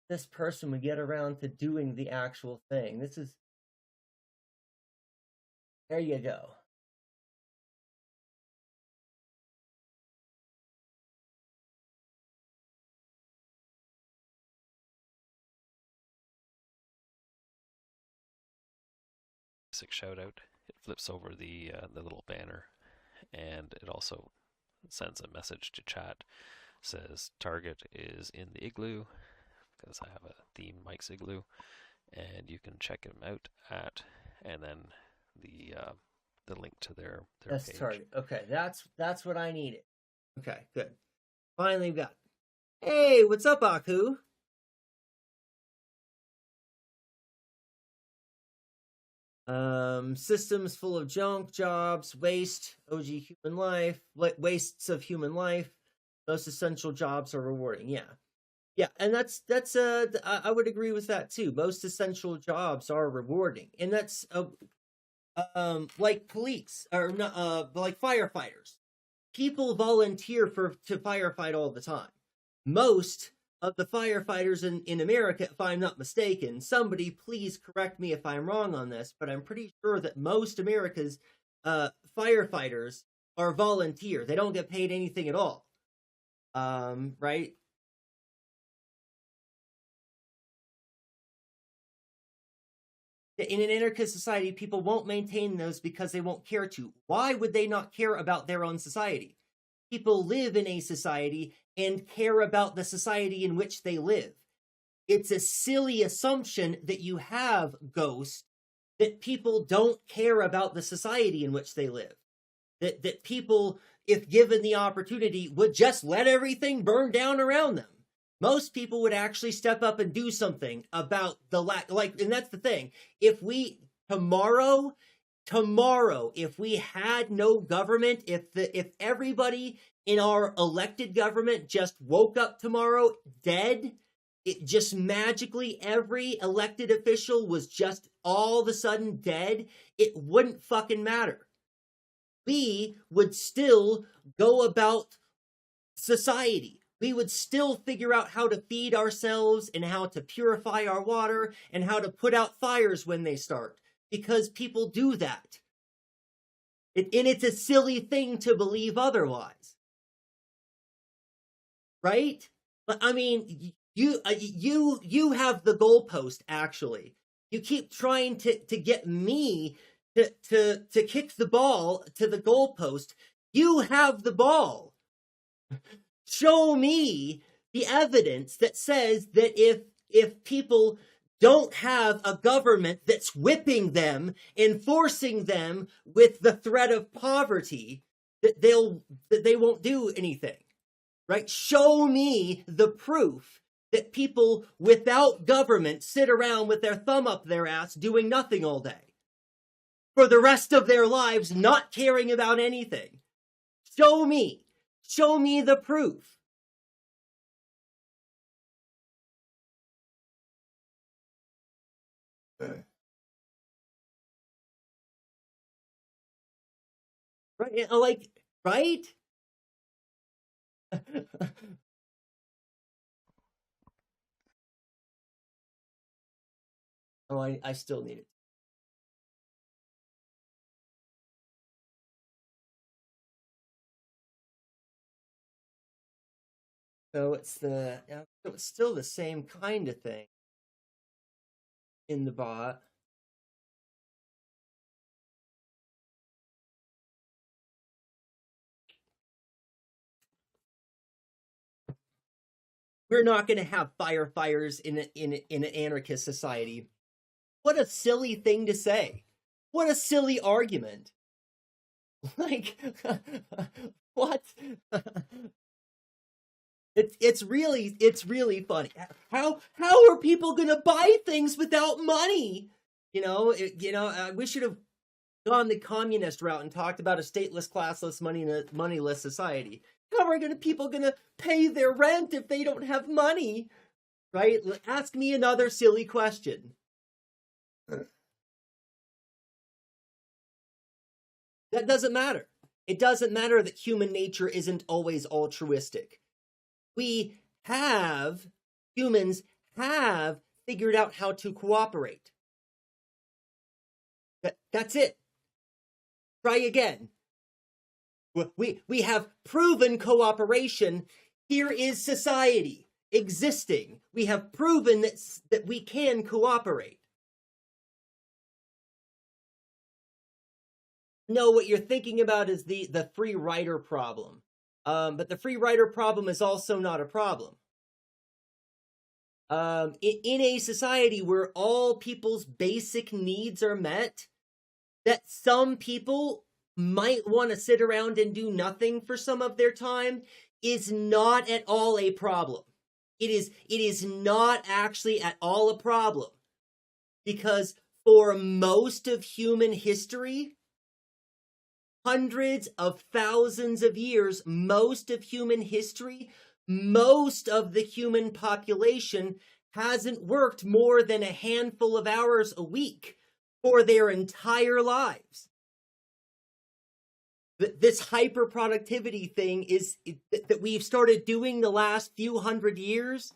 This person would get around to doing the actual thing. This is... There you go. Shout out. It flips over the little banner, and it also sends a message to chat. Says target is in the igloo, because I have a theme Mike's Igloo, and you can check him out at, and then the link to their page. Target. Okay, that's what I needed. Okay, good. Finally got it. Hey, what's up, Aku? Systems full of junk, jobs, waste, OG human life, wastes of human life. Most essential jobs are rewarding. Yeah, and that's I would agree with that too. Most essential jobs are rewarding, and that's like police or like firefighters. People volunteer to firefight all the time. Most of the firefighters in America, if I'm not mistaken, somebody please correct me if I'm wrong on this, but I'm pretty sure that most America's firefighters are volunteer. They don't get paid anything at all. Right? In an anarchist society, people won't maintain those because they won't care to. Why would they not care about their own society? People live in a society and care about the society in which they live. It's a silly assumption that you have, Ghost, that people don't care about the society in which they live. That people, if given the opportunity, would just let everything burn down around them. Most people would actually step up and do something about the and that's the thing. If we tomorrow, if we had no government, if everybody in our elected government just woke up tomorrow dead, it just magically every elected official was just all of a sudden dead, it wouldn't fucking matter. We would still go about society. We would still figure out how to feed ourselves and how to purify our water and how to put out fires when they start. Because people do that. And it's a silly thing to believe otherwise. Right? But I mean, you have the goalpost, actually. You keep trying to get me to kick the ball to the goalpost. You have the ball. Show me the evidence that says that if people don't have a government that's whipping them and forcing them with the threat of poverty, that they won't do anything. Right? Show me the proof that people without government sit around with their thumb up their ass doing nothing all day for the rest of their lives, not caring about anything. Show me the proof. Right? Like, right? Oh, I still need it. So it's still the same kind of thing in the bot. We're not going to have firefighters in an anarchist society. What a silly thing to say. What a silly argument. Like, what? It's really funny. How are people gonna buy things without money? We should have gone the communist route and talked about a stateless, classless, moneyless society. How are people gonna pay their rent if they don't have money? Right? Ask me another silly question. That doesn't matter. It doesn't matter that human nature isn't always altruistic. Humans have figured out how to cooperate. That's it. Try again. We have proven cooperation. Here is society existing. We have proven that we can cooperate. No, what you're thinking about is the free rider problem. But the free rider problem is also not a problem. In a society where all people's basic needs are met, that some people might want to sit around and do nothing for some of their time is not at all a problem. It is not actually at all a problem. Because for most of human history, hundreds of thousands of years, most of human history, most of the human population hasn't worked more than a handful of hours a week for their entire lives. This hyper-productivity thing that we've started doing the last few hundred years,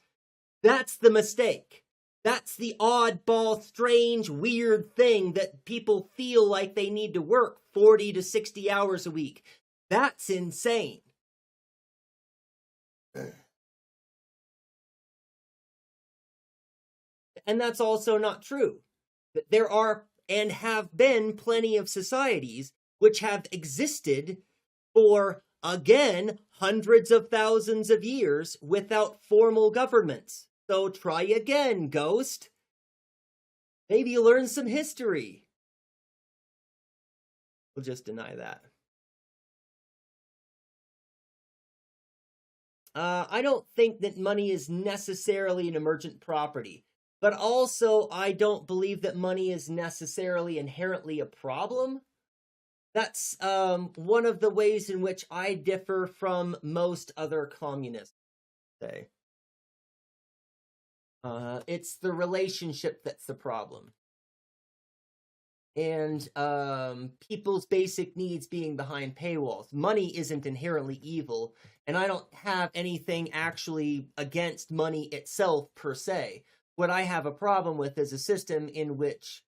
that's the mistake. That's the oddball, strange, weird thing that people feel like they need to work 40 to 60 hours a week. That's insane. And that's also not true. There are and have been plenty of societies which have existed for, again, hundreds of thousands of years without formal governments. So try again, Ghost. Maybe you learn some history. We'll just deny that. I don't think that money is necessarily an emergent property, but also I don't believe that money is necessarily inherently a problem. That's one of the ways in which I differ from most other communists, say. It's the relationship that's the problem. And people's basic needs being behind paywalls. Money isn't inherently evil, and I don't have anything actually against money itself per se. What I have a problem with is a system in which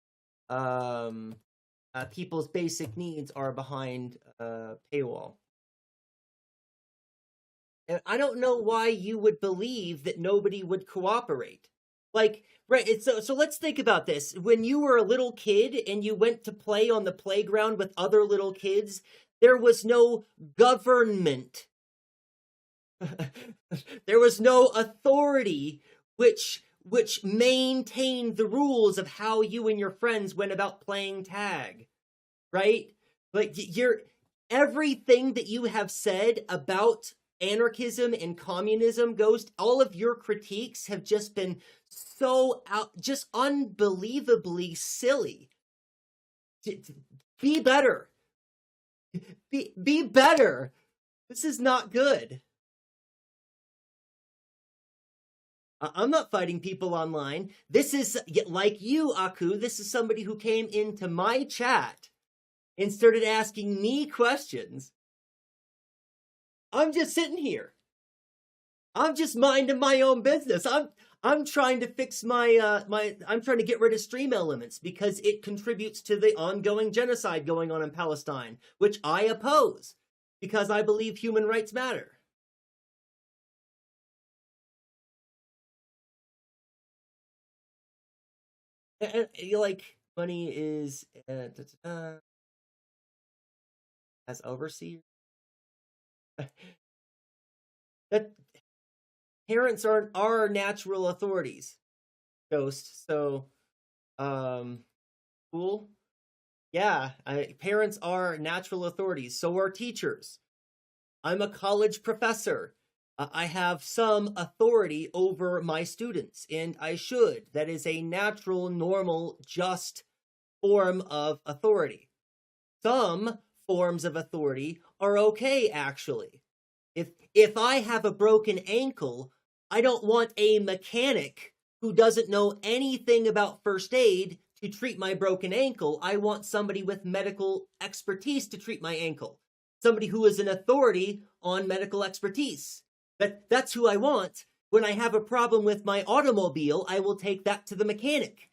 people's basic needs are behind paywall. And I don't know why you would believe that nobody would cooperate. Like, right, so let's think about this. When you were a little kid and you went to play on the playground with other little kids, there was no government. There was no authority which maintained the rules of how you and your friends went about playing tag, right? Like, everything that you have said about anarchism and communism, Ghost, all of your critiques have just been so just unbelievably silly. Be better. Be better. This is not good. I'm not fighting people online. This is, like you, Aku, this is somebody who came into my chat and started asking me questions. I'm just sitting here. I'm just minding my own business. I'm trying to fix I'm trying to get rid of stream elements because it contributes to the ongoing genocide going on in Palestine, which I oppose because I believe human rights matter. Like money is as overseer. That parents are natural authorities, Ghost. So, cool. Yeah, parents are natural authorities. So are teachers. I'm a college professor. I have some authority over my students, and I should. That is a natural, normal, just form of authority. Some forms of authority are okay, actually. If I have a broken ankle, I don't want a mechanic who doesn't know anything about first aid to treat my broken ankle. I want somebody with medical expertise to treat my ankle. Somebody who is an authority on medical expertise. That's who I want. When I have a problem with my automobile, I will take that to the mechanic,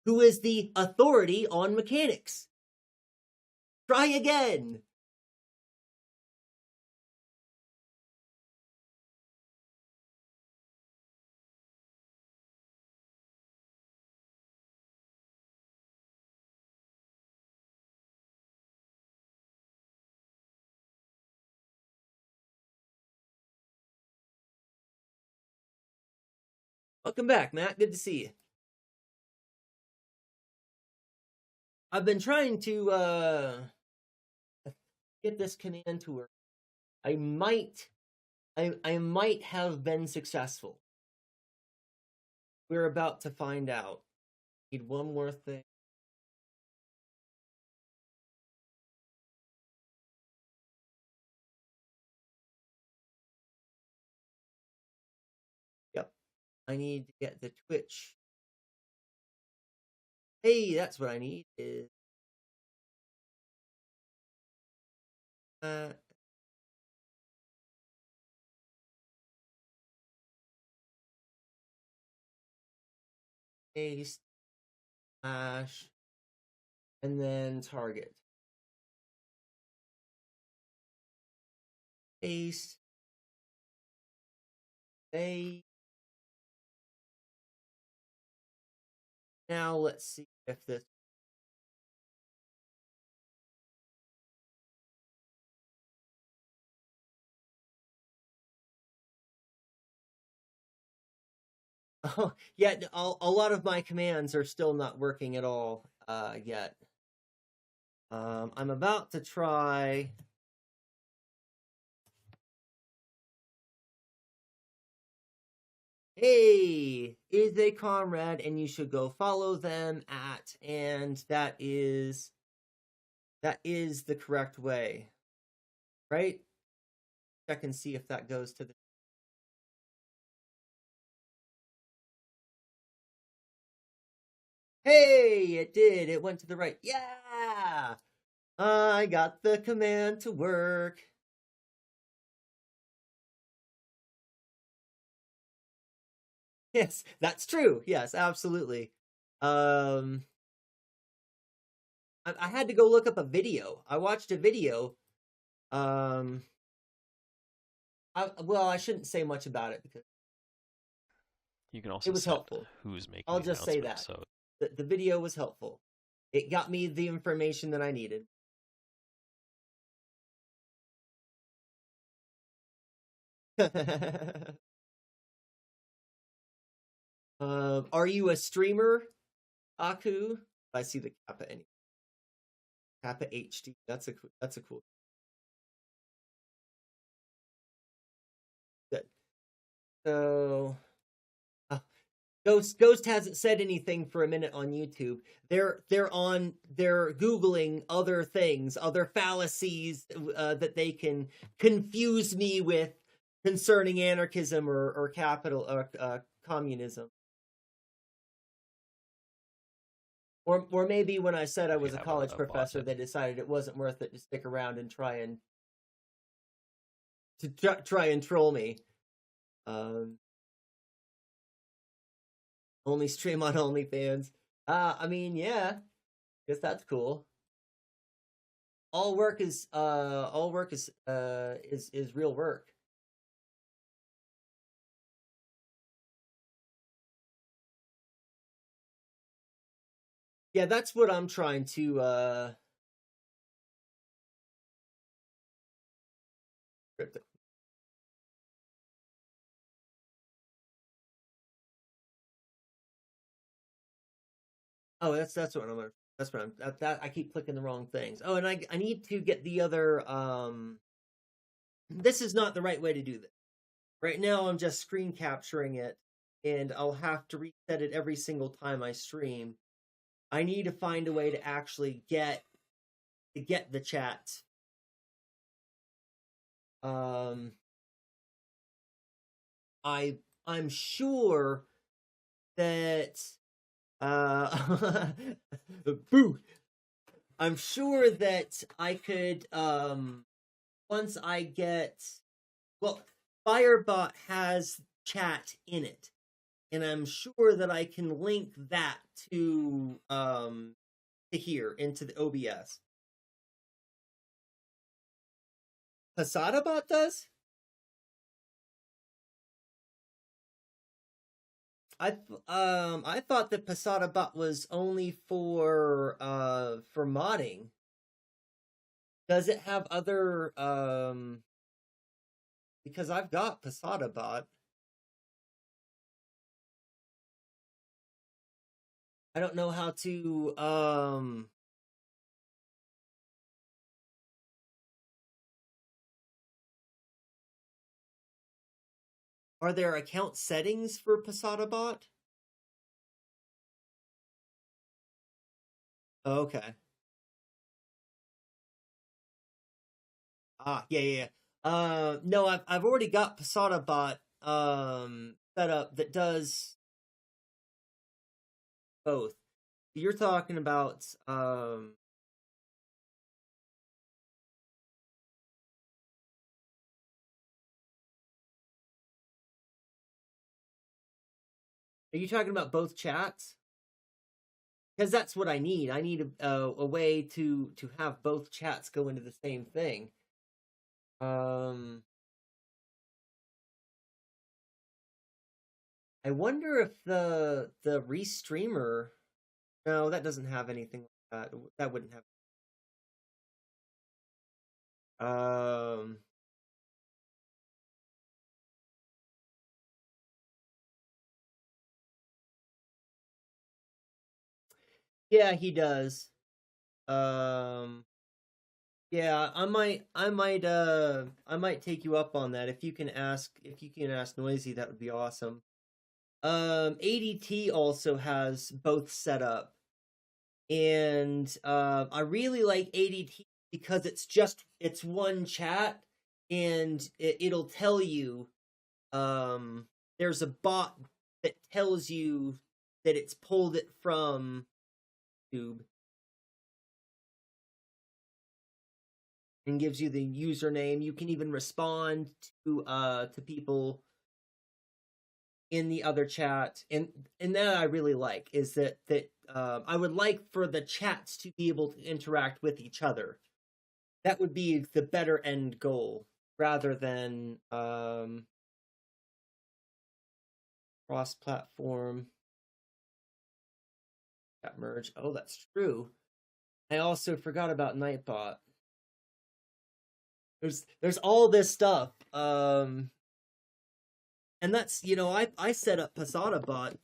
who is the authority on mechanics. Try again. Welcome back, Matt. Good to see you. I've been trying to get this command to work. I might have been successful. We're about to find out. Need one more thing. Yep. I need to get the Twitch. Hey, that's what I need is paste, slash, and then target. Paste. Hey. Now let's see if this. Oh, yeah, a lot of my commands are still not working at all yet. I'm about to try. Hey, is a comrade, and you should go follow them at, and that is the correct way, right? Check and see if that goes to the. Hey, it did. It went to the right. Yeah, I got the command to work. Yes, that's true. Yes, absolutely. I had to go look up a video. I watched a video. Well, I shouldn't say much about it because you can also it was helpful. Who's making? I'll just say that. So the video was helpful. It got me the information that I needed. Are you a streamer, Aku? I see the Kappa anyway. Kappa HD. That's a cool. Good. So, Ghost hasn't said anything for a minute on YouTube. They're Googling other things, other fallacies that they can confuse me with concerning anarchism or capital or communism. Or maybe when I said I was a college professor, they decided it wasn't worth it to stick around and try and troll me. Only stream on OnlyFans. I mean, yeah, guess that's cool. All work is real work. Yeah, that's what I'm trying to Oh, that's what I'm that's what I'm that I keep clicking the wrong things. Oh, and I need to get the other this is not the right way to do this. Right now I'm just screen capturing it and I'll have to reset it every single time I stream. I need to find a way to actually get the chat. I'm sure that boo. I'm sure that I could once I get well, Firebot has chat in it, and I'm sure that I can link that to here into the OBS. PasadaBot does? I thought that PasadaBot was only for modding. Does it have other because I've got PasadaBot. I don't know how to are there account settings for PasadaBot? Oh, okay. Yeah. No, I've already got PasadaBot set up that does both. You're talking about are you talking about both chats? Because that's what I need. I need a way to have both chats go into the same thing. I wonder if the restreamer. No, that doesn't have anything like that. That wouldn't have. Yeah, he does. Yeah, I might take you up on that if you can ask Noisy, that would be awesome. ADT also has both set up, and I really like ADT because it's one chat, and it'll tell you there's a bot that tells you that it's pulled it from YouTube and gives you the username. You can even respond to people in the other chat, and that I really like is that I would like for the chats to be able to interact with each other. That would be the better end goal rather than cross-platform chat merge. Oh, that's true. I also forgot about Nightbot. There's all this stuff. And that's, I set up PasadaBot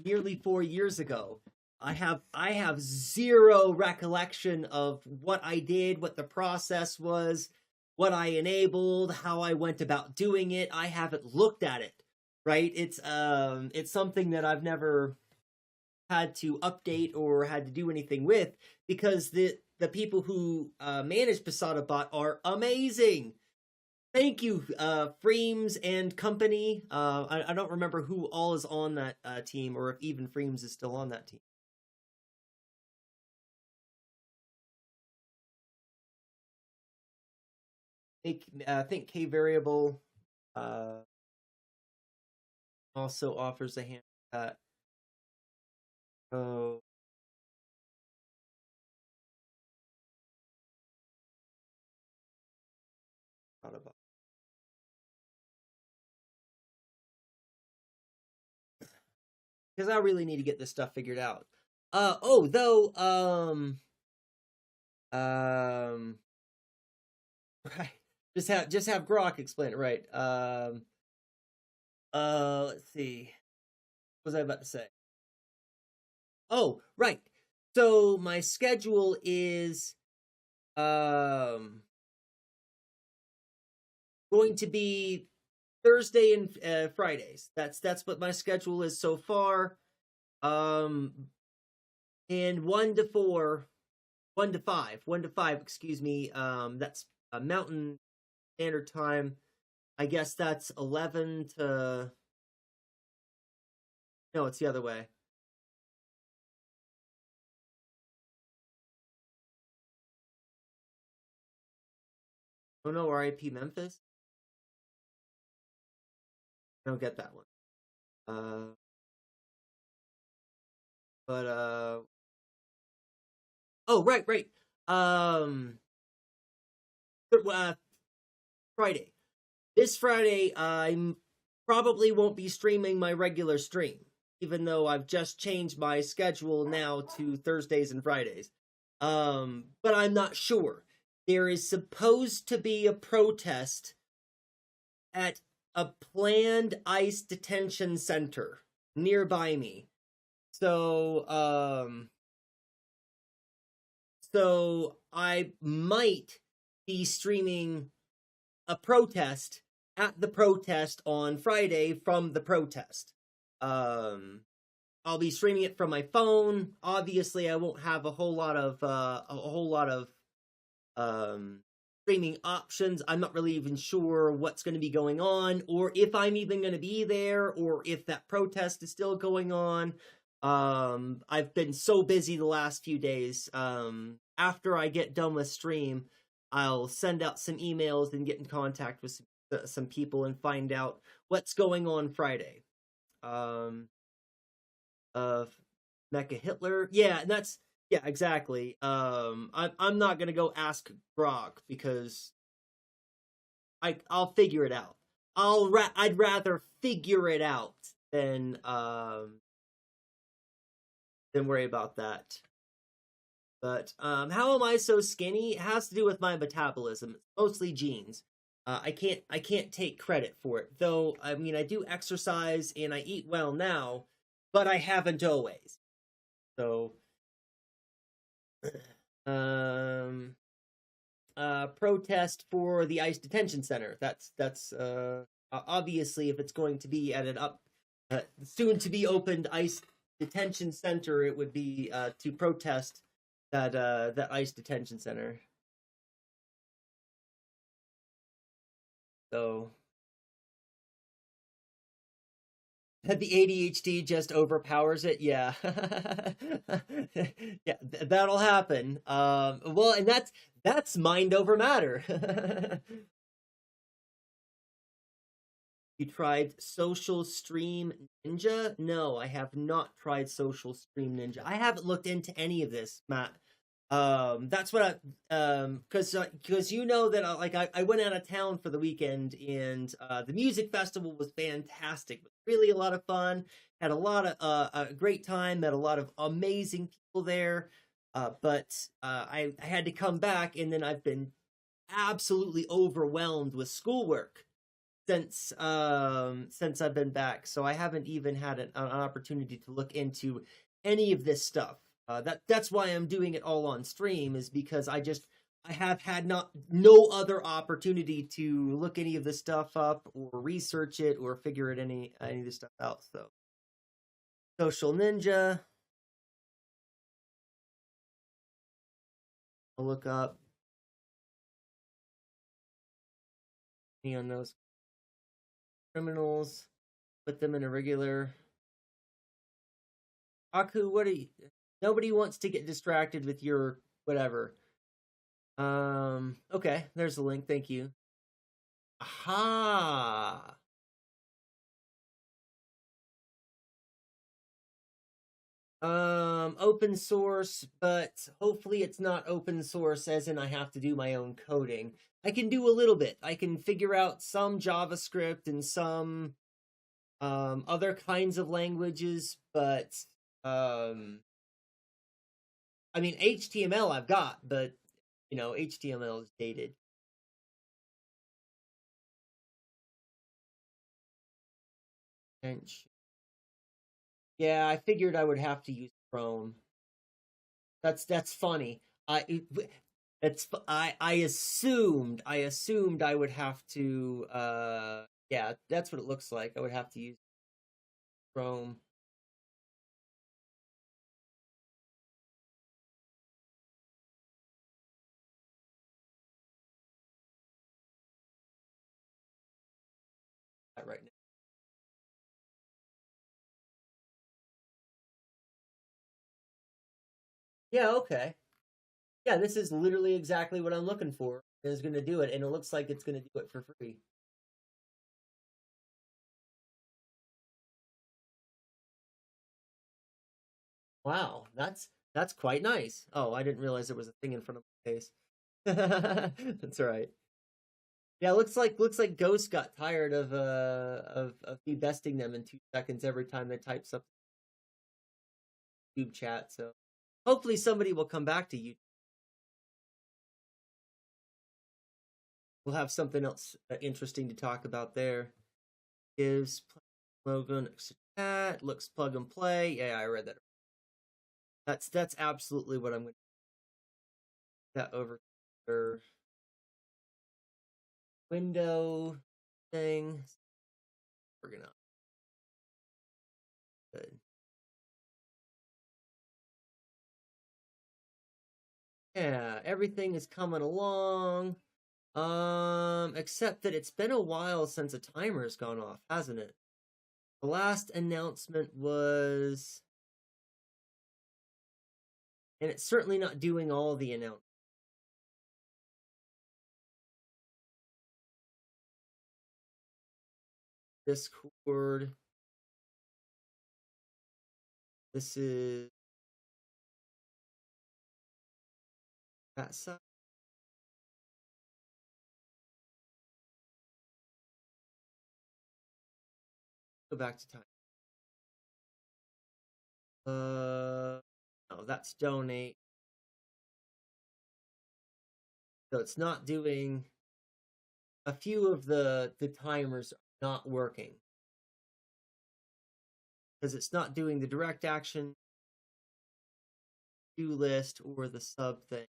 nearly 4 years ago. I have zero recollection of what I did, what the process was, what I enabled, how I went about doing it. I haven't looked at it, right? It's something that I've never had to update or had to do anything with because the people who manage PasadaBot are amazing. Thank you, Freems and company. I don't remember who all is on that team, or if even Freems is still on that team. I think K Variable also offers a hand that. Oh. Because I really need to get this stuff figured out. Right. Just have Grok explain it, right. Let's see. What was I about to say? Oh, right. So my schedule is going to be Thursday and Fridays. That's what my schedule is so far. And 1 to 4, 1 to 5, 1 to 5, excuse me. That's Mountain Standard Time. I guess that's 11 to... No, it's the other way. Oh no, RIP Memphis? I don't get that one. Oh, right. Friday. This Friday, I probably won't be streaming my regular stream, even though I've just changed my schedule now to Thursdays and Fridays. But I'm not sure. There is supposed to be a protest at a planned ICE detention center nearby me. So I might be streaming a protest at the protest on Friday from the protest. I'll be streaming it from my phone. Obviously, I won't have a whole lot of streaming options. I'm not really even sure what's going to be going on, or if I'm even going to be there, or if that protest is still going on. I've been so busy the last few days. After I get done with stream, I'll send out some emails and get in contact with some people and find out what's going on Friday. Mecha Hitler, yeah, exactly. I'm not gonna go ask Grok because I'll figure it out. I'd rather figure it out than worry about that. But how am I so skinny? It has to do with my metabolism. It's mostly genes. I can't take credit for it, though. I mean, I do exercise and I eat well now, but I haven't always. So, protest for the ICE detention center. That's obviously, if it's going to be at an soon to be opened ICE detention center, it would be to protest that ICE detention center. So the ADHD just overpowers it. Yeah. Yeah, that'll happen. Well, and that's mind over matter. You tried Social Stream Ninja? No, I have not tried Social Stream Ninja. I haven't looked into any of this, Matt. That's what because you know that I went out of town for the weekend, and the music festival was fantastic. It was really a lot of fun. Had a lot of a great time. Met a lot of amazing people there. But I had to come back, and then I've been absolutely overwhelmed with schoolwork since I've been back. So I haven't even had an opportunity to look into any of this stuff. That's why I'm doing it all on stream, is because I have had no other opportunity to look any of this stuff up or research it or figure it any of this stuff out. So Social Ninja, I'll look up any on those criminals, put them in a regular. Aku, what are you? Nobody wants to get distracted with your whatever. Okay, there's the link. Thank you. Aha. Open source, but hopefully it's not open source as in I have to do my own coding. I can do a little bit. I can figure out some JavaScript and some other kinds of languages, but I mean, HTML I've got, but, you know, HTML is dated. Yeah, I figured I would have to use Chrome. That's funny. I assumed I would have to yeah, that's what it looks like. I would have to use Chrome. Right now. Yeah, okay. Yeah, this is literally exactly what I'm looking for. It's going to do it, and it looks like it's going to do it for free. Wow, that's quite nice. Oh, I didn't realize there was a thing in front of my face. That's all right. Yeah, looks like Ghost got tired of me besting them in 2 seconds every time they type something in YouTube chat. So hopefully somebody will come back to you. We'll have something else interesting to talk about there. Gives logo chat, looks plug and play. Yeah, I read that. That's absolutely what I'm going to do. That over their window thing. We're gonna good. Yeah, everything is coming along. Except that it's been a while since a timer's gone off, hasn't it? The last announcement was, and it's certainly not doing all the announcements. Discord. This is that side. Go back to time. No, that's donate. So it's not doing. A few of the timers are not working because it's not doing the direct action, do list, or the sub thing,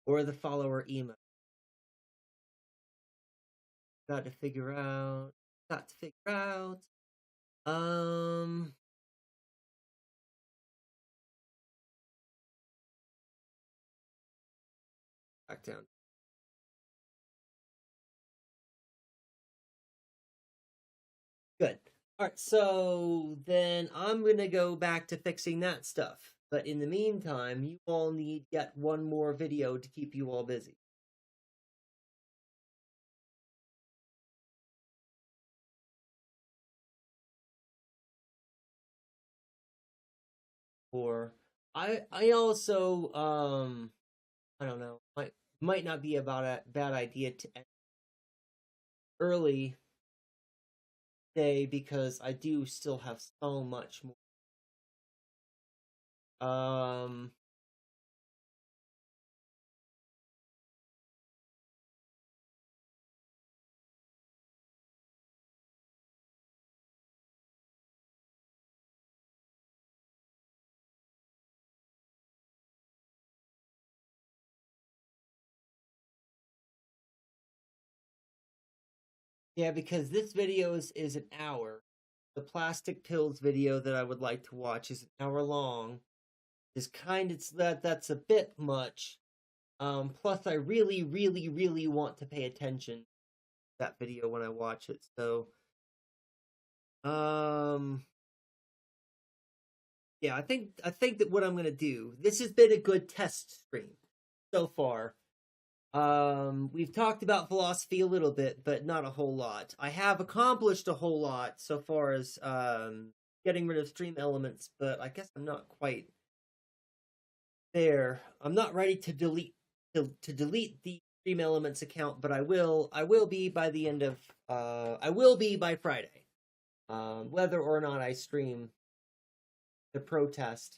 or the follower email. Got to figure out. Back down. Good. All right, so then I'm going to go back to fixing that stuff. But in the meantime, you all need yet one more video to keep you all busy. Or I also I don't know, might not be about a bad idea to end early day because I do still have so much more. Yeah, because this video is an hour. The plastic pills video that I would like to watch is an hour long. Is kind of that's a bit much. Plus I really want to pay attention to that video when I watch it. So yeah, I think that what I'm gonna do. This has been a good test stream so far. We've talked about philosophy a little bit, but not a whole lot. I have accomplished a whole lot so far as getting rid of stream elements, but I guess I'm not quite there. I'm not ready to delete the stream elements account, but I will be by the end of I will be by Friday. Whether or not I stream the protest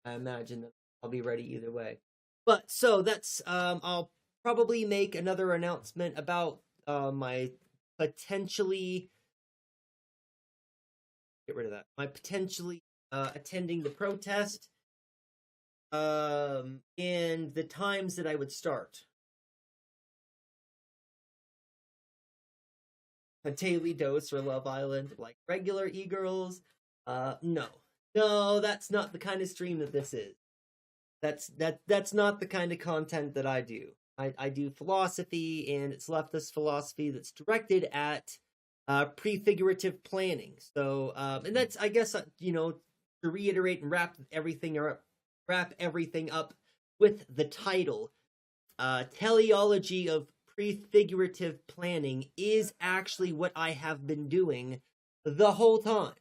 I imagine that I'll be ready either way. But so that's I'll probably make another announcement about my potentially my potentially attending the protest and the times that I would start. A daily dose or Love Island, like regular e-girls. No, that's not the kind of stream that this is. That's not the kind of content that I do. I do philosophy, and it's leftist philosophy that's directed at prefigurative planning. So, and that's, I guess, to reiterate and wrap everything up with the title, teleology of prefigurative planning is actually what I have been doing the whole time.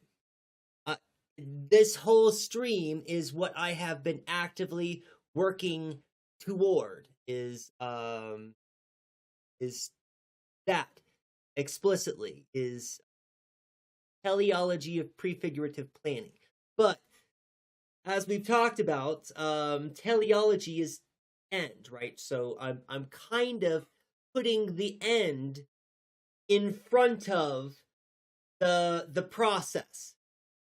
This whole stream is what I have been actively working toward, is that explicitly is teleology of prefigurative planning. But as we've talked about, teleology is end, right? So I'm kind of putting the end in front of the process.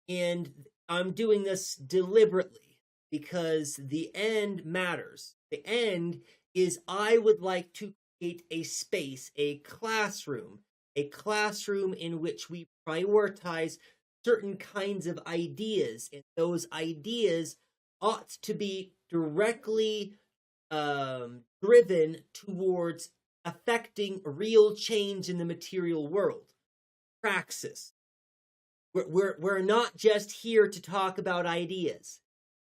And I'm doing this deliberately because the end matters. The end is I would like to create a space, a classroom in which we prioritize certain kinds of ideas. And those ideas ought to be directly driven towards affecting real change in the material world. Praxis. We're not just here to talk about ideas.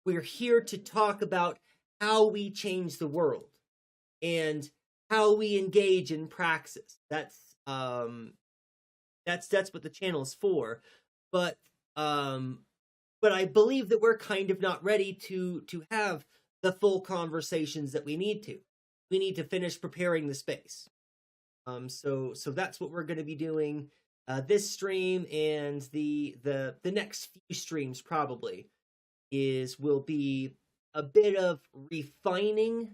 We're here to talk about how we change the world and how we engage in praxis. That's what the channel is for. But I believe that we're kind of not ready to have the full conversations that we need to. We need to finish preparing the space. So that's what we're going to be doing. This stream and the next few streams probably will be a bit of refining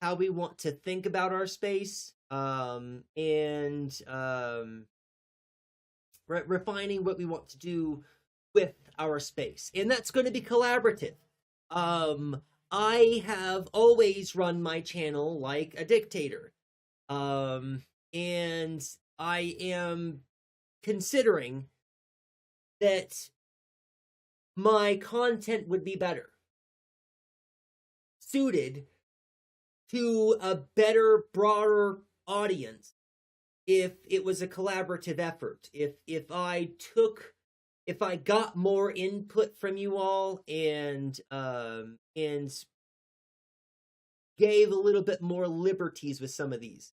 how we want to think about our space, and refining what we want to do with our space, and that's going to be collaborative. I have always run my channel like a dictator, and I am considering that my content would be better suited to a better, broader audience if it was a collaborative effort. If I got more input from you all and gave a little bit more liberties with some of these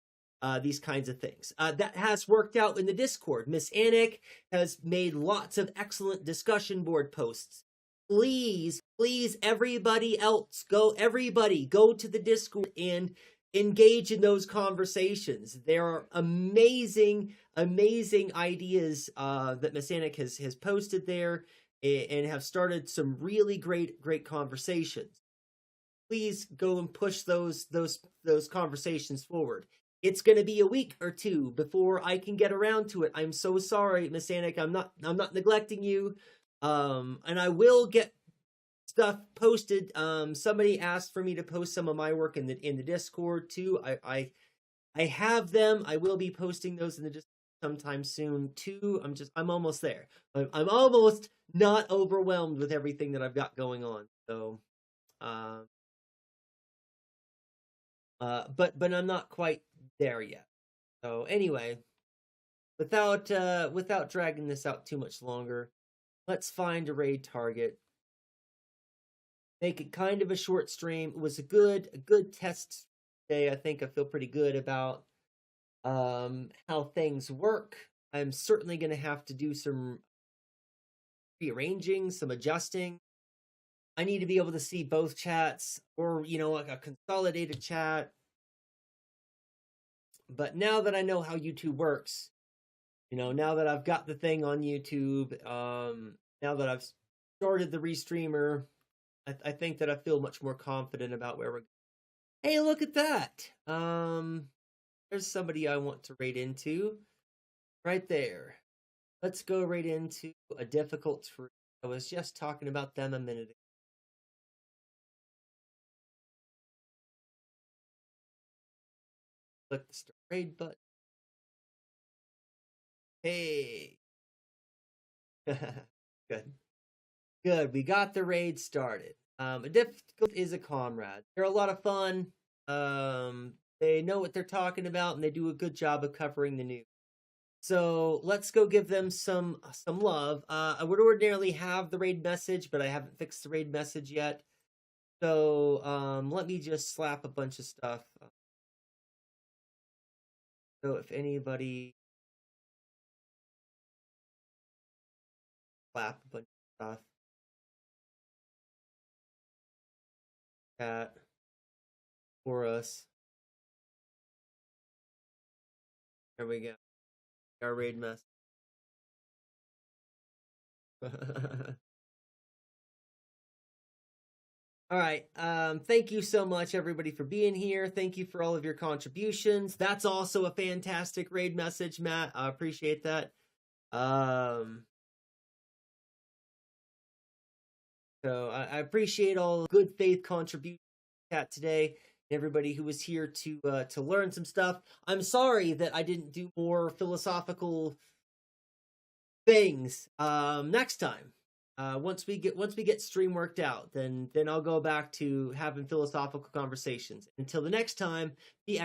kinds of things. That has worked out in the Discord. Miss Anik has made lots of excellent discussion board posts. Please, everybody else, go to the Discord and engage in those conversations. There are amazing ideas that Miss Anik has posted there and have started some really great conversations. Please go and push those conversations forward. It's going to be a week or two before I can get around to it. I'm so sorry, Miss Anik. I'm not neglecting you. And I will get stuff posted. Somebody asked for me to post some of my work in the Discord too. I have them. I will be posting those in the Discord sometime soon too. I'm almost there. I'm almost not overwhelmed with everything that I've got going on. So, but I'm not quite there yet. So anyway, without dragging this out too much longer, let's find a raid target. Make it kind of a short stream. It was a good test day. I think I feel pretty good about how things work. I'm certainly going to have to do some rearranging, some adjusting. I need to be able to see both chats, or like a consolidated chat. But now that I know how YouTube works, now that I've got the thing on YouTube, now that I've started the Restreamer, I think that I feel much more confident about where we're going. Hey, look at that. There's somebody I want to raid into. Right there. Let's go right into a difficult tree. I was just talking about them a minute ago. Click the start raid button. Hey. Good. Good. We got the raid started. A difficult is a comrade. They're a lot of fun. They know what they're talking about, and they do a good job of covering the news. So let's go give them some love. I would ordinarily have the raid message, but I haven't fixed the raid message yet. So let me just slap a bunch of stuff. So if anybody slap a bunch of stuff. Chat for us. There we go. Our raid mess. All right. Thank you so much, everybody, for being here. Thank you for all of your contributions. That's also a fantastic raid message, Matt. I appreciate that. So I appreciate all good faith contributions today. Everybody who was here to learn some stuff. I'm sorry that I didn't do more philosophical things. Next time, once we get stream worked out, then I'll go back to having philosophical conversations. Until the next time, be excellent.